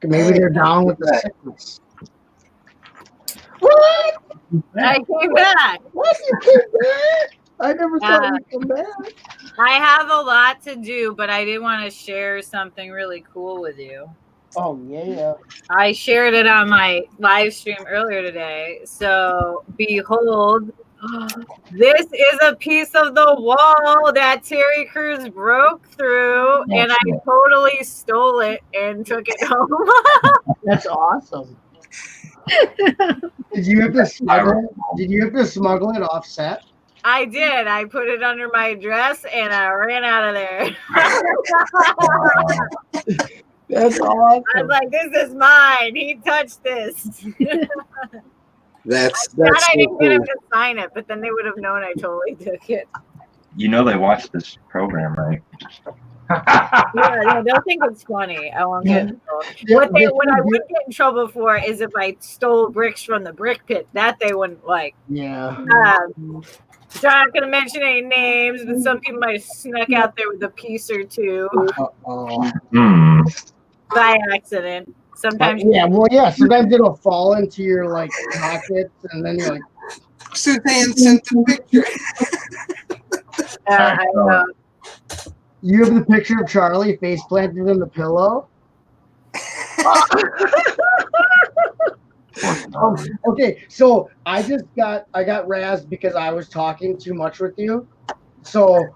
Maybe they're down with the sickness. What? I came back. What? You came back? I never thought you'd come back. I have a lot to do, but I did want to share something really cool with you. Oh yeah. I shared it on my live stream earlier today. So behold, this is a piece of the wall that Terry Crews broke through, and I totally stole it and took it home. That's awesome. Did you have to smuggle it offset? I did. I put it under my dress and I ran out of there. That's awesome. I was like, "This is mine. He touched this." That's I didn't so get him cool. to sign it, but then they would have known I totally took it. You know they watch this program, right? Yeah, they'll think it's funny. I won't get in trouble. What I would get in trouble for is if I stole bricks from the brick pit. That they wouldn't like. Yeah. So I'm not going to mention any names, but some people might have snuck out there with a piece or two by accident. Sometimes. Sometimes it'll fall into your like pockets, and then you're like, Suzanne sent the picture. I know. You have the picture of Charlie face planted in the pillow. Okay, so I got razzed because I was talking too much with you. So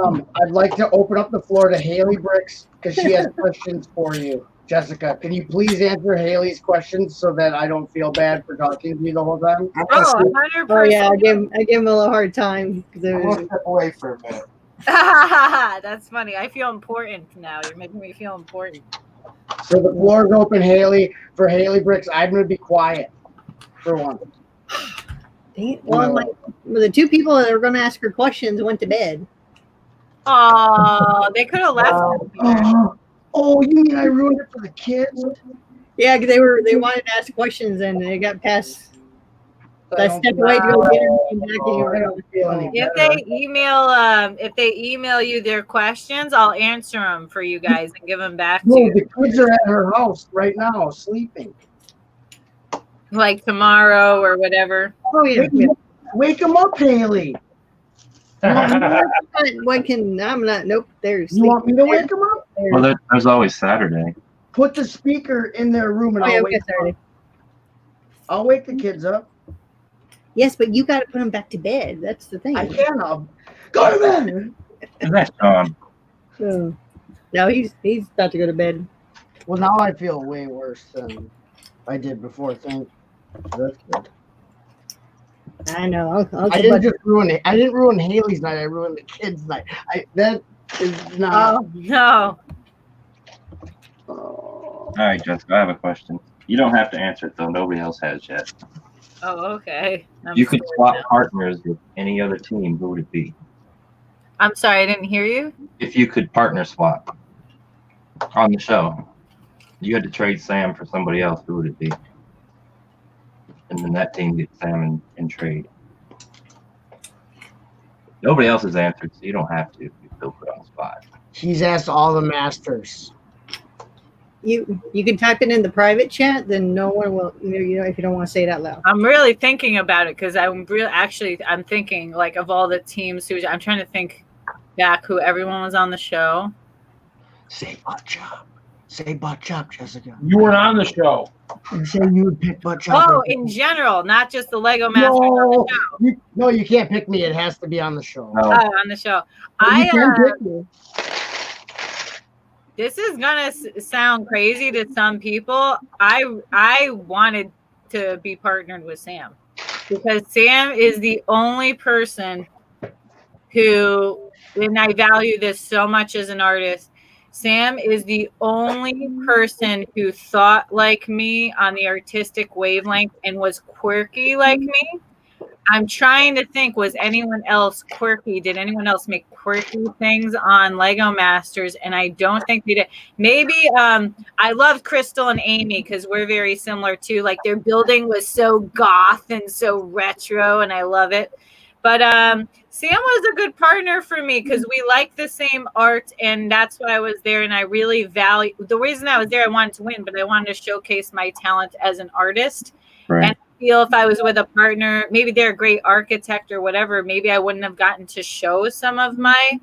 I'd like to open up the floor to Haley Bricks because she has questions for you. Jessica, can you please answer Haley's questions so that I don't feel bad for talking to you the whole time? Oh, 100%. Oh yeah, I gave him a little hard time. I'm gonna step away for a minute. That's funny. I feel important now. You're making me feel important. So the floor is open, Haley. For Haley Bricks, I'm going to be quiet for one. Well, the two people that are going to ask her questions went to bed. Oh, they could have left. Oh, you mean I ruined it for the kids? Yeah, because they wanted to ask questions and they got past. I stepped away to go get her and came back and you were going to If they email you their questions, I'll answer them for you guys and give them back to No, you. the kids are at her house right now, sleeping. Like tomorrow or whatever. Oh yeah. Wake them up, Haley. I'm not. Nope. There's. You want me to wake them up? Well, there's always Saturday. Put the speaker in their room and I'll wake the kids up. Yes, but you got to put them back to bed. That's the thing. I can. I'll go to bed. That's Sean. So, no, he's about to go to bed. Well, now I feel way worse than I did before. That's good. I know. I didn't ruin it. I didn't ruin Haley's night. I ruined the kids' night. That is not. Oh no. All right, Jessica, I have a question. You don't have to answer it though. Nobody else has yet. Oh, okay. You could swap partners with any other team. Who would it be? I'm sorry, I didn't hear you. If you could partner swap on the show, you had to trade Sam for somebody else. Who would it be? And then that team gets Sam in trade. Nobody else has answered, so you don't have to. You still put on the spot. He's asked all the masters. You can type it in the private chat, then no one will. You know, if you don't want to say it out loud. I'm really thinking about it because I'm thinking like of all the teams who I'm trying to think back who everyone was on the show. Say butt chop. Say butt chop, Jessica. You weren't on the show. And say you would pick butt chop. Oh, in general, not just the Lego Masters on the show. You can't pick me. It has to be on the show. No. Oh, on the show. You can pick me. This is gonna sound crazy to some people. I wanted to be partnered with Sam because Sam is the only person who, and I value this so much as an artist, Sam is the only person who thought like me on the artistic wavelength and was quirky like me. I'm trying to think, was anyone else quirky? Did anyone else make quirky things on Lego Masters? And I don't think they did. Maybe I loved Crystal and Amy because we're very similar too. Like their building was so goth and so retro, and I love it. But Sam was a good partner for me because we like the same art, and that's why I was there. And I really value the reason I was there. I wanted to win, but I wanted to showcase my talent as an artist. Right. And I feel if I was with a partner, maybe they're a great architect or whatever, maybe I wouldn't have gotten to show some of my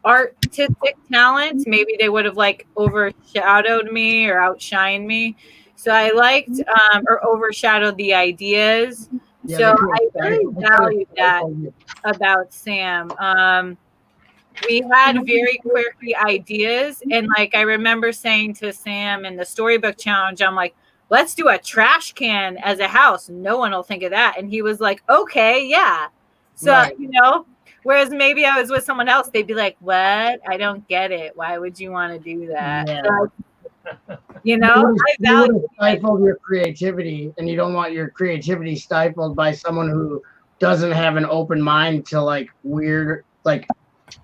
artistic talent. Maybe they would have like overshadowed me or outshined me. So I liked or overshadowed the ideas. Yeah, So they could've I really stifled- value that about Sam. We had very quirky ideas, and like I remember saying to Sam in the storybook challenge, I'm like, let's do a trash can as a house. No one will think of that. And he was like, okay, yeah. So, Right. you know, whereas maybe I was with someone else, they'd be like, what? I don't get it. Why would you want to do that? Yeah. So, you know, I You value would've stifled your creativity, and you don't want your creativity stifled by someone who doesn't have an open mind to like weird, like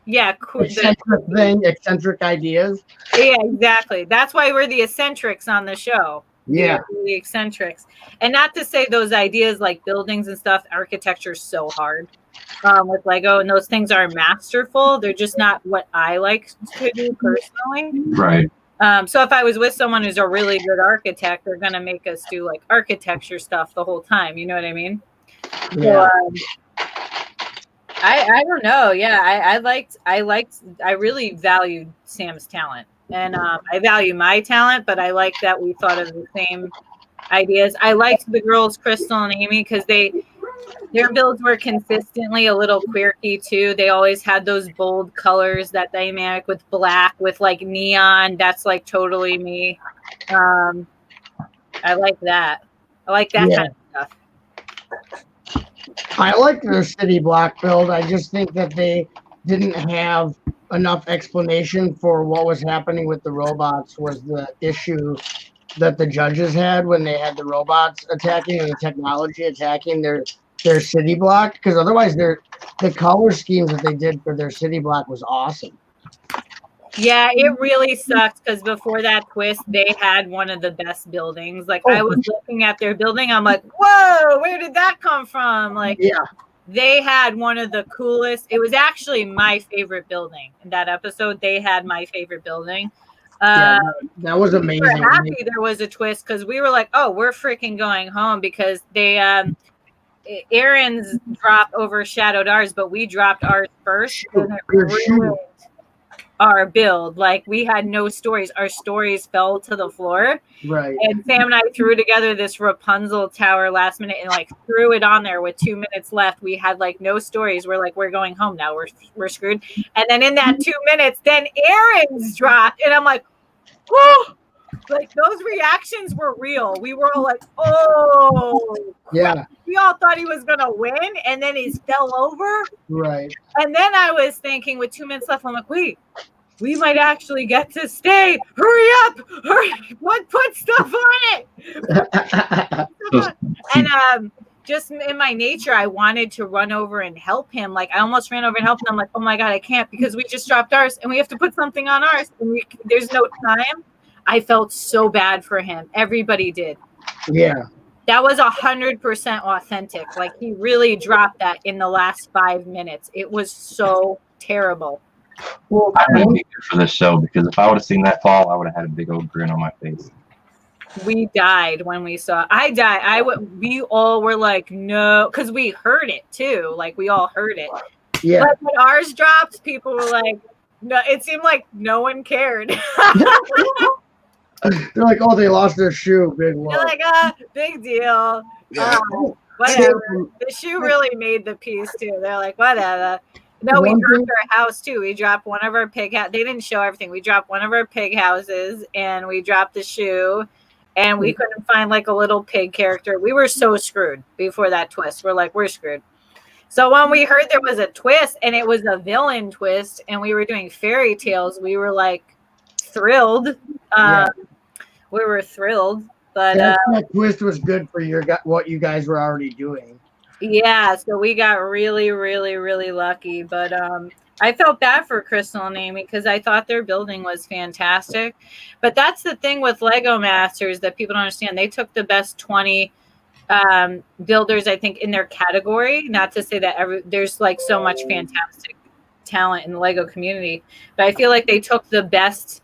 yeah, cool. eccentric ideas. Yeah, exactly. That's why we're the eccentrics on the show. Yeah. We're the eccentrics. And not to say those ideas like buildings and stuff, architecture is so hard with Lego, and those things are masterful. They're just not what I like to do personally. Right. So if I was with someone who's a really good architect, they're going to make us do like architecture stuff the whole time. You know what I mean? Yeah. So, I don't know. Yeah, I really valued Sam's talent, and I value my talent, but I like that we thought of the same ideas. I liked the girls, Crystal and Amy, because their builds were consistently a little quirky too. They always had those bold colors that dynamic with black, with like neon. That's like totally me. I like that. I like that kind of stuff. I like their city block build. I just think that they didn't have enough explanation for what was happening with the robots was the issue that the judges had when they had the robots attacking and the technology attacking their city block, because otherwise the color schemes that they did for their city block was awesome. Yeah, it really sucked because before that twist, they had one of the best buildings. Like I was looking at their building, I'm like, whoa, where did that come from? Like, yeah, they had one of the coolest. It was actually my favorite building in that episode. They had my favorite building. that was amazing. We were happy there was a twist because we were like, oh, we're freaking going home because they Aaron's drop overshadowed ours, but we dropped ours first. And it ruined our build. Like we had no stories. Our stories fell to the floor. Right. And Sam and I threw together this Rapunzel tower last minute and like threw it on there with 2 minutes left. We had like no stories. We're like, we're going home now. We're screwed. And then in that 2 minutes, then Aaron's dropped. And I'm like, oh, like those reactions were real. We were all like, oh, yeah. We all thought he was gonna win, and then he fell over. Right. And then I was thinking, with 2 minutes left, I'm like, wait, we might actually get to stay. Hurry up! Hurry! Put stuff on it. And just in my nature, I wanted to run over and help him. Like I almost ran over and helped him. I'm like, oh my god, I can't because we just dropped ours, and we have to put something on ours, and there's no time. I felt so bad for him. Everybody did. Yeah. That was 100% authentic. Like he really dropped that in the last 5 minutes. It was so terrible. Well, I didn't be good for this show because if I would have seen that fall, I would have had a big old grin on my face. We died when we saw. I died. We all were like, no, because we heard it too. Like we all heard it. Yeah. But when ours dropped, people were like, no. It seemed like no one cared. They're like, oh, they lost their shoe. Big one. They're like, big deal. Yeah. Whatever. The shoe really made the piece too. They're like, whatever. No, we dropped our house too. We dropped one of our pig house. They didn't show everything. We dropped one of our pig houses, and we dropped the shoe, and we couldn't find like a little pig character. We were so screwed before that twist. We're like, we're screwed. So when we heard there was a twist, and it was a villain twist, and we were doing fairy tales, we were like, thrilled. Yeah. We were thrilled, but That twist was good for what you guys were already doing. yeah, so we got really, really, really lucky. But I felt bad for Crystal and Amy because I thought their building was fantastic. But that's the thing with Lego Masters that people don't understand. They took the best 20 builders, I think, in their category. Not to say that there's like so much fantastic talent in the Lego community, but I feel like they took the best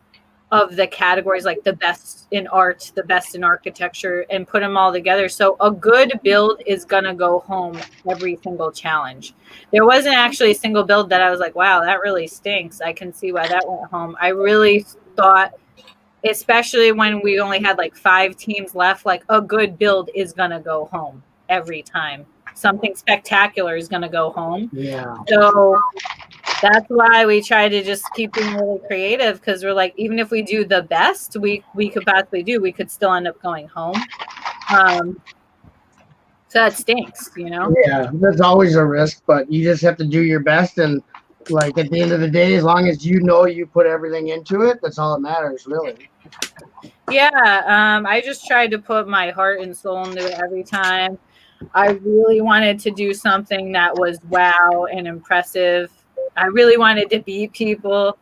of the categories, like the best in art, the best in architecture, and put them all together. So a good build is going to go home every single challenge. There wasn't actually a single build that I was like, wow, that really stinks. I can see why that went home. I really thought, especially when we only had like 5 teams left, like a good build is going to go home every time. Something spectacular is going to go home. Yeah. So that's why we try to just keep being really creative, because we're like, even if we do the best we could possibly do, we could still end up going home. So that stinks, you know? Yeah, there's always a risk, but you just have to do your best. And like at the end of the day, as long as you know you put everything into it, that's all that matters, really. Yeah, I just tried to put my heart and soul into it every time. I really wanted to do something that was wow and impressive. I really wanted to beat people.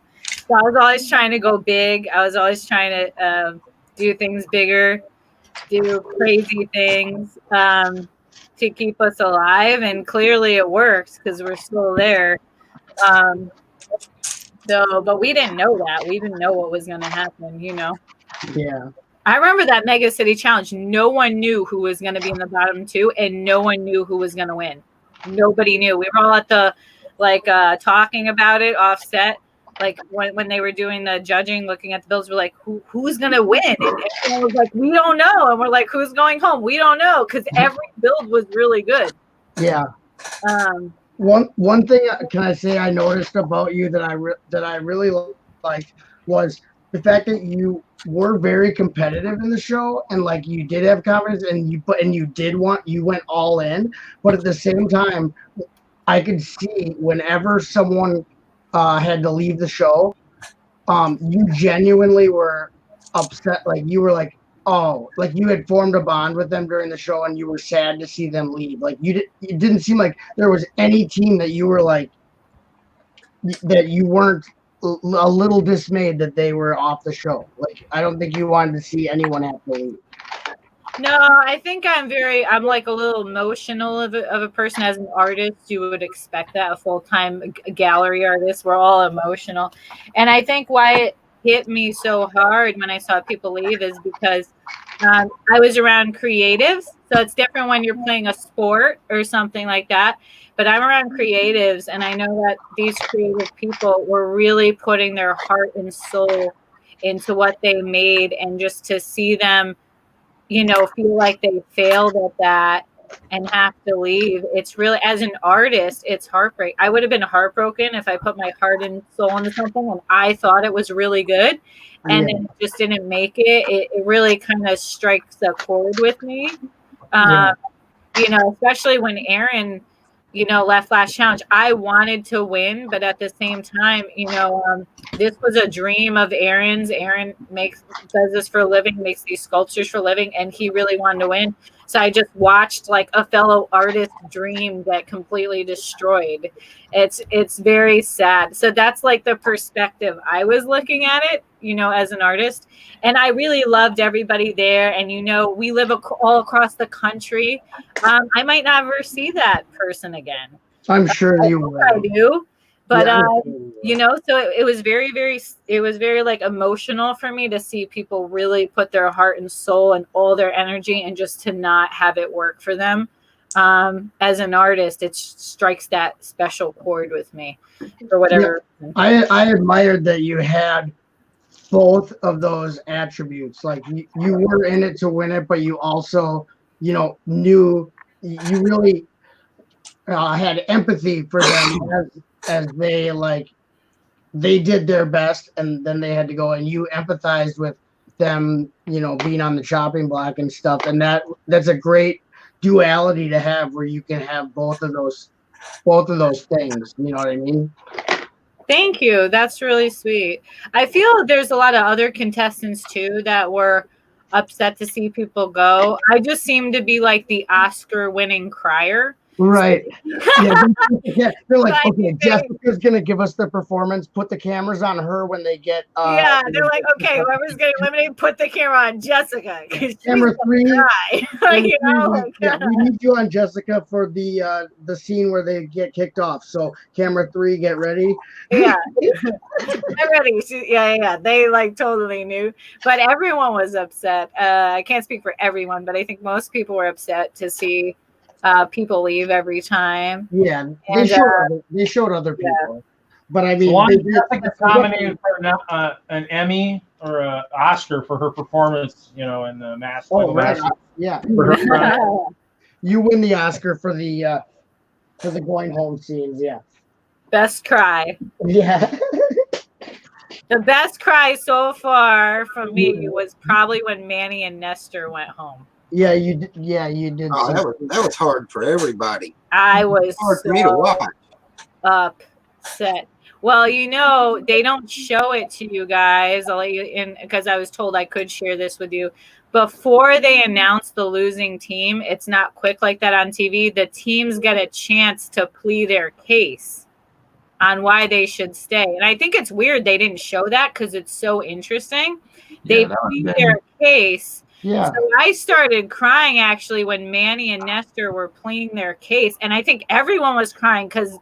So I was always trying to go big. I was always trying to do things bigger, do crazy things to keep us alive. And clearly it works because we're still there. But we didn't know that. We didn't know what was going to happen, you know? Yeah. I remember that Mega City Challenge. No one knew who was going to be in the bottom 2, and no one knew who was going to win. Nobody knew. We were all at the talking about it offset. Like when they were doing the judging, looking at the builds, we're like, who's going to win? And everyone was like, we don't know. And we're like, who's going home? We don't know, because every build was really good. Yeah. One thing can I say I noticed about you that I really liked was the fact that you were very competitive in the show, and like you did have confidence, and you went all in. But at the same time, I could see whenever someone had to leave the show, you genuinely were upset. Like you were like, oh, like you had formed a bond with them during the show, and you were sad to see them leave. Like it didn't seem like there was any team that you were like that you weren't a little dismayed that they were off the show. Like I don't think you wanted to see anyone have to leave. No, I think I'm like a little emotional of a person. As an artist, you would expect that. A full-time gallery artist, we're all emotional. And I think why it hit me so hard when I saw people leave is because I was around creatives. So it's different when you're playing a sport or something like that. But I'm around creatives, and I know that these creative people were really putting their heart and soul into what they made, and just to see them, you know, feel like they failed at that and have to leave. It's really, as an artist, it's heartbreak. I would have been heartbroken if I put my heart and soul into something and I thought it was really good and then it just didn't make it. It really kind of strikes a chord with me. You know, especially when Aaron, you know, left last challenge. I wanted to win, but at the same time, you know, this was a dream of Aaron's. Aaron does this for a living, makes these sculptures for a living, and he really wanted to win. So I just watched like a fellow artist's dream get completely destroyed. It's very sad. So that's like the perspective I was looking at it, you know, as an artist. And I really loved everybody there. And, you know, we live all across the country. I might never see that person again. I'm sure you will. I do. But, you know, so it was very like emotional for me to see people really put their heart and soul and all their energy, and just to not have it work for them. As an artist, it strikes that special chord with me for whatever reason. I admired that you had both of those attributes. Like you were in it to win it, but you also, you know, knew you really had empathy for them as they did their best, and then they had to go, and you empathized with them, you know, being on the chopping block and stuff. And that's a great duality to have, where you can have both of those things. You know what I mean? Thank you. That's really sweet. I feel there's a lot of other contestants too that were upset to see people go. I just seem to be like the Oscar winning crier. Right. Yeah, they're like, Like, okay, Jessica's gonna give us the performance. Put the cameras on her when they get. Yeah, they're like, okay, whoever's getting eliminated, put the camera on Jessica. 'Cause she's Camera gonna 3. cry. Camera You know, 3, like, yeah, we need you on Jessica for the scene where they get kicked off. So camera 3, get ready. yeah. I'm ready. Yeah. They like totally knew, but everyone was upset. I can't speak for everyone, but I think most people were upset to see people leave every time. Yeah, they showed other people, but I mean, Well, they Jessica's nominated for an Emmy or an Oscar for her performance, in the Mask. Oh, right. Yeah. For her, You win the Oscar for the going home scenes. Yeah. Best cry. Yeah. The best cry so far from me was probably when Manny and Nestor went home. Yeah, you did. Yeah, you did. Oh, that was hard for everybody. I was hard for me to watch. Upset. Well, they don't show it to you guys. I'll let you in because I was told I could share this with you. Before they announce the losing team, it's not quick like that on TV. The teams get a chance to plead their case on why they should stay. And I think it's weird they didn't show that because it's so interesting. They plead their case. Yeah. So I started crying actually when Manny and Nestor were pleading their case. And I think everyone was crying because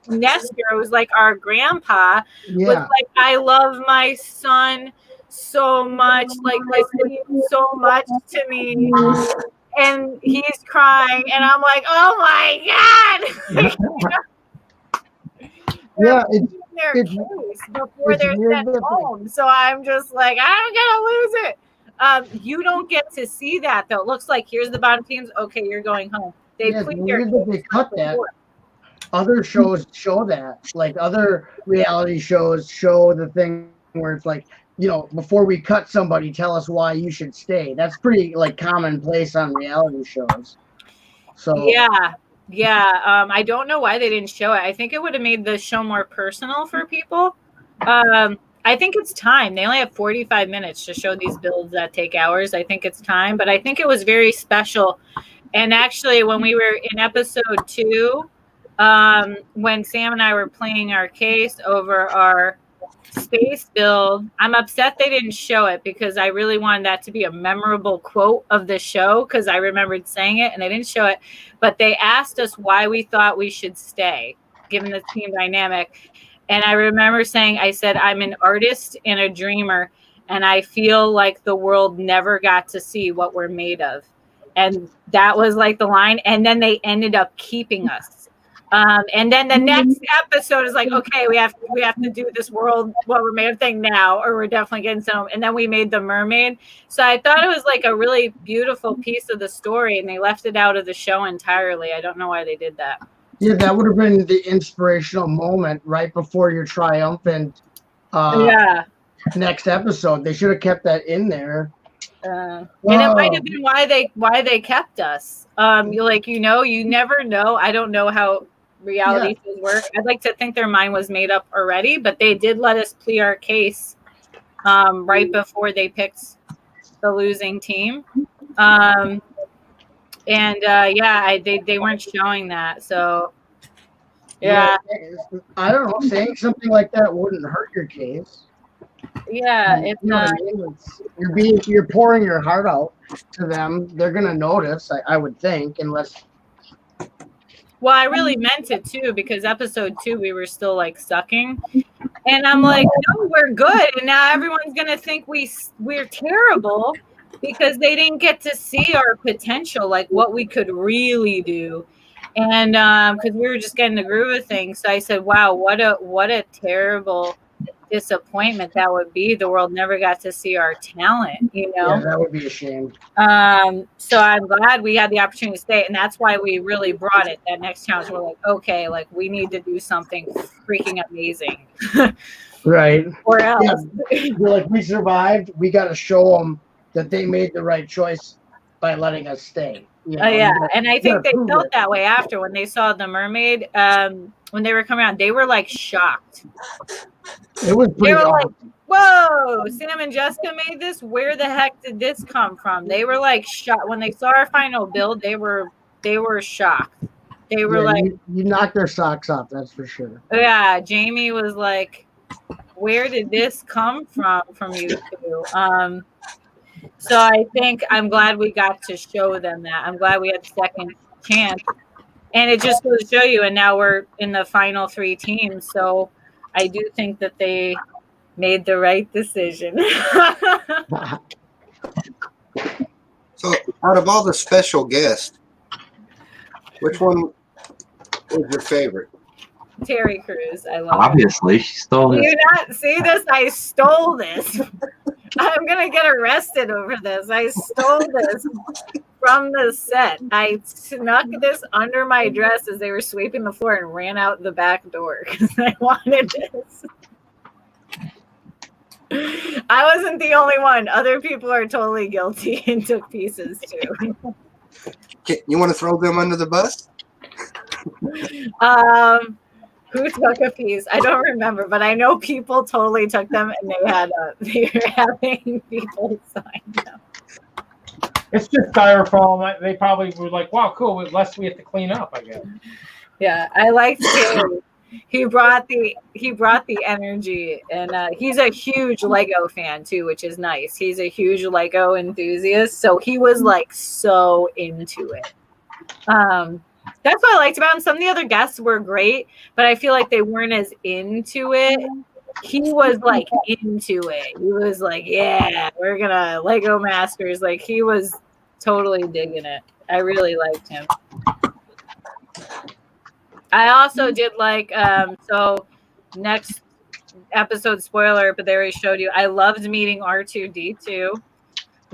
Nestor was like our grandpa was like, I love my son so much. Like this means so much to me. And he's crying. And I'm like, oh my God. Yeah, their case before they're sent home. So I'm just like, I'm gonna lose it. You don't get to see that though. It looks like here's the bottom teams. Okay, you're going home. They cut that. Other shows show that. Like other reality shows show the thing where it's like, before we cut somebody, tell us why you should stay. That's pretty like commonplace on reality shows. So yeah. I don't know why they didn't show it. I think it would have made the show more personal for people. I think it's time. They only have 45 minutes to show these builds that take hours. I think it's time, but I think it was very special. And actually, when we were in episode 2, when Sam and I were playing our case over our space build, I'm upset they didn't show it because I really wanted that to be a memorable quote of the show because I remembered saying it and they didn't show it. But they asked us why we thought we should stay, given the team dynamic. And I remember saying, I said, I'm an artist and a dreamer, and I feel like the world never got to see what we're made of. And that was like the line. And then they ended up keeping us. And then the next episode is like, okay, we have to do this world what we're made of thing now, or we're definitely getting some. And then we made the mermaid. So I thought it was like a really beautiful piece of the story, and they left it out of the show entirely. I don't know why they did that. Yeah, that would have been the inspirational moment right before your triumphant next episode. They should have kept that in there. And it might have been why they kept us. You never know. I don't know how reality shows work. I'd like to think their mind was made up already, but they did let us plead our case right before they picked the losing team. They weren't showing that. So I don't know. Saying something like that wouldn't hurt your case. Yeah, you're pouring your heart out to them. They're gonna notice, I would think, unless. Well, I really meant it too because episode 2 we were still like sucking, and I'm like, no, we're good, and now everyone's gonna think we're terrible because they didn't get to see our potential, like what we could really do, and because we were just getting the groove of things. So I said, wow, what a terrible disappointment that would be. The world never got to see our talent, Yeah, that would be a shame. So I'm glad we had the opportunity to stay, and that's why we really brought it. That next challenge, we're like, okay, like we need to do something freaking amazing. Right. Or else. We're like, we survived. We got to show them that they made the right choice by letting us stay. And I think they felt that way after when they saw the mermaid. when they were coming out, they were like shocked. It was They pretty were like, awesome. whoa, Sam and Jessica made this? Where the heck did this come from? They were like shocked. When they saw our final build, they were shocked. They were like, you knocked their socks off, that's for sure. yeah, Jamie was like, where did this come from you two? So I think I'm glad we got to show them that. I'm glad we had a second chance. And it just goes to show you, and now we're in the final 3 teams. So I do think that they made the right decision. So, out of all the special guests, which one was your favorite? Terry Crews, I love Obviously, she stole it. Do it. you not see this? I stole this. I'm gonna get arrested over this. I stole this from the set. I snuck this under my dress as they were sweeping the floor and ran out the back door because I wanted this. I wasn't the only one. Other people are totally guilty and took pieces too. You want to throw them under the bus? Who took a piece? I don't remember, but I know people totally took them, and they were having people sign them. It's just styrofoam. They probably were like, "Wow, cool. Less we have to clean up." I guess. Yeah, I liked Terry. He brought the energy, and he's a huge Lego fan too, which is nice. He's a huge Lego enthusiast, so he was like so into it. That's what I liked about him. Some of the other guests were great, but I feel like they weren't as into it. He was like into it. He was like, yeah, we're gonna Lego Masters. Like he was totally digging it. I really liked him. I also did like, so next episode, spoiler, but they already showed you. I loved meeting R2-D2.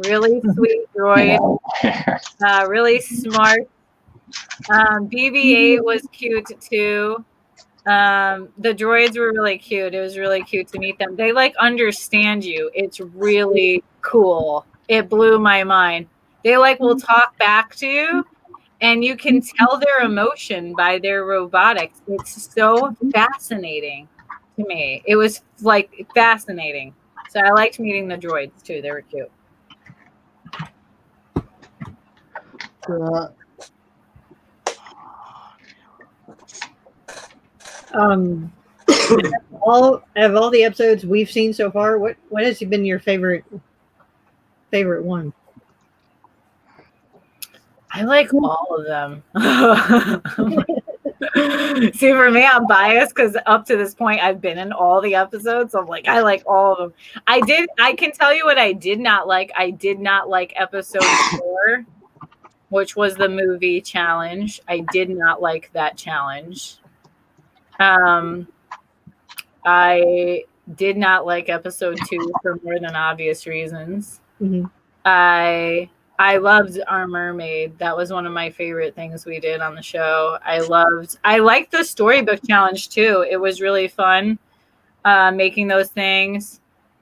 Really sweet droid. Really smart. BB-8 was cute too. The droids were really cute. It was really cute to meet them. They like understand you. It's really cool. It blew my mind. They like will talk back to you, and you can tell their emotion by their robotics. It's so fascinating to me. It was like fascinating. So I liked meeting the droids too. They were cute. All the episodes we've seen so far, what has been your favorite one? I like all of them. See, for me, I'm biased because up to this point, I've been in all the episodes. So I'm like, I like all of them. I can tell you what I did not like. I did not like episode 4, which was the movie challenge. I did not like that challenge. I did not like episode 2 for more than obvious reasons. Mm-hmm. I loved our mermaid. That was one of my favorite things we did on the show. I liked the storybook challenge too. It was really fun making those things.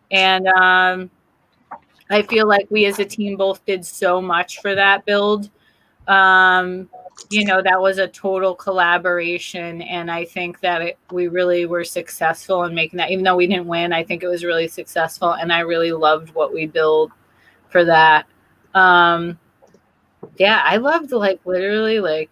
And I feel like we as a team both did so much for that build. That was a total collaboration. And I think that we really were successful in making that. Even though we didn't win, I think it was really successful. And I really loved what we built for that. I loved literally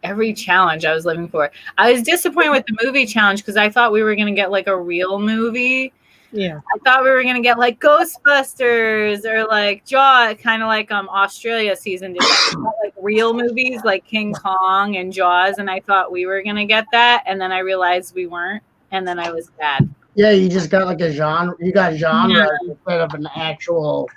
every challenge I was living for. I was disappointed with the movie challenge because I thought we were going to get like a real movie. Yeah. I thought we were going to get like Ghostbusters or like Jaws, kind of like Australia season did that. Like real movies like King Kong and Jaws, and I thought we were going to get that, and then I realized we weren't, and then I was sad. Yeah, you just got like a genre. You got genre instead of an actual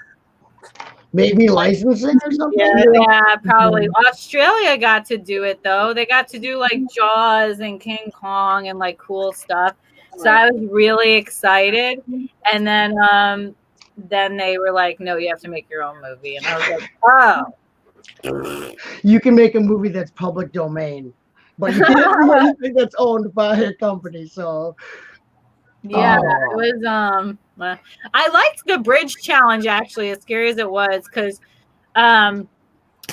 maybe licensing or something. Yeah, probably. Australia got to do it though. They got to do like Jaws and King Kong and like cool stuff. So I was really excited. And then they were like, no, you have to make your own movie. And I was like, oh. You can make a movie that's public domain, but you can't do anything that's owned by a company. So yeah, it was I liked the bridge challenge actually, as scary as it was, because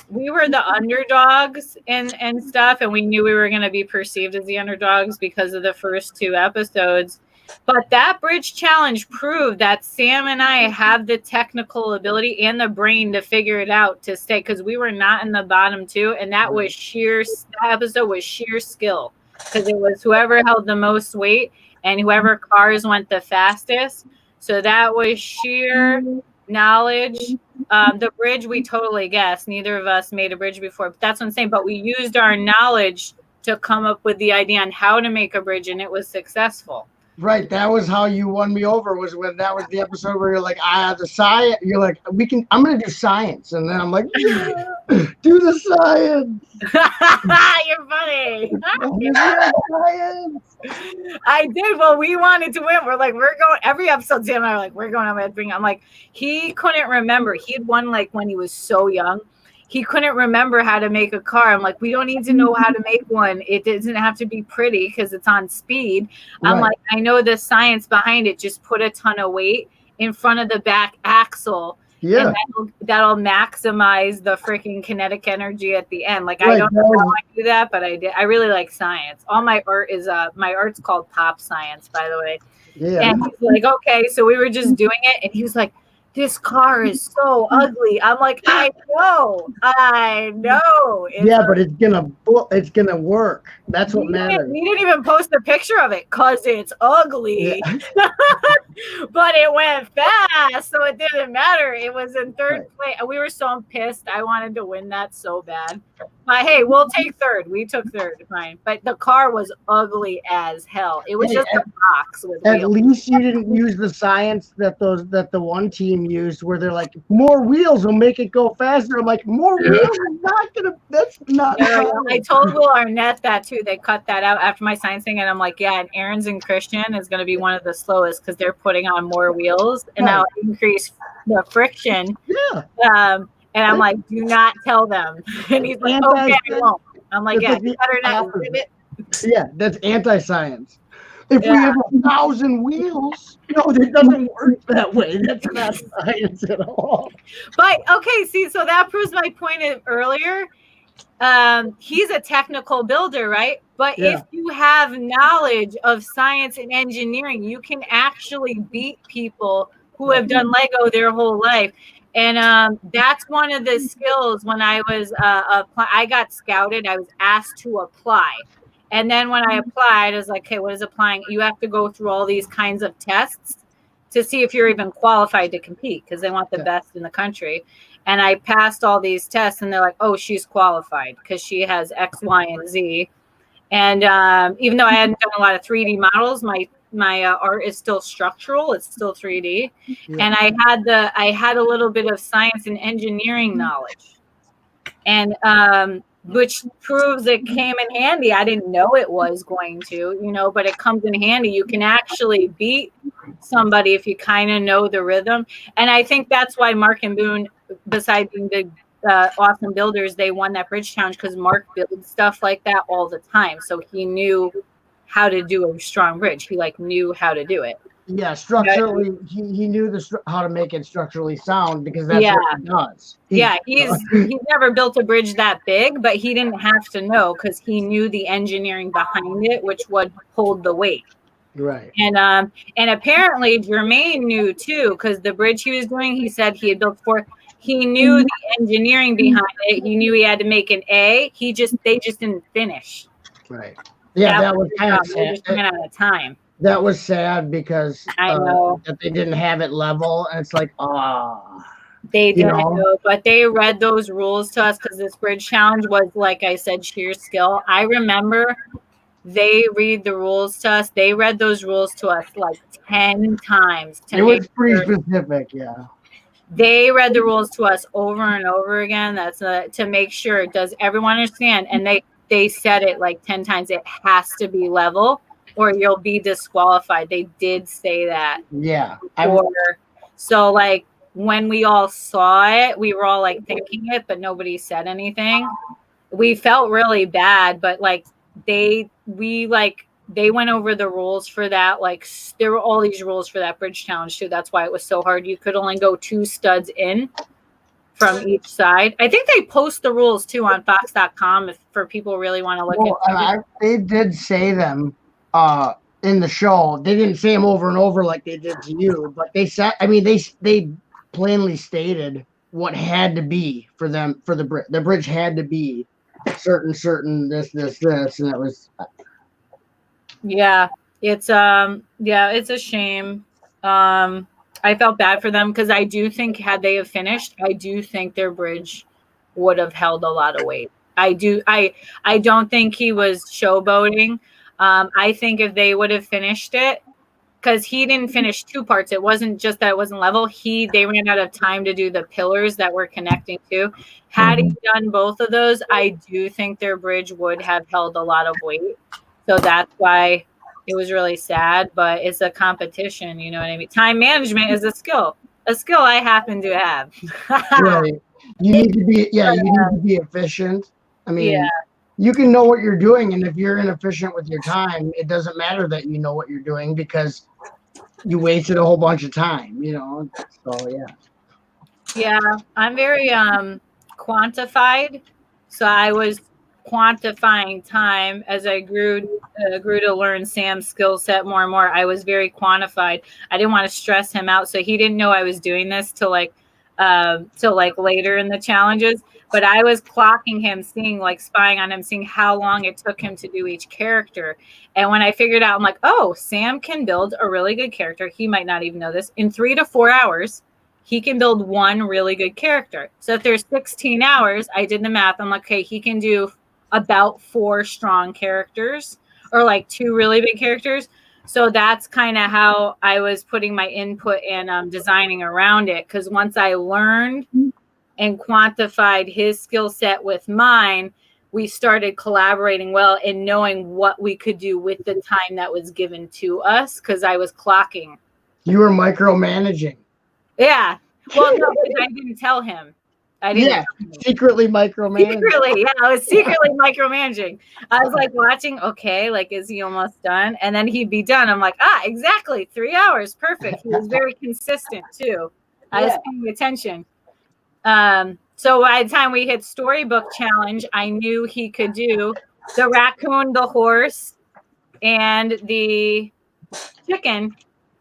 we were the underdogs and stuff, and we knew we were going to be perceived as the underdogs because of the first 2 episodes. But that bridge challenge proved that Sam and I have the technical ability and the brain to figure it out to stay, because we were not in the bottom 2, and that was that episode was sheer skill, because it was whoever held the most weight and whoever cars went the fastest. So that was sheer knowledge. The bridge we totally guessed. Neither of us made a bridge before. But that's what I'm saying. But we used our knowledge to come up with the idea on how to make a bridge, and it was successul. Right, that was how you won me over. Was when that was the episode where you're like, I have the science. You're like, I'm gonna do science, and then I'm like, yeah, do the science. You're funny. Science. I did. Well, we wanted to win. We're going every episode. Sam and I are like, we're going on bring. I'm like, he couldn't remember. He had won like when he was so young. He couldn't remember how to make a car. I'm like, we don't need to know how to make one. It doesn't have to be pretty because it's on speed. I'm like, I know the science behind it. Just put a ton of weight in front of the back axle. Yeah. And that'll maximize the freaking kinetic energy at the end. Like, I don't know how I do that, but I did. I really like science. All my art is my art's called pop science, by the way. Yeah. And he's like, okay. So we were just doing it, and he was like, this car is so ugly. I'm like, I know. Yeah, but it's gonna work. That's what matters. We didn't even post a picture of it because it's ugly. Yeah. But it went fast, so it didn't matter. It was in third place. We were so pissed. I wanted to win that so bad. But hey, we'll take third. We took third, fine. But the car was ugly as hell. It was just a box with wheels. At least you didn't use the science that the one team used, where they're like, more wheels will make it go faster. I'm like, more wheels is not gonna. That's not. I told Will Arnett that too. They cut that out after my science thing, and I'm like, yeah, and Aaron's and Christian is going to be one of the slowest because they're putting on more wheels, and that'll increase the friction. Yeah. And I'm like, do not tell them. And he's like, okay, I won't. I'm like, yeah, you better not admit it. Yeah, that's anti-science. If we have 1,000 wheels, no, it doesn't work that way. That's not science at all. But okay, see, so that proves my point earlier. He's a technical builder, right? But if you have knowledge of science and engineering, you can actually beat people who have done Lego their whole life. And that's one of the skills. When I was I got scouted, I was asked to apply. And then when I applied, I was like, okay, what is applying? You have to go through all these kinds of tests to see if you're even qualified to compete, because they want the best in the country. And I passed all these tests, and they're like, oh, she's qualified because she has X, Y, and Z. And even though I hadn't done a lot of 3D models, my art is still structural. It's still 3D. Yeah. And I had a little bit of science and engineering knowledge, and which proves it came in handy. I didn't know it was going to, but it comes in handy. You can actually beat somebody if you kind of know the rhythm. And I think that's why Mark and Boone, besides being big awesome builders, they won that bridge challenge, because Mark builds stuff like that all the time. So he knew how to do a strong bridge. He knew how to do it. Yeah, structurally, he knew how to make it structurally sound, because that's what he does. He's never built a bridge that big, but he didn't have to know, because he knew the engineering behind it, which would hold the weight. Right. And apparently Jermaine knew too, because the bridge he was doing, he said he had built before. He knew the engineering behind it. He knew he had to make an A. They just didn't finish. Right. Yeah, that was kind of sad. They just ran out of time. That was sad, because I know that they didn't have it level, and it's like, they didn't know, but they read those rules to us, because this bridge challenge was, like I said, sheer skill. I remember they read the rules to us. They read those rules to us like 10 times. It was pretty specific, yeah. They read the rules to us over and over again. That's to make sure, does everyone understand? And they said it like 10 times. It has to be level, or you'll be disqualified. They did say that. Yeah. So when we all saw it, we were all thinking it, but nobody said anything. We felt really bad, but they went over the rules for that. There were all these rules for that bridge challenge too. That's why it was so hard. You could only go 2 studs in from each side. I think they post the rules too on Fox.com if for people really want to look Well, into it. they did say them in the show. They didn't say them over and over like they did to you, but they said. I mean, they plainly stated what had to be for them for the bridge. The bridge had to be certain this, and it was. Yeah, it's a shame. I felt bad for them because I do think had they have finished, I do think their bridge would have held a lot of weight. I don't think he was showboating. I think if they would have finished it, because he didn't finish two parts. It wasn't just that it wasn't level. They ran out of time to do the pillars that we're connecting to. Had he done both of those, I do think their bridge would have held a lot of weight. So that's why it was really sad. But it's a competition, you know what I mean? Time management is a skill I happen to have. Right. You need to be you need to be efficient. I mean, Yeah. you can know what you're doing, and if you're inefficient with your time, it doesn't matter that you know what you're doing because you wasted a whole bunch of time, you know. So yeah. Yeah, I'm very quantified. So I was quantifying time as I grew to learn Sam's skill set more and more. I was very quantified. I didn't want to stress him out, so he didn't know I was doing this till like later in the challenges. But I was clocking him, seeing like spying on him, seeing how long it took him to do each character. And when I figured out, I'm like, oh, Sam can build a really good character. He might not even know this in 3 to 4 hours. He can build one really good character. So if there's 16 hours, I did the math. I'm like, okay, he can do about 4 strong characters or like 2 really big characters. So that's kind of how I was putting my input and designing around it. Because once I learned and quantified his skill set with mine, we started collaborating well and knowing what we could do with the time that was given to us because I was clocking. You were micromanaging. Yeah. Well, no, because I didn't tell him. I didn't. Yeah, secretly micromanaging. Secretly, yeah, I was secretly micromanaging. I was like watching, okay, like, is he almost done? And then he'd be done. I'm like, exactly, 3 hours, perfect. He was very consistent too. I was paying attention. So by the time we hit storybook challenge, I knew he could do the raccoon, the horse, and the chicken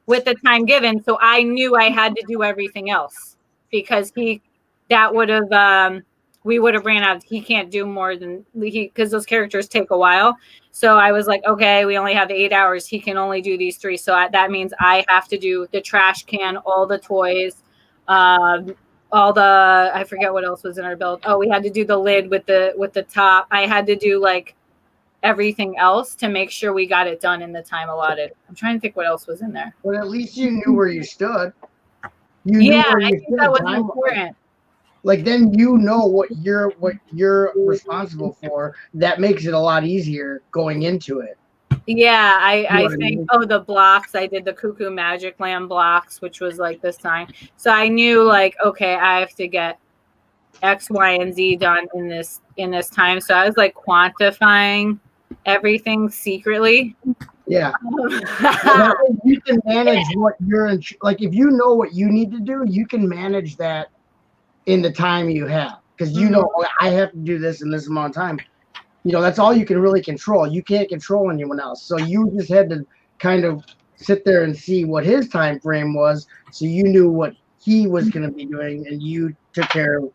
with the time given. So I knew I had to do everything else because we would have ran out. He can't do more than because those characters take a while. So I was like, okay, we only have 8 hours. He can only do these 3. So that means I have to do the trash can, all the toys, all the, I forget what else was in our build. Oh, we had to do the lid with the top. I had to do like everything else to make sure we got it done in the time allotted. I'm trying to think what else was in there. But at least you knew where you stood. I think that was important. Like then you know what you're responsible for. That makes it a lot easier going into it. Yeah, I think the blocks. I did the Cuckoo Magic Lamb blocks, which was like this time. So I knew like, okay, I have to get X, Y, and Z done in this time. So I was like quantifying everything secretly. Yeah. You can manage what you're in, like if you know what you need to do, you can manage that in the time you have because you know I have to do this in this amount of time. You know, that's all you can really control. You can't control anyone else. So you just had to kind of sit there and see what his time frame was so you knew what he was going to be doing and you took care of.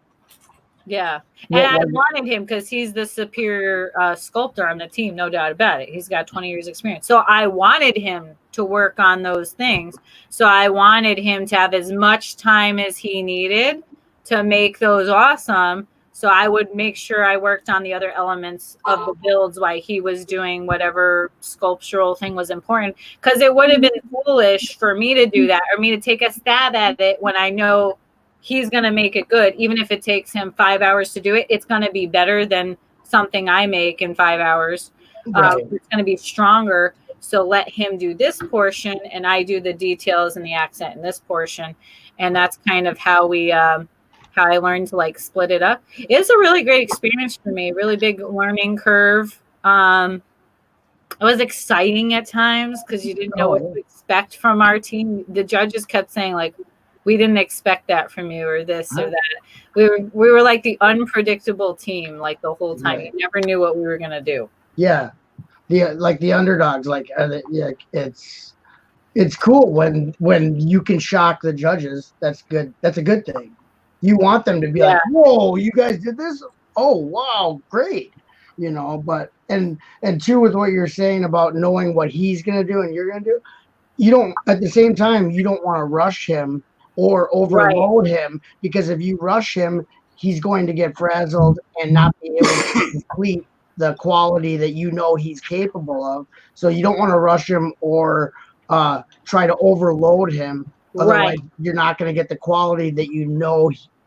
Yeah. And I wanted him because he's the superior sculptor on the team, no doubt about it. He's got 20 years experience. So I wanted him to work on those things. So I wanted him to have as much time as he needed to make those awesome. So I would make sure I worked on the other elements of the builds while he was doing whatever sculptural thing was important. Because it would have been foolish for me to do that or me to take a stab at it when I know he's going to make it good. Even if it takes him 5 hours to do it, it's going to be better than something I make in 5 hours. Right. It's going to be stronger. So let him do this portion and I do the details and the accent in this portion. And that's kind of how I learned to like split it up. It's a really great experience for me, really big learning curve. It was exciting at times because you didn't know what to expect from our team. The judges kept saying like, we didn't expect that from you or this or that. We were like the unpredictable team like the whole time. Right. You never knew what we were gonna do. Yeah, the underdogs, yeah, it's cool when you can shock the judges. That's good. That's a good thing. You want them to be like, whoa, you guys did this. Oh wow, great. But and two, with what you're saying about knowing what he's gonna do and you're gonna do, you don't, at the same time, you don't want to rush him or overload him, because if you rush him, he's going to get frazzled and not be able to complete the quality that he's capable of. So you don't want to rush him or try to overload him. Otherwise, you're not going to get the quality that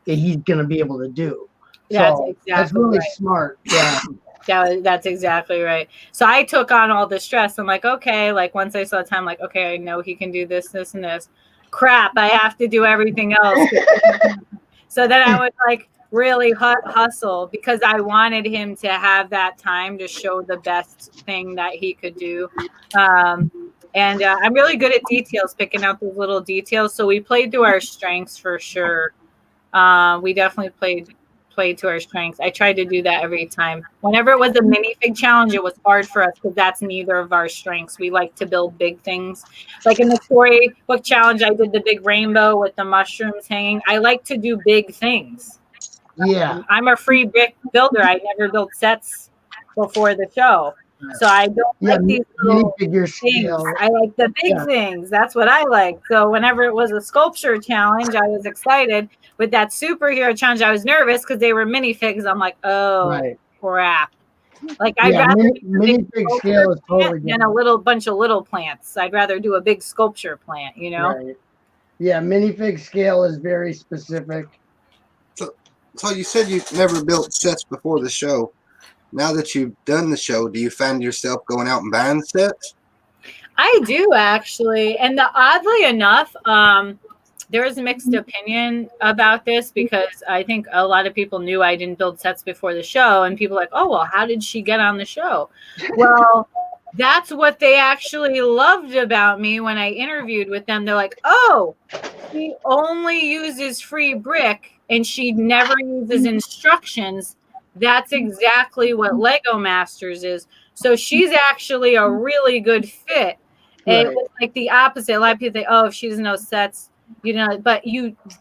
that he's going to be able to do. So that's really smart. Yeah. That's exactly right. So I took on all the stress. I'm like, okay, like once I saw the time, like, okay, I know he can do this, this, and this. Crap, I have to do everything else. So then I would like really hustle because I wanted him to have that time to show the best thing that he could do. And I'm really good at details, picking out those little details. So we played to our strengths for sure. We definitely played to our strengths. I tried to do that every time. Whenever it was a minifig challenge, it was hard for us because that's neither of our strengths. We like to build big things. Like in the storybook challenge, I did the big rainbow with the mushrooms hanging. I like to do big things. Yeah. I'm a free brick builder. I never built sets before the show. So I don't like these little things. I like the big things. That's what I like. So whenever it was a sculpture challenge, I was excited. With that superhero challenge, I was nervous because they were minifigs. I'm like, oh, crap. Like I'd rather minifig scale is totally than a little bunch of little plants. I'd rather do a big sculpture plant, Right. Yeah, minifig scale is very specific. So you said you've never built sets before the show. Now that you've done the show, do you find yourself going out and buying sets? I do actually, and oddly enough, there is a mixed opinion about this because I think a lot of people knew I didn't build sets before the show, and people are like, oh well, how did she get on the show? Well, that's what they actually loved about me when I interviewed with them. They're like, oh, she only uses free brick and she never uses instructions. That's exactly what Lego Masters is. So she's actually a really good fit. And it was like the opposite. A lot of people think, oh, if she doesn't know sets, but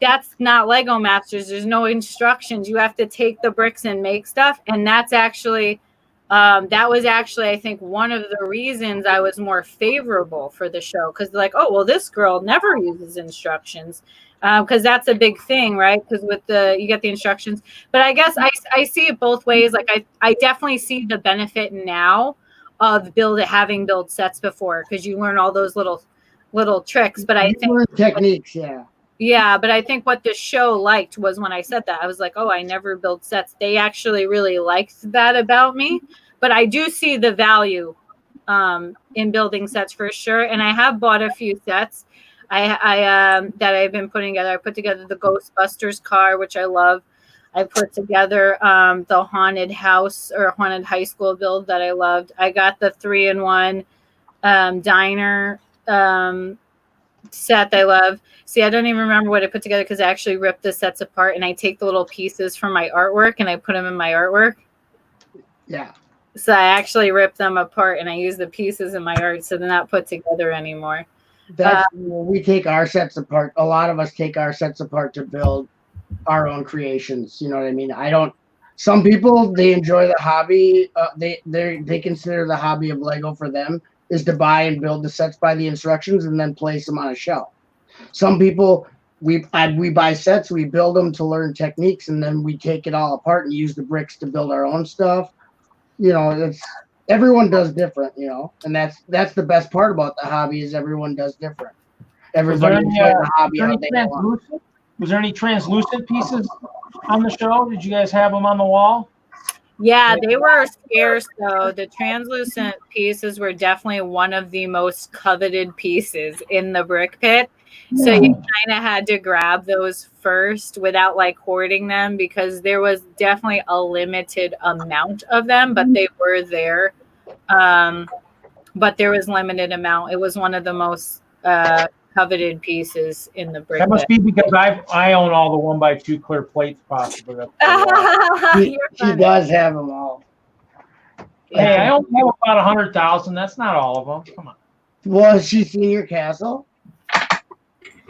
that's not Lego Masters. There's no instructions. You have to take the bricks and make stuff. And that's actually, that was actually, I think, one of the reasons I was more favorable for the show. Because they're like, oh, well, this girl never uses instructions. Because that's a big thing, right? Because you get the instructions. But I guess I see it both ways. Like I definitely see the benefit now of having built sets before, because you learn all those little tricks. But I think techniques, yeah. But I think what the show liked was when I said that, I was like, oh, I never built sets. They actually really liked that about me. But I do see the value in building sets for sure. And I have bought a few sets. I that I've been putting together. I put together the Ghostbusters car, which I love. I put together the haunted house or haunted high school build that I loved. I got the 3-in-1 diner set that I love. See, I don't even remember what I put together because I actually ripped the sets apart and I take the little pieces from my artwork and I put them in my artwork. Yeah. So I actually ripped them apart and I use the pieces in my art, so they're not put together anymore. We take our sets apart. A lot of us take our sets apart to build our own creations. You know what I mean? Some people, they enjoy the hobby. They consider the hobby of Lego for them is to buy and build the sets by the instructions and then place them on a shelf. Some people, we buy sets, we build them to learn techniques, and then we take it all apart and use the bricks to build our own stuff. Everyone does different, and that's the best part about the hobby is everyone does different. Everybody enjoys the hobby how they want. Was there any translucent pieces on the show? Did you guys have them on the wall? Yeah, they were scarce though. The translucent pieces were definitely one of the most coveted pieces in the brick pit. So you kind of had to grab those first without like hoarding them, because there was definitely a limited amount of them, but they were there. But there was limited amount. It was one of the most coveted pieces in the brick. That must be because I own all the 1x2 clear plates possibly. That's why. She does have them all. Hey, I only have about 100,000. That's not all of them. Come on. Well, has she seen your castle?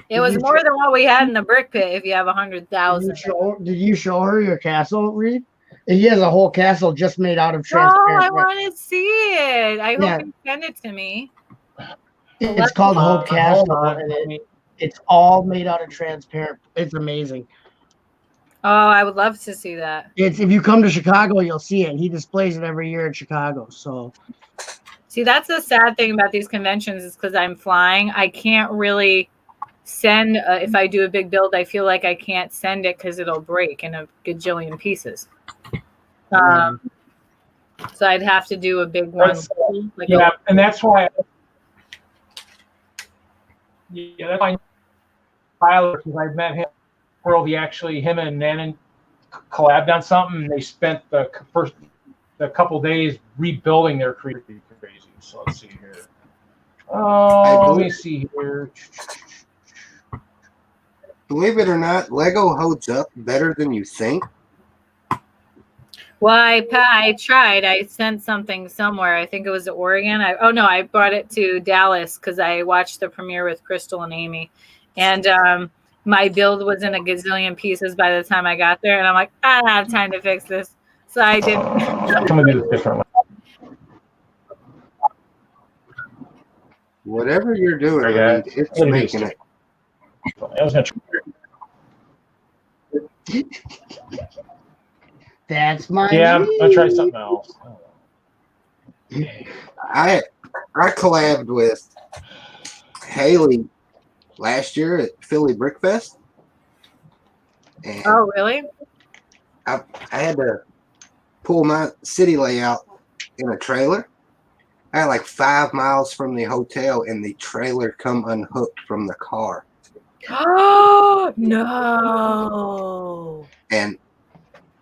It was more than what we had in the brick pit. If you have 100,000. Did you show her your castle, Reed? He has a whole castle just made out of Oh, transparent. I want to see it. I Yeah. hope you send it to me. It's called Hope Castle, and it's all made out of transparent. It's amazing. Oh, I would love to see that. It's if you come to Chicago, you'll see it. He displays it every year in Chicago. So, see, that's the sad thing about these conventions is because I'm flying. I can't really send. If I do a big build, I feel like I can't send it because it'll break in a gajillion pieces. So I'd have to do a big one. And that's why. Yeah, that's why Tyler, because I've met him. Him and Nannon collabed on something, and they spent the couple days rebuilding their creature. Crazy. So let's see here. Oh, let me see here. Believe it or not, Lego holds up better than you think. Well, I tried. I sent something somewhere. I think it was to Oregon. I brought it to Dallas because I watched the premiere with Crystal and Amy. And my build was in a gazillion pieces by the time I got there. And I'm like, I don't have time to fix this. So I did. I'm going to do this differently. Whatever you're doing, Reed, it's making it. I was going to that's my. Yeah, I'll try something else. I collabed with Haley last year at Philly Brick Fest. And oh, really? I had to pull my city layout in a trailer. I had like 5 miles from the hotel, and the trailer come unhooked from the car. Oh no! And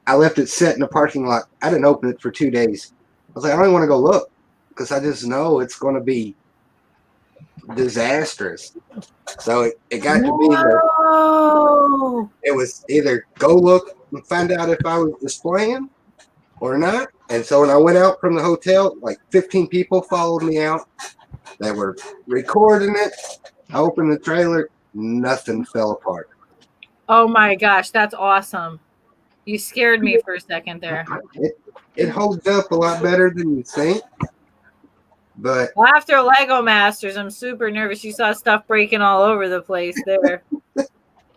I left it set in the parking lot. I didn't open it for 2 days. I was like, I don't even want to go look because I just know it's going to be disastrous. So it got to be that it was either go look and find out if I was displaying or not. And so when I went out from the hotel, like 15 people followed me out. They were recording it. I opened the trailer. Nothing fell apart. Oh my gosh, that's awesome. You scared me for a second there. It holds up a lot better than you think. But well, after Lego Masters, I'm super nervous. You saw stuff breaking all over the place there. It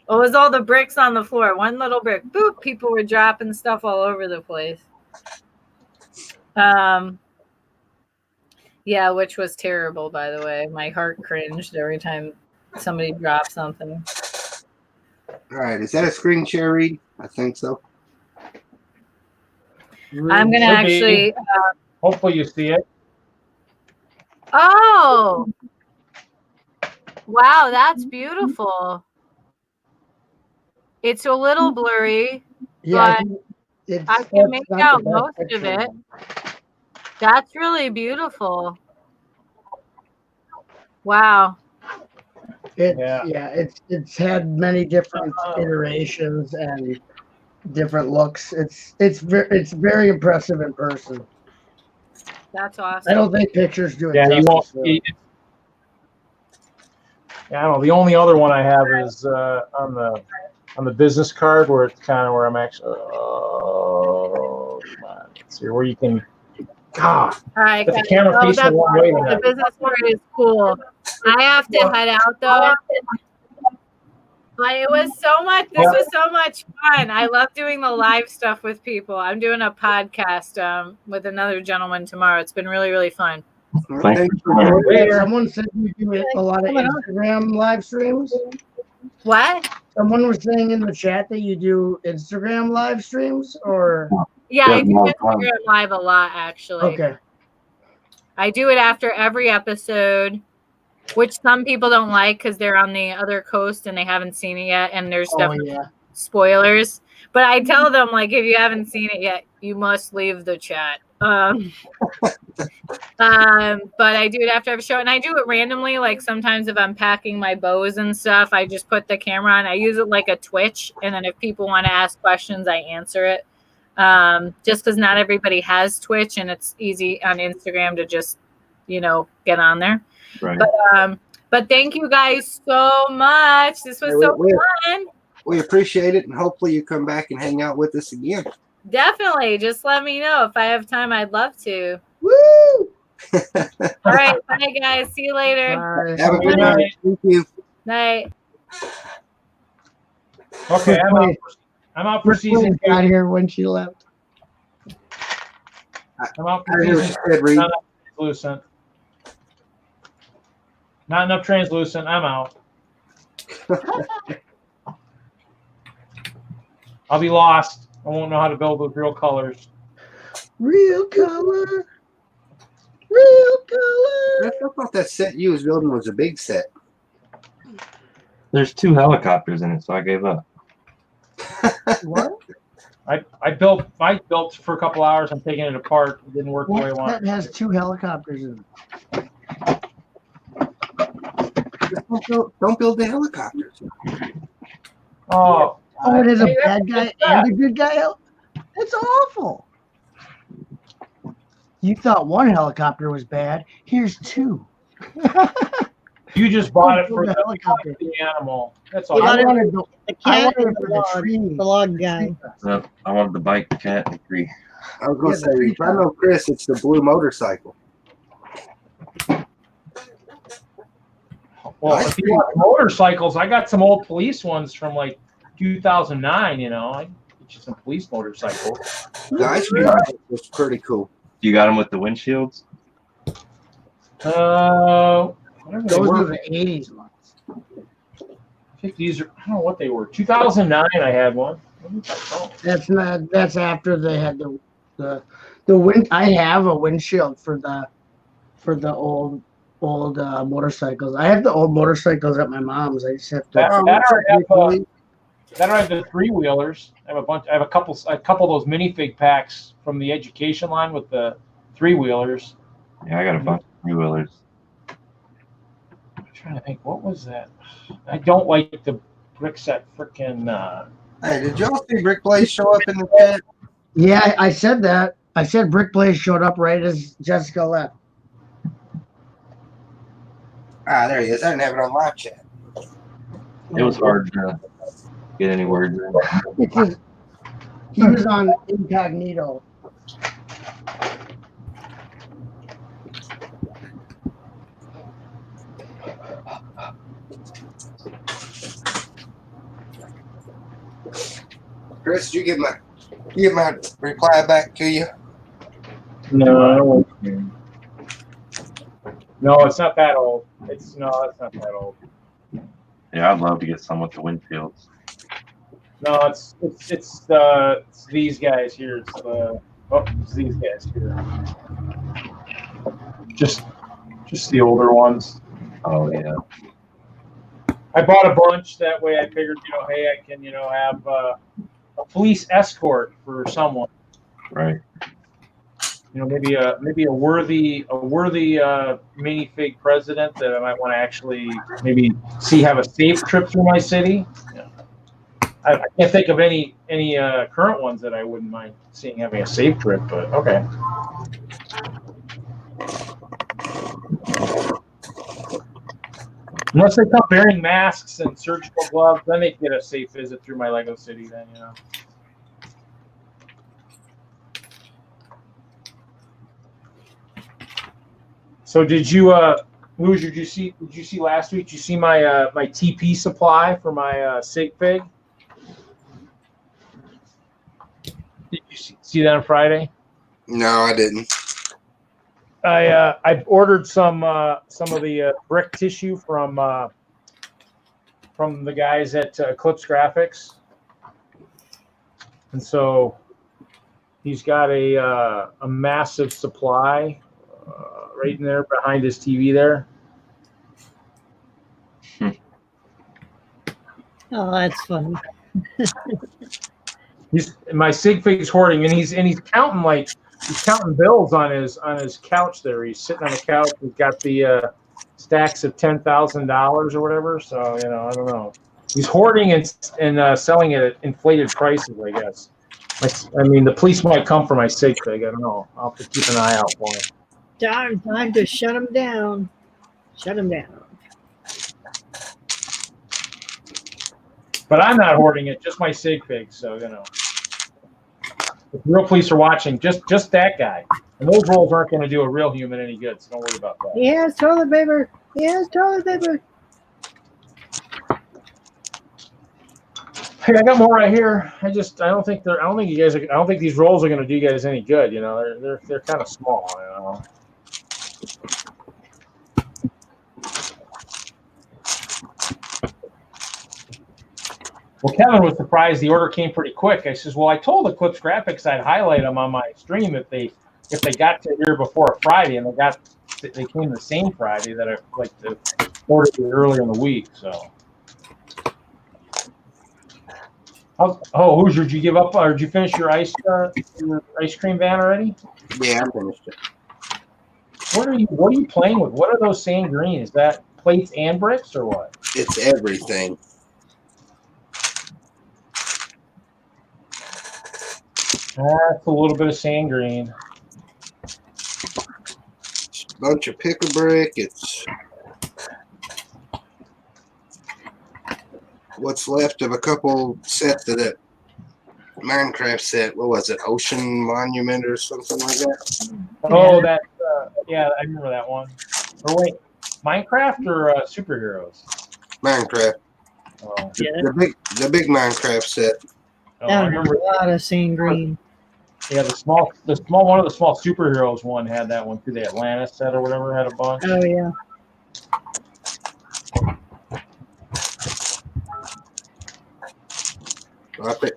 was all the bricks on the floor. One little brick, boop, people were dropping stuff all over the place. Yeah, which was terrible, by the way. My heart cringed every time somebody dropped something. All right, is that a screen share, Reed? I think so. I'm going to actually... hopefully you see it. Oh! Wow, that's beautiful. It's a little blurry, Yeah, but I can make out most of it. That's really beautiful. Wow. It's had many different iterations and different looks. It's very impressive in person. That's awesome. I don't think pictures do it. Yeah, you won't. Justice, I don't know. The only other one I have is on the business card where it's kind of where I'm actually. Oh, let's see where you can. God. All right, but the camera facing one way. The business card is cool. I have to head out though. But it was so much. This was so much fun. I love doing the live stuff with people. I'm doing a podcast with another gentleman tomorrow. It's been really, really fun. Someone said you do a lot of Instagram live streams. What? Someone was saying in the chat that you do Instagram live streams, or yeah, I do Instagram live a lot actually. Okay. I do it after every episode, which some people don't like because they're on the other coast and they haven't seen it yet, and there's definitely spoilers. But I tell them, like, if you haven't seen it yet, you must leave the chat. But I do it after every show, and I do it randomly. Like sometimes if I'm packing my bows and stuff, I just put the camera on. I use it like a Twitch, and then if people want to ask questions, I answer it. Just because not everybody has Twitch, and it's easy on Instagram to just, get on there. Right. But thank you guys so much. This was so fun. We appreciate it, and hopefully you come back and hang out with us again. Definitely. Just let me know. If I have time, I'd love to. Woo! All right. Bye, guys. See you later. Bye. Have a good night. Thank you. Night. Okay, I'm out for season 2. Got here when she left. I'm out I for hear what season you said, Reed. Not enough translucent. Not enough translucent. I'm out. I'll be lost. I won't know how to build with real colors. Real color. Real color. I thought that set you was building was a big set. There's 2 helicopters in it, so I gave up. What? I built for a couple hours. I'm taking it apart. It didn't work the way I What wanted. set has 2 helicopters in it? Don't build the helicopters. Oh, Oh, it is a bad guy and a good guy. That's awful. You thought 1 helicopter was bad. Here's 2. you just bought it for the helicopter. the animal. That's You all. got I it. wanted The I cat wanted and it for the the log. tree. The log guy. So I wanted the bike, the cat, and the tree. I was going to Yeah, say, the if I know Chris, it's the blue motorcycle. Well, if you want motorcycles, I got some old police ones from like 2009. I can get you some police motorcycles. The ice cream was pretty cool. You got them with the windshields? Whatever they Those were. are the 80s ones. I think these are. I don't know what they were. 2009, I had one. That's after they had the wind. I have a windshield for the old motorcycles. I have the old motorcycles at my mom's. I just have to. That I have the 3-wheelers. I have a bunch. I have a couple of those minifig packs from the education line with the 3-wheelers. Yeah, I got a bunch of 3-wheelers. I'm trying to think. What was that? I don't like the brick set freaking. Hey, did y'all see Brick Blaze show up in the chat? Yeah, I said that. I said Brick Blaze showed up right as Jessica left. Ah, there he is. I didn't have it on live chat. It was hard to get any words in. He was on incognito. Chris, did you get my reply back to you? No, it's not that old. It's not that old. Yeah, I'd love to get some with the windshields. No, it's these guys here. It's these guys here. Just the older ones. Oh yeah. I bought a bunch that way. I figured, hey, I can, have a police escort for someone. Right. Maybe a worthy minifig president that I might want to actually maybe have a safe trip through my city. I can't think of any current ones that I wouldn't mind seeing having a safe trip, but okay. Unless they come wearing masks and surgical gloves, then they get a safe visit through my Lego city. Then So did you, Hoosier? Did you see last week? Did you see my my TP supply for my sig fig? Did you see that on Friday? No, I didn't. I ordered some of the brick tissue from the guys at Eclipse Graphics, and so he's got a massive supply right in there behind his TV there. Oh, that's funny. My sig fig's hoarding, and he's counting like he's counting bills on his couch there. He's sitting on the couch. He's got the stacks of $10,000 or whatever. So I don't know. He's hoarding and selling it at inflated prices, I guess. I mean, the police might come for my sig pig. I don't know. I'll have to keep an eye out for him. Time to shut him down. Shut him down. But I'm not hoarding it, just my sig pig. So if real police are watching, just that guy. And those rolls aren't going to do a real human any good. So don't worry about that. He has toilet paper. He has toilet paper. Hey, I got more right here. I don't think these rolls are going to do you guys any good. They're kind of small. Well, Kevin was surprised the order came pretty quick. I says, well, I told Eclipse Graphics I'd highlight them on my stream if they got to here before Friday, and they came the same Friday that I like to order earlier in the week. So, Hoosier, did you give up or did you finish your ice cream van already? Yeah, I finished it. What are you playing with? What are those sand green? Is that plates and bricks or what? It's everything. That's a little bit of sand green. Bunch of pick-a-brick. It's what's left of a couple sets of that Minecraft set. What was it? Ocean Monument or something like that? Oh, that yeah, I remember that one. Or wait, Minecraft or superheroes? Minecraft. Oh, Yeah. The big Minecraft set. I That remember. a lot of sand green. Yeah, the small one of the small superheroes one had that one too. The Atlantis set or whatever had a bunch. Oh yeah.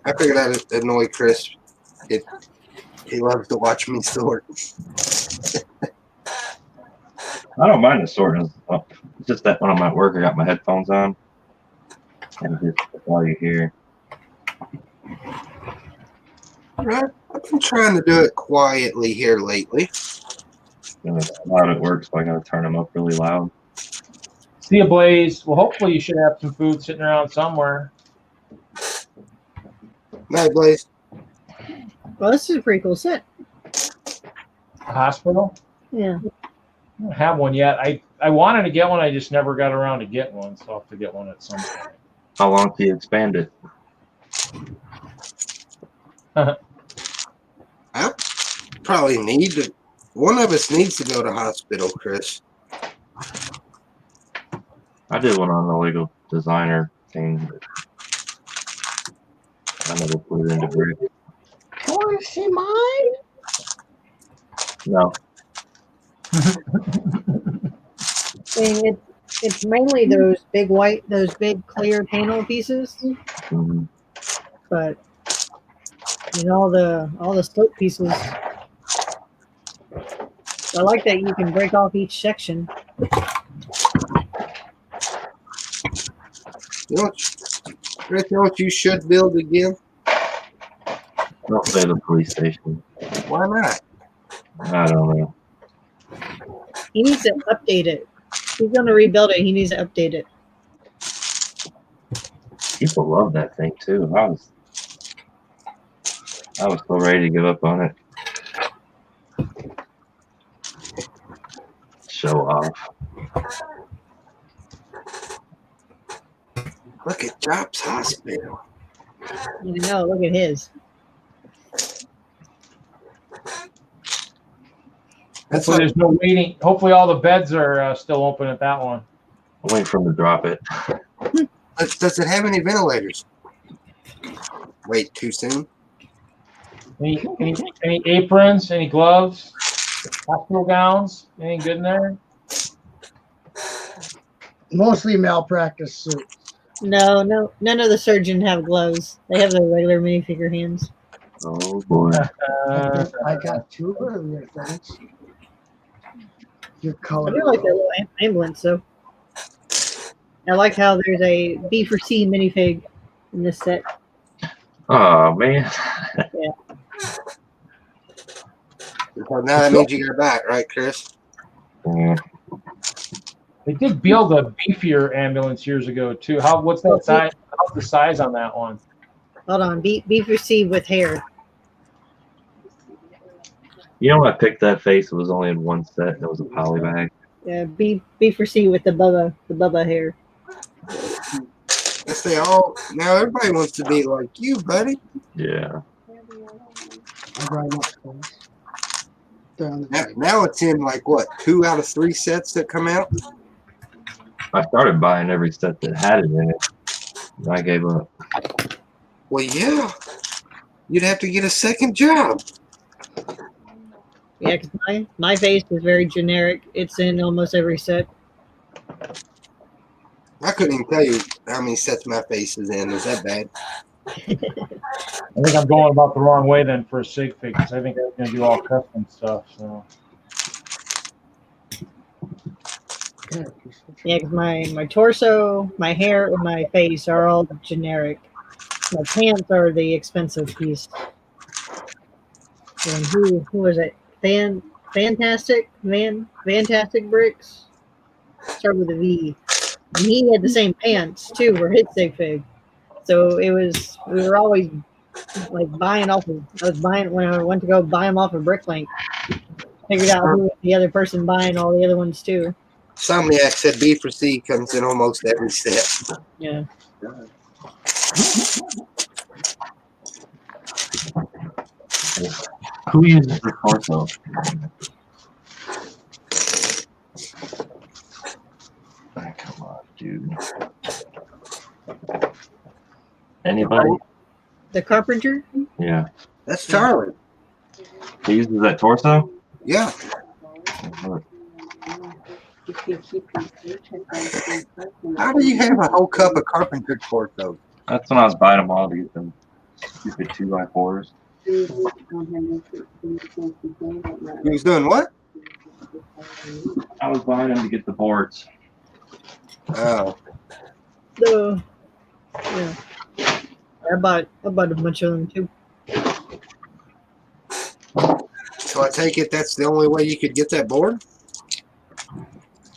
I figured I'd annoy Chris. He loves to watch me sort. I don't mind the sorting. It's just that when I'm at work, I got my headphones on, and just all you hear. I've been trying to do it quietly here lately. It's loud at work, so I gotta turn them up really loud. See you, Blaze. Well, hopefully you should have some food sitting around somewhere. Night, Blaze. Well, this is a pretty cool set. A hospital? Yeah. I don't have one yet. I wanted to get one. I just never got around to get one, so I'll have to get one at some point. How long do you expand it? I probably need to. One of us needs to go to hospital, Chris. I did one on the Lego designer thing, but I never put it into brick. Want to see mine? No. It's mainly those big clear panel pieces, Mm-hmm. but all the slope pieces. I like that you can break off each section. You know what you should build again? Don't say the police station. Why not? I don't know. He needs to update it. He's going to rebuild it. He needs to update it. People love that thing too. I was so ready to give up on it. Show off. Look at Jobs Hospital. Look at his. That's Hopefully there's no waiting. Hopefully all the beds are still open at that one. I'm waiting for him to drop it. Does it have any ventilators? Wait, too soon? Any aprons? Any gloves? Hospital gowns? Anything good in there? Mostly malpractice suits. No, none of the surgeons have gloves. They have the regular minifigure hands. Oh boy. I got two earlier, thanks. Your I color. do like their little ambulance, though. I like how there's a B for C minifig in this set. Oh man. Yeah. Well, now that means you got back, right, Chris? Yeah. They did build a beefier ambulance years ago too. What's that size? How's the size on that one? Hold on. Beef received with hair. You know when I picked that face, it was only in one set, and it was a poly bag. Yeah, beef received with the Bubba hair. Yes, they all. Now everybody wants to be like you, buddy. Yeah. I'm driving upstairs. They're on the Now it's in like what, 2 out of 3 sets that come out. I started buying every set that had it in it, and I gave up. Well, yeah, you'd have to get a second job. Yeah, because my face is very generic. It's in almost every set. I couldn't even tell you how many sets my face is in. Is that bad? I think I'm going about the wrong way then for a sig fig because I think I'm going to do all custom stuff. So Yeah, because my torso, my hair, and my face are all generic. My pants are the expensive piece. And who was it? Fantastic Bricks. Start with a V. And he had the same pants too for his sig fig. So we were always like buying off of. I was buying when I went to go buy them off of Bricklink. Figured out who was the other person buying all the other ones too. Somniac said B for C comes in almost every set. Yeah. Who uses the torso? Oh, come on, dude. Anybody? The Carpenter? Yeah. That's Charlie. He uses that torso? Yeah. How do you have a whole cup of carpenter torso? That's when I was buying them all to get them stupid 2x4s. He was doing what? I was buying them to get the boards. Oh. Yeah. I bought a bunch of them too. So I take it that's the only way you could get that board?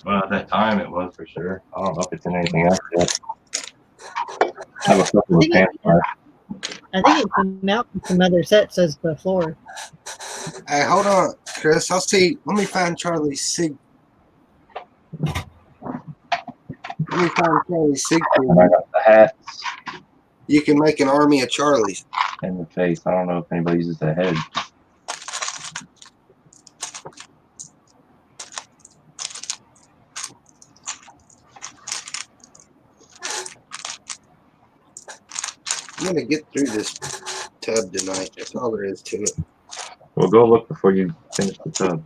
Well, at that time it was for sure. I don't know if it's in anything else yet. I have a couple of pants. I think it came out from some other sets as the floor. Hey, hold on, Chris. I'll see. Let me find Charlie's sig. Let me find Charlie's sig. And I got the hats You can make an army of Charlies. and the face. I don't know if anybody uses the head. I'm gonna get through this tub tonight. That's all there is to it. Well, go look before you finish the tub.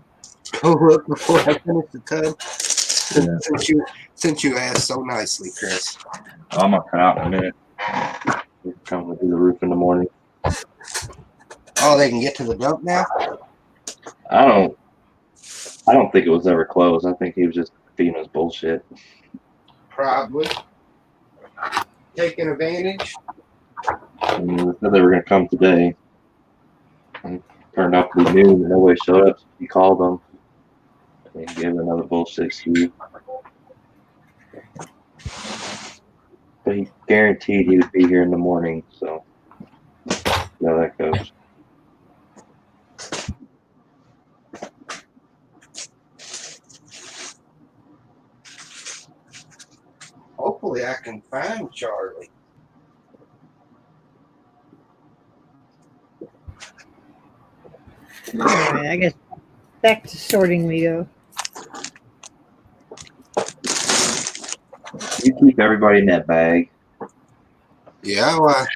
Go look before I finish the tub. Yeah. Since you asked so nicely, Chris. I'm gonna cut out in a minute. We're coming to do the roof in the morning. Oh, they can get to the dump now? I don't think it was ever closed. I think he was just feeding us bullshit. Probably. Taking advantage. I mean, they said they were gonna come today. And it turned out to be noon and nobody showed up. He called them. And he gave him another bullshit excuse. But he guaranteed he would be here in the morning, so see how that goes. Hopefully I can find Charlie. Alright, I guess back to sorting we go. You keep everybody in that bag. Yeah, well,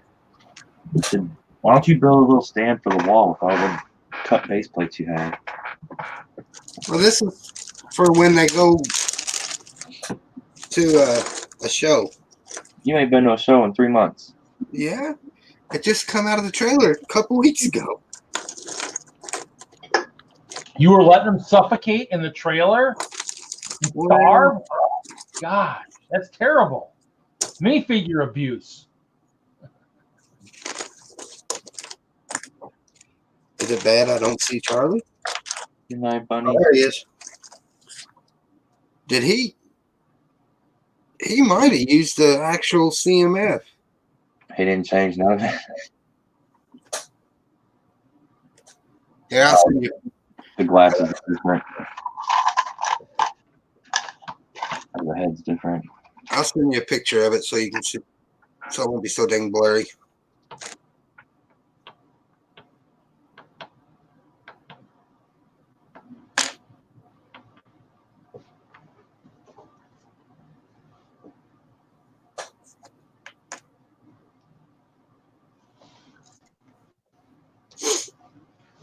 Why don't you build a little stand for the wall with all the cut base plates you have? well, this is for when they go to a show. You ain't been to a show in 3 months. Yeah, it just come out of the trailer a couple weeks ago. you were letting them suffocate in the trailer? Starve? God, that's terrible. Minifigure abuse. Is it bad I don't see Charlie? Good night, Bunny. Oh, there he is. Did he? He might have used the actual CMF. He didn't change nothing. Yeah, I'll send you. The glasses are different. The head's different. I'll send you a picture of it so you can see. So it won't be so dang blurry.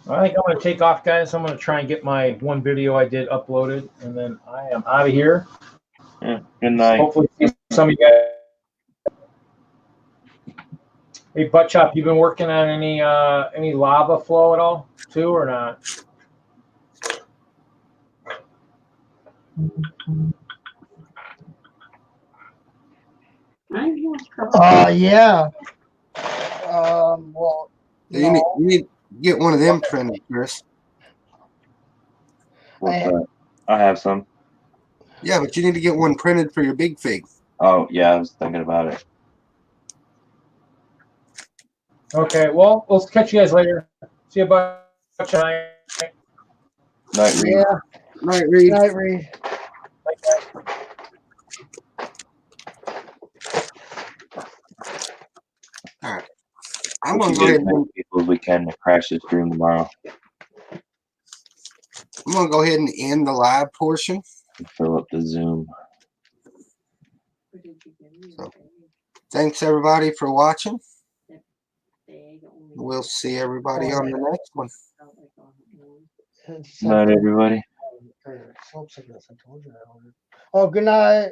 I think I'm going to take off, guys. I'm going to try and get my one video I did uploaded, and then I am out of here. Yeah, good night. Hopefully, see some of you guys. Hey, Butt Chop, you been working on any lava flow at all, too, or not? Yeah. Well, You need to get one of them printed, Chris. What's that? I have some. Yeah, but you need to get one printed for your big fig. Oh, yeah, I was thinking about it. Okay, well, we'll catch you guys later. See you, Butt Chop. Night, Reed. yeah. Night, Reed. Night, Reed. All right. I'm We gonna should go get ahead as many and people as we can to crash this stream tomorrow. end the live portion. And fill up the Zoom. So, thanks everybody for watching. We'll see everybody on the next one. Night, everybody. Oh, good night.